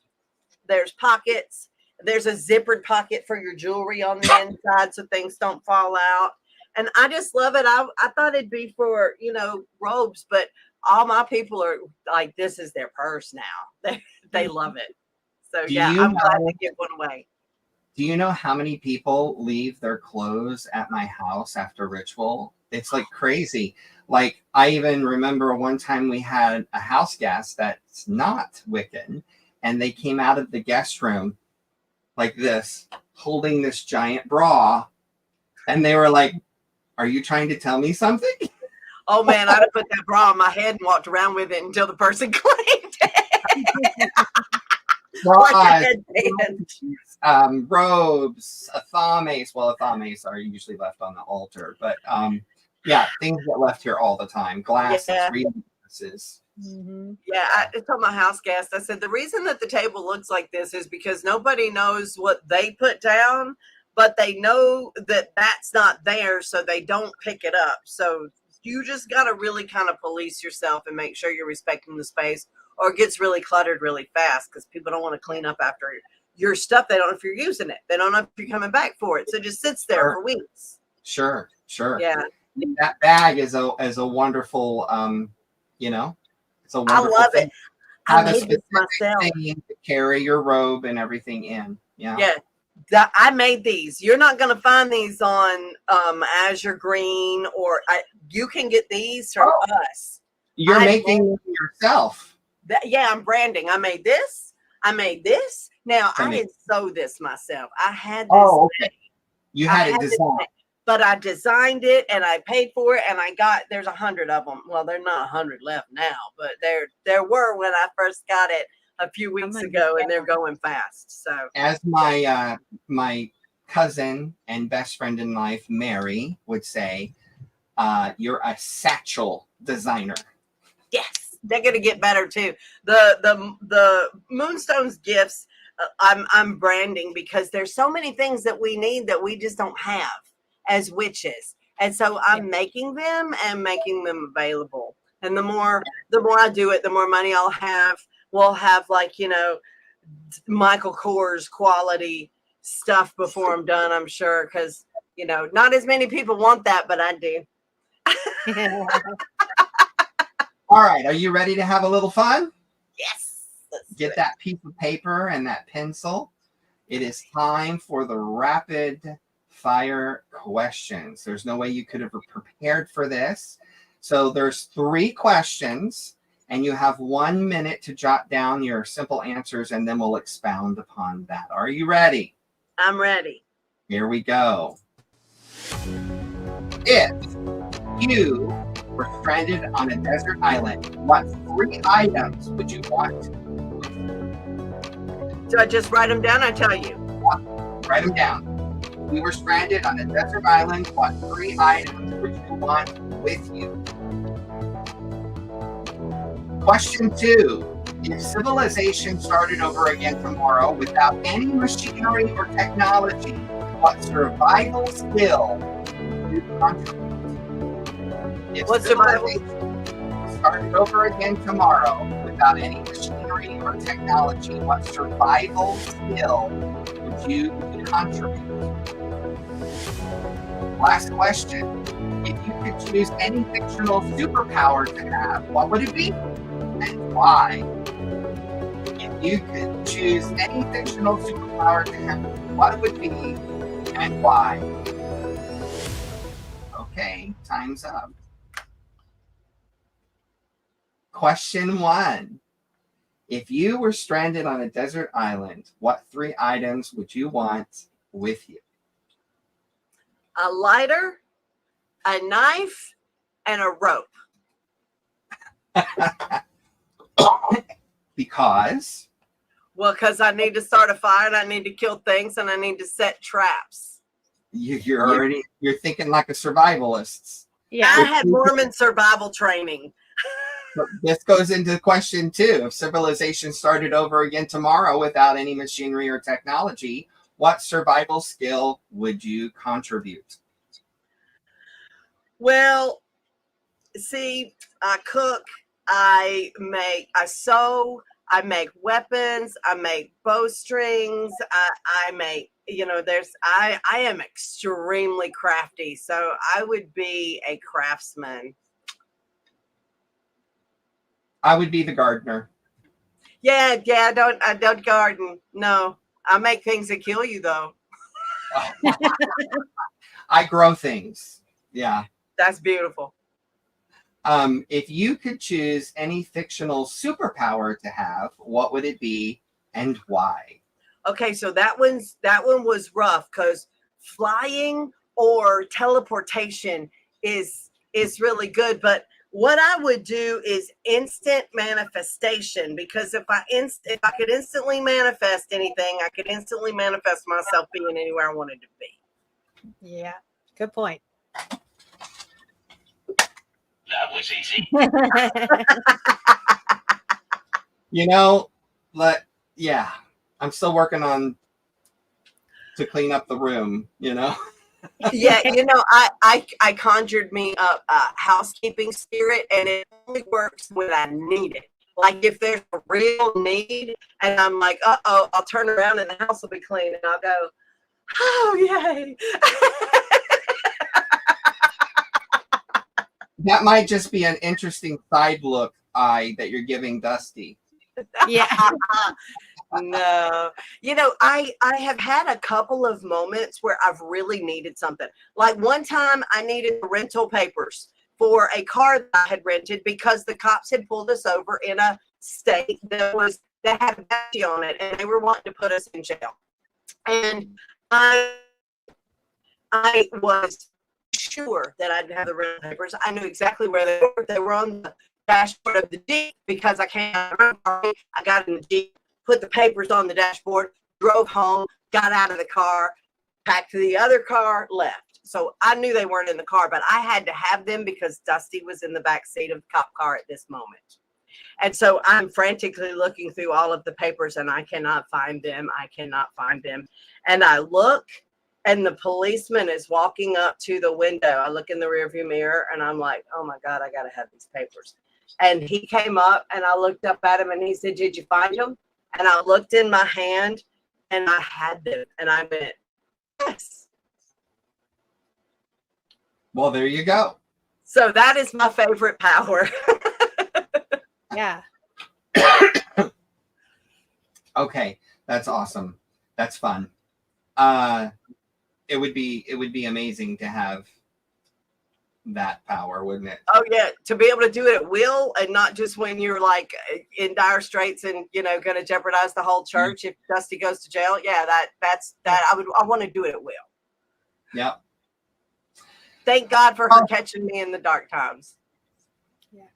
there's pockets. There's a zippered pocket for your jewelry on the inside so things don't fall out. And I just love it. I thought it'd be for, robes, but all my people are like, this is their purse now. They love it. So I'm glad to give one away. Do you know how many people leave their clothes at my house after ritual? It's like crazy. Like, I even remember one time we had a house guest that's not Wiccan, and they came out of the guest room like this, holding this giant bra. And they were like, are you trying to tell me something? Oh, man, I'd have put that bra on my head and walked around with it until the person claimed it. Robes, athames. Well, athames are usually left on the altar, but things get left here all the time. Glasses, reading glasses. Mm-hmm. Yeah, I told my house guest, I said, the reason that the table looks like this is because nobody knows what they put down, but they know that that's not there, so they don't pick it up. So you just got to really kind of police yourself and make sure you're respecting the space, or it gets really cluttered really fast because people don't want to clean up after your stuff. They don't know if you're using it. They don't know if you're coming back for it. So it just sits there for weeks. Sure. Yeah. That bag is a wonderful, it's a wonderful I love thing. it. I made this myself. Thing to carry your robe and everything in. Yeah. I made these. You're not going to find these on Azure Green, or you can get these from us. You're making them yourself. I'm branding. I made this. Now, I didn't sew this myself. I had this. Oh, okay. You had it designed. But I designed it and I paid for it, and there's 100 of them. Well, there's not 100 left now, but there were when I first got it a few weeks ago, and they're going fast. So as my my cousin and best friend in life, Mary, would say, you're a satchel designer. Yes, they're gonna get better too. The Moonstone's gifts, I'm branding because there's so many things that we need that we just don't have as witches, and so I'm making them and making them available. And the more I do it, the more money I'll have. We'll have Michael Kors quality stuff before I'm done, I'm sure, because not as many people want that, but I do. All right, are you ready to have a little fun? Yes. Get that piece of paper and that pencil. It is time for the rapid fire questions. There's no way you could have prepared for this. So there's 3 questions, and you have 1 minute to jot down your simple answers, and then we'll expound upon that. Are you ready? I'm ready. Here we go. If you were stranded on a desert island, what 3 items would you want? Do I just write them down? I tell you. Write them down. We were stranded on a desert island. What 3 items would you want with you? Question 2. If civilization started over again tomorrow without any machinery or technology, what survival skill would you contribute? If civilization started over again tomorrow without any machinery or technology, what survival skill would you contribute? Last question. If you could choose any fictional superpower to have, what would it be and why? If you could choose any fictional superpower to have, what would it be and why? Okay, time's up. Question 1. If you were stranded on a desert island, what 3 items would you want with you? A lighter, a knife, and a rope. Because? Well, because I need to start a fire, and I need to kill things, and I need to set traps. You're thinking like a survivalist. Yeah. I had Mormon survival training. This goes into question 2. If civilization started over again tomorrow without any machinery or technology, what survival skill would you contribute? Well, see, I cook, I sew, I make weapons. I make bowstrings. I make, I am extremely crafty. So I would be a craftsman. I would be the gardener. Yeah. I don't garden. No, I make things that kill you though. I grow things. Yeah. That's beautiful. If you could choose any fictional superpower to have, what would it be and why? Okay, so that one was rough because flying or teleportation is really good. But what I would do is instant manifestation, because if I could instantly manifest anything, I could instantly manifest myself being anywhere I wanted to be. Yeah, good point. That was easy. I'm still working on to clean up the room, Yeah, I conjured me up a housekeeping spirit, and it only works when I need it. Like if there's a real need and I'm like, uh-oh, I'll turn around and the house will be clean and I'll go, oh, yay. That might just be an interesting side look eye that you're giving Dusty. Yeah. No, I have had a couple of moments where I've really needed something. Like one time I needed rental papers for a car that I had rented because the cops had pulled us over in a state that had a battery on it, and they were wanting to put us in jail. And I was sure that I'd have the rental papers. I knew exactly where they were. They were on the dashboard of the Jeep because I came out of the car. I got in the Jeep, put the papers on the dashboard, drove home, got out of the car, packed to the other car, left. So I knew they weren't in the car, but I had to have them because Dusty was in the back seat of the cop car at this moment. And so I'm frantically looking through all of the papers and I cannot find them. And I look, and the policeman is walking up to the window. I look in the rearview mirror and I'm like, oh my God, I got to have these papers. And he came up and I looked up at him and he said, did you find them? And I looked in my hand and I had them. And I went, yes. Well, there you go. So that is my favorite power. Yeah. Okay. That's awesome. That's fun. It would be amazing to have that power, wouldn't it? Oh yeah, to be able to do it at will and not just when you're like in dire straits and going to jeopardize the whole church. Mm-hmm. If Dusty goes to jail, yeah, that's I want to do it at will. Yep. Thank God for her catching me in the dark times. Yeah.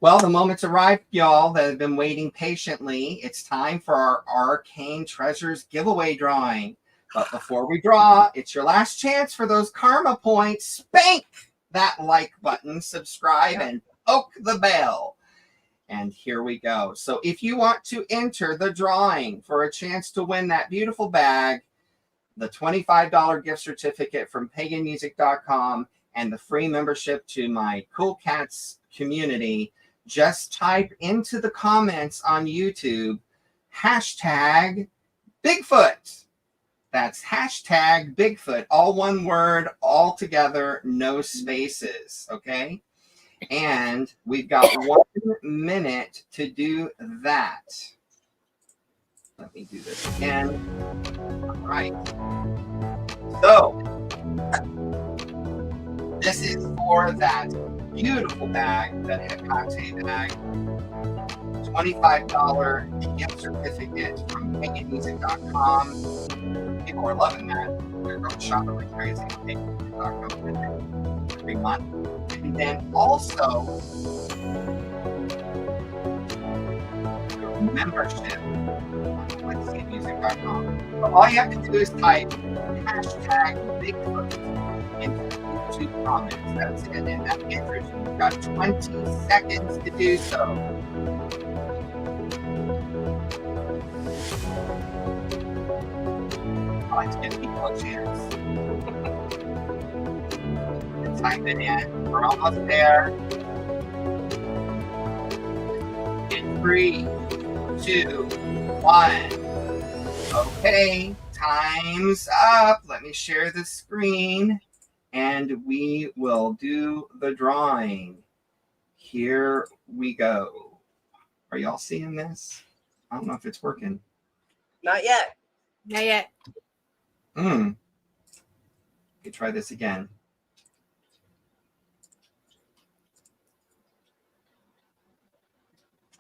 Well, the moment's arrived, y'all, that have been waiting patiently. It's time for our Arcane Treasures giveaway drawing. But before we draw, it's your last chance for those karma points. Spank that like button, subscribe, and poke the bell. And here we go. So if you want to enter the drawing for a chance to win that beautiful bag, the $25 gift certificate from paganmusic.com, and the free membership to my Cool Cats community, just type into the comments on YouTube, hashtag Bigfoot. That's hashtag Bigfoot, all one word, all together, no spaces, okay? And we've got 1 minute to do that. Let me do this again. All right. So, this is for that beautiful bag, that Hecate bag. $25 gift certificate from paganmusic.com. People are loving that. They're going shopping like crazy on paganmusic.com every month. And then also your membership on esteemed.com. So all you have to do is type hashtag Bigfoot into the YouTube comments. That's it. And that answers you. You've got 20 seconds to do so. I like to give people a chance. Type it in. We're almost there. In 3, 2, 1. Okay, time's up. Let me share the screen and we will do the drawing. Here we go. Are y'all seeing this? I don't know if it's working. Not yet. Not yet. Okay, try this again.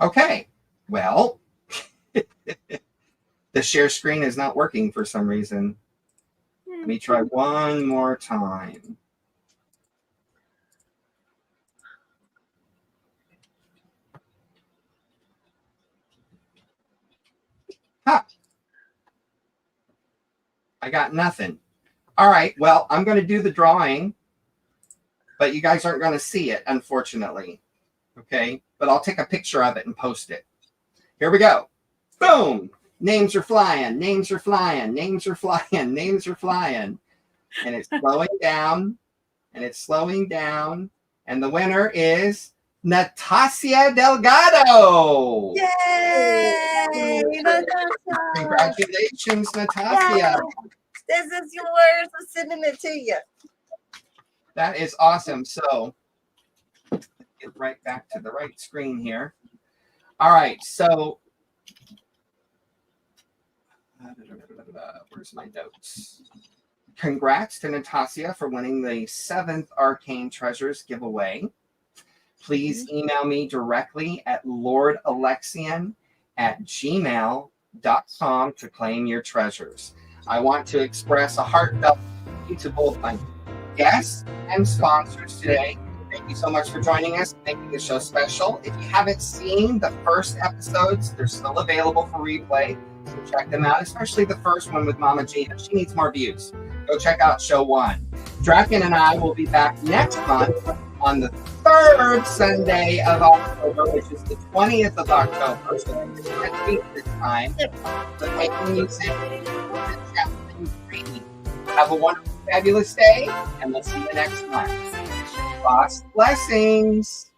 Okay, well, the share screen is not working for some reason. Let me try one more time. Ha! I got nothing. All right, well, I'm going to do the drawing, but you guys aren't going to see it, unfortunately. Okay, but I'll take a picture of it and post it. Here we go. Boom! Names are flying, names are flying, names are flying, names are flying. And it's slowing down, and it's slowing down. And the winner is Natasha Delgado. Yay! Congratulations, Natasha. Yay. This is yours. I'm sending it to you. That is awesome. So, get right back to the right screen here. All right, so where's my notes? Congrats to Natasha for winning the 7th Arcane Treasures giveaway. Please email me directly at lordalexian@gmail.com to claim your treasures. I want to express a heartfelt thank you to both my guests and sponsors today. Thank you so much for joining us, making the show special. If you haven't seen the first episodes, they're still available for replay. So check them out, especially the first one with Mama Gina. She needs more views. Go check out show 1. Draken and I will be back next month on the 3rd Sunday of October, which is the 20th of October. So it's next week this time. So making music. Have a wonderful, fabulous day, and we'll see you next month. Lost blessings.